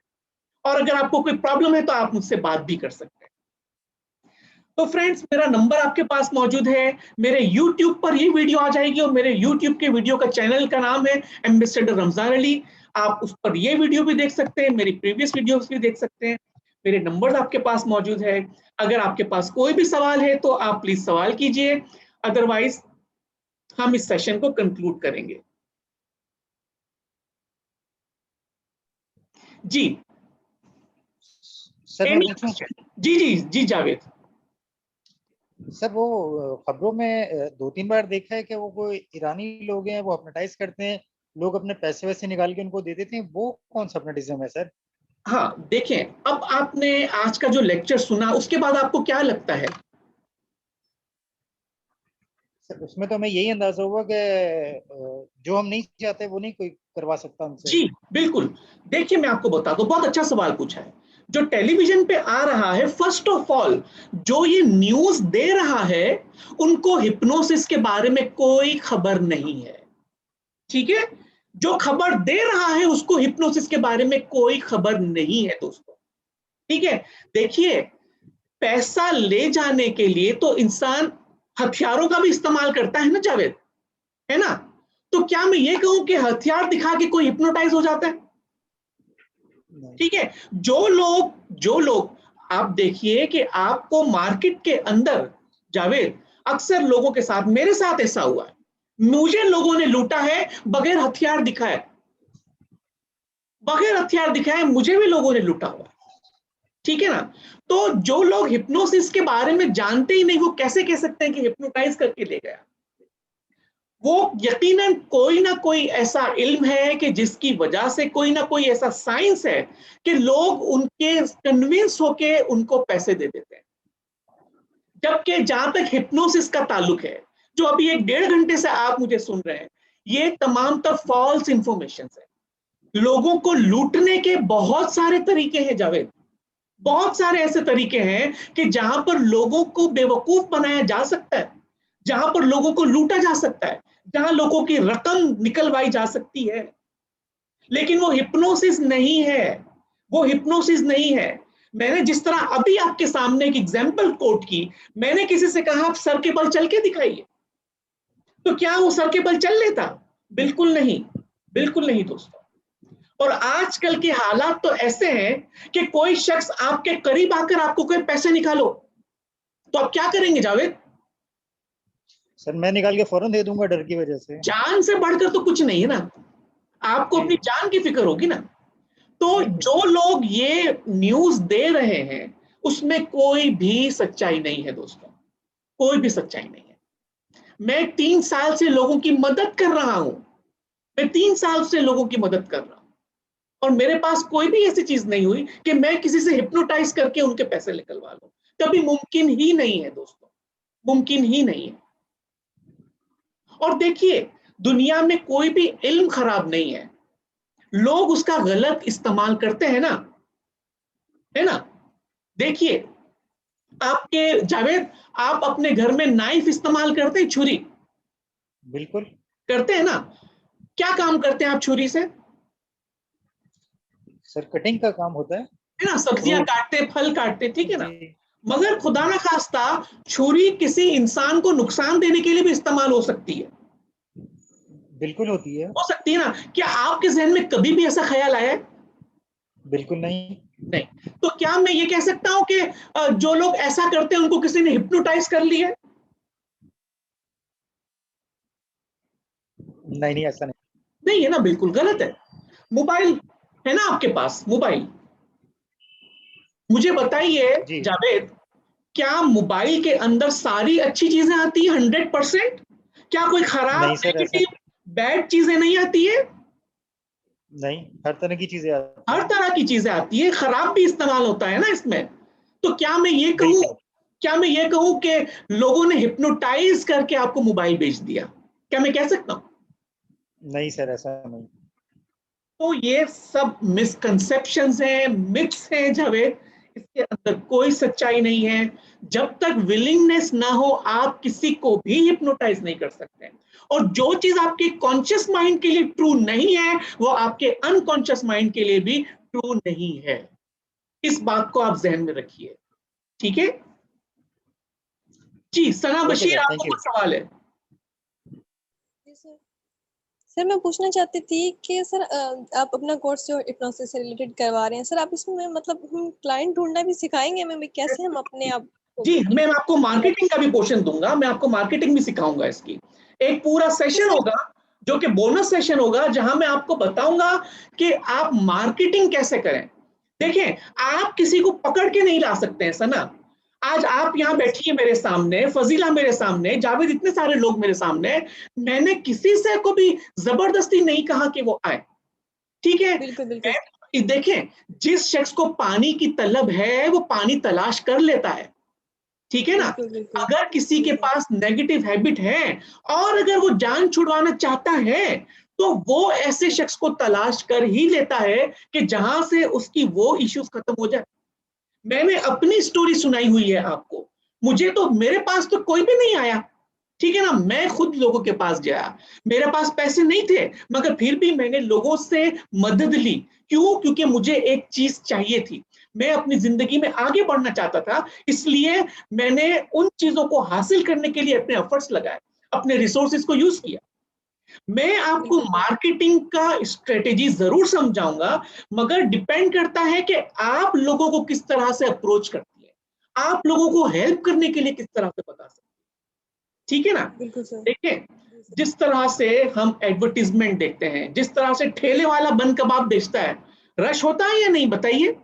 और अगर आपको कोई प्रॉब्लम है तो आप मुझसे बात भी कर सकते हैं। तो फ्रेंड्स, मेरा नंबर आपके पास मौजूद है, मेरे YouTube पर ये वीडियो आ जाएगी, और मेरे YouTube के वीडियो का चैनल का नाम है एम्बेसडर रमजान अली। आप उस पर ये वीडियो भी देख सकते हैं, मेरी प्रीवियस वीडियोस भी देख सकते हैं, मेरे नंबर आपके पास मौजूद है। अगर आपके पास कोई भी सवाल है तो आप प्लीज सवाल कीजिए, अदरवाइज हम इस सेशन को कंक्लूड करेंगे। जी सर मैं पूछूं? जी जी जी जावेद सर, वो खबरों में 2-3 बार देखा है कि वो कोई ईरानी लोग हैं, वो अपनेटाइज करते हैं, लोग अपने पैसे वैसे निकाल के उनको दे देते हैं, वो कौन सा अपनेटिज्म है सर? हाँ देखें, अब आपने आज का जो लेक्चर सुना उसके बाद आपको क्या लगता है? सर उसमें तो हमें यही अंदाजा हुआ कि जो हम नहीं चाहते वो नहीं कोई करवा सकता हमसे। जी बिल्कुल। देखिए मैं आपको बता दूं, बहुत अच्छा सवाल पूछा है। जो टेलीविजन पे आ रहा है, फर्स्ट ऑफ ऑल जो ये न्यूज दे रहा है उनको हिप्नोसिस के बारे में कोई खबर नहीं है, ठीक है? जो खबर दे रहा है उसको हिप्नोसिस के बारे में कोई खबर नहीं है दोस्तों, ठीक है? देखिए, पैसा ले जाने के लिए तो इंसान हथियारों का भी इस्तेमाल करता है ना जावेद, है ना? तो क्या मैं ये कहूं कि हथियार दिखा के कोई हिप्नोटाइज हो जाता है? ठीक है। जो लोग आप देखिए कि आपको मार्केट के अंदर जावेद, अक्सर लोगों के साथ, मेरे साथ ऐसा हुआ है, मुझे लोगों ने लूटा है बगैर हथियार दिखाए, बगैर हथियार दिखाए मुझे भी लोगों ने लूटा हुआ, ठीक है ना? तो जो लोग हिप्नोसिस के बारे में जानते ही नहीं, वो कैसे कह सकते हैं कि हिप्नोटाइज करके ले गया? वो यकीनन कोई ना कोई ऐसा इल्म है कि जिसकी वजह से, कोई ना कोई ऐसा साइंस है कि लोग उनके कन्विंस होके उनको पैसे दे देते हैं। जबकि जहां तक हिप्नोसिस का ताल्लुक है, जो अभी 1-1.5 घंटे से आप मुझे सुन रहे हैं, ये तमाम तक फॉल्स इंफॉर्मेशन है। लोगों को लूटने के बहुत सारे तरीके हैं जावेद, बहुत सारे ऐसे तरीके हैं कि जहां पर लोगों को बेवकूफ बनाया जा सकता है, जहां पर लोगों को लूटा जा सकता है, जहां लोगों की रकम निकलवाई जा सकती है। लेकिन वो हिप्नोसिस नहीं है, वो हिप्नोसिस नहीं है। मैंने जिस तरह अभी आपके सामने एक एग्जांपल कोट की, मैंने किसी से कहा आप सर के बल चल के दिखाइए, तो क्या वो सर के बल चल लेता? बिल्कुल नहीं, बिल्कुल नहीं दोस्तों। और आजकल के हालात तो ऐसे हैं कि कोई शख्स आपके करीब आकर आपको कोई पैसे निकालो, तो आप क्या करेंगे जावेद? सर मैं निकाल के फौरन दे दूंगा डर की वजह से। जान से बढ़कर तो कुछ नहीं है ना, आपको अपनी जान की फिक्र होगी ना। तो जो लोग ये न्यूज दे रहे हैं उसमें कोई भी सच्चाई नहीं है दोस्तों, कोई भी सच्चाई नहीं है। मैं 3 साल से लोगों की मदद कर रहा हूं, मैं 3 साल से लोगों की मदद कर रहा हूं, और मेरे पास कोई भी ऐसी चीज नहीं हुई कि मैं किसी से हिप्नोटाइज करके उनके पैसे निकलवा लूं। कभी मुमकिन ही नहीं है दोस्तों, मुमकिन ही नहीं है। और देखिए, दुनिया में कोई भी इल्म खराब नहीं है, लोग उसका गलत इस्तेमाल करते हैं ना, है ना? देखिए, आपके जावेद, आप अपने घर में नाइफ इस्तेमाल करते हैं, छुरी बिल्कुल करते हैं ना? क्या काम करते हैं आप छुरी से? सर कटिंग का काम होता है ना, सब्जियां काटते, फल काटते, ठीक है ना? जी। मगर खुदा ना खास्ता छुरी किसी इंसान को नुकसान देने के लिए भी इस्तेमाल हो सकती है, बिल्कुल होती है। हो सकती है ना? क्या आपके जहन में कभी भी ऐसा ख्याल आया है? बिल्कुल नहीं। नहीं। तो क्या मैं ये कह सकता हूं कि जो लोग ऐसा करते हैं उनको किसी ने हिप्नोटाइज कर लिया है? नहीं नहीं ऐसा नहीं। नहीं है ना, बिल्कुल गलत है। मोबाइल है ना आपके पास, मोबाइल, मुझे बताइए जी जावेद, क्या मोबाइल के अंदर सारी अच्छी चीजें आती है 100%? क्या कोई खराब, नहीं सर ऐसा नेगेटिव, बैड चीजें नहीं आती है? नहीं, हर तरह की चीजें आती हर हैं। तरह की चीजें आती है, खराब भी इस्तेमाल होता है ना इसमें। तो क्या मैं ये कहूं, बिल्कुल क्या मैं ये कहूं कि लोगों ने हिप्नोटाइज करके आपको मोबाइल बेच दिया? क्या मैं कह सकता हूं? नहीं सर ऐसा नहीं। तो ये सब मिसकंसेप्शंस हैं, मिथ्स हैं जावेद, इसके अंदर कोई सच्चाई नहीं है। जब तक विलिंगनेस ना हो, आप किसी को भी हिप्नोटाइज नहीं कर सकते। और जो चीज आपके कॉन्शियस माइंड के लिए ट्रू नहीं है, वो आपके अनकॉन्शियस माइंड के लिए भी ट्रू नहीं है। इस बात को आप जहन में रखिए, ठीक है जी? सना ओके बशीर, सर, आपको थैंक यू। कुछ सवाल है? सर मैं पूछना चाहती थी कि सर आप अपना कोर्स जो हिप्नोसिस से रिलेटेड करवा रहे हैं सर, आप इसमें मतलब हम क्लाइंट ढूंढना भी सिखाएंगे हमें, कैसे हम अपने आप को जी, मैं आपको मार्केटिंग का भी पोर्शन दूंगा, मैं आपको मार्केटिंग भी सिखाऊंगा। इसकी एक पूरा सेशन होगा जो कि बोनस सेशन होगा, जहां मैं आपको बताऊंगा कि आप मार्केटिंग कैसे करें। देखिए, आप किसी को पकड़ के नहीं ला सकते हैं सना। आज आप यहाँ बैठिए मेरे सामने, फजीला मेरे सामने, जावेद, इतने सारे लोग मेरे सामने, मैंने किसी से को भी जबरदस्ती नहीं कहा कि वो आए, ठीक है? बिल्कुल बिल्कुल देखें, जिस शख्स को पानी की तलब है वो पानी तलाश कर लेता है, ठीक है ना। बिल्कुल बिल्कुल अगर किसी के बिल्कुल पास नेगेटिव हैबिट है और अगर वो जान छुड़वाना चाहता है तो वो ऐसे शख्स को तलाश कर ही लेता है कि जहां से उसकी वो इश्यूज खत्म हो जाए। मैंने अपनी स्टोरी सुनाई हुई है आपको, मुझे तो, मेरे पास तो कोई भी नहीं आया, ठीक है ना। मैं खुद लोगों के पास गया, मेरे पास पैसे नहीं थे मगर फिर भी मैंने लोगों से मदद ली। क्यों? क्योंकि मुझे एक चीज चाहिए थी, मैं अपनी जिंदगी में आगे बढ़ना चाहता था, इसलिए मैंने उन चीजों को हासिल करने के लिए अपने एफर्ट्स लगाए, अपने रिसोर्सेज को यूज किया। मैं आपको बिल्कुल मार्केटिंग का स्ट्रेटेजी जरूर समझाऊंगा, मगर डिपेंड करता है कि आप लोगों को किस तरह से अप्रोच करती है, आप लोगों को हेल्प करने के लिए किस तरह से बता सकते हैं, ठीक है ना। बिल्कुल सर। देखें, जिस तरह से हम एडवर्टीजमेंट देखते हैं, जिस तरह से ठेले वाला बन कबाब बेचता है, रश होता है या नहीं बताइए?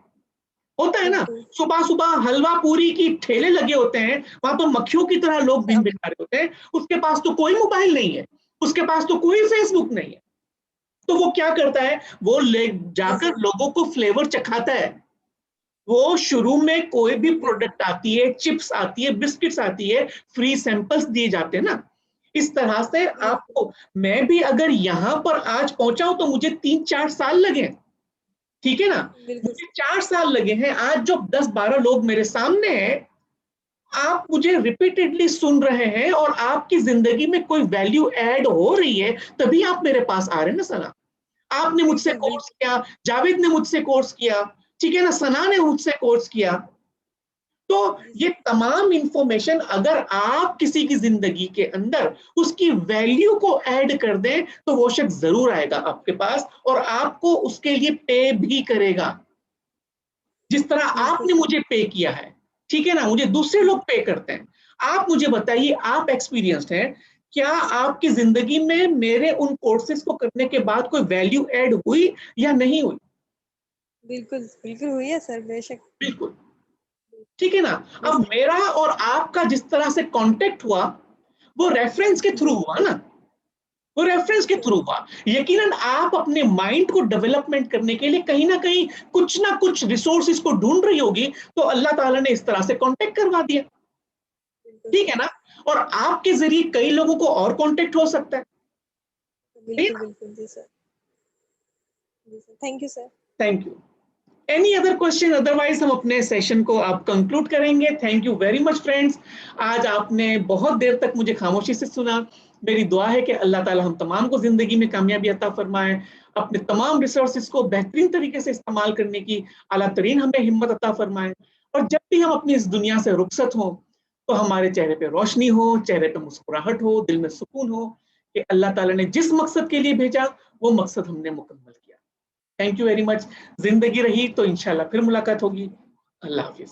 होता है ना। बिल्कुल सुबह सुबह हलवा पूरी की ठेले लगे होते हैं, वहां तो मक्खियों की तरह लोग भिन भिन रहे होते हैं, उसके पास तो कोई मोबाइल नहीं है, उसके पास तो कोई फेसबुक नहीं है, तो वो क्या करता है, वो ले जाकर लोगों को फ्लेवर चखाता है। वो शुरू में कोई भी प्रोडक्ट आती है, चिप्स आती है, बिस्किट्स आती है, फ्री सैंपल्स दिए जाते हैं ना, इस तरह से आपको, मैं भी अगर यहां पर आज पहुंचा हूं तो मुझे 3-4 साल लगे, ठीक है ना। बिल्कुल मुझे 4 साल लगे हैं, आज जो 10-12 लोग मेरे सामने हैं, आप मुझे रिपीटेडली सुन रहे हैं और आपकी जिंदगी में कोई वैल्यू ऐड हो रही है, तभी आप मेरे पास आ रहे हैं ना सना। आपने मुझसे बिल्कुल कोर्स किया, जावेद ने मुझसे कोर्स किया, ठीक है ना, सना ने मुझसे कोर्स किया। तो ये तमाम इंफॉर्मेशन अगर आप किसी की जिंदगी के अंदर उसकी वैल्यू को ऐड कर दें तो वो शख्स जरूर आएगा आपके पास और आपको उसके लिए पे भी करेगा, जिस तरह आपने मुझे पे किया है, ठीक है ना। मुझे दूसरे लोग पे करते हैं। आप मुझे बताइए, आप एक्सपीरियंस्ड हैं, क्या आपकी जिंदगी में मेरे उन कोर्सेज को करने के बाद कोई वैल्यू ऐड हुई या नहीं हुई? बिल्कुल बिल्कुल हुई है सर, बेशक। बिल्कुल, ठीक है ना। अब मेरा और आपका जिस तरह से कांटेक्ट हुआ वो रेफरेंस के थ्रू हुआ ना, वो रेफरेंस के थ्रू हुआ। यकीनन आप अपने माइंड को डेवलपमेंट करने के लिए कहीं ना कुछ रिसोर्सेज को ढूंढ रही होगी, तो अल्लाह ताला ने इस तरह से कांटेक्ट करवा दिया, ठीक है ना। और आपके जरिए कई लोगों को और कांटेक्ट हो सकता है, बिल्कुल बिल्कुल जी sir, thank you sir. Thank you. Any other question? Otherwise हम अपने सेशन को आप कंक्लूड करेंगे। Thank you very much friends, आज आपने बहुत देर तक मुझे खामोशी से सुना। मेरी दुआ है कि अल्लाह ताला हम तमाम को जिंदगी में कामयाबी अता फरमाए, अपने तमाम रिसोर्सेज को बेहतरीन तरीके से इस्तेमाल करने की अल्लाह तरीन हमें हिम्मत अता फरमाए, और जब भी हम अपनी इस दुनिया से रुखसत हो तो हमारे चेहरे पे रोशनी हो, चेहरे पे मुस्कुराहट हो, दिल में सुकून हो कि अल्लाह ताला ने जिस मकसद के लिए भेजा वो मकसद हमने मुकम्मल किया। Thank you very much. जिंदगी रही तो इंशाल्लाह फिर मुलाकात होगी। अल्लाह हाफिज।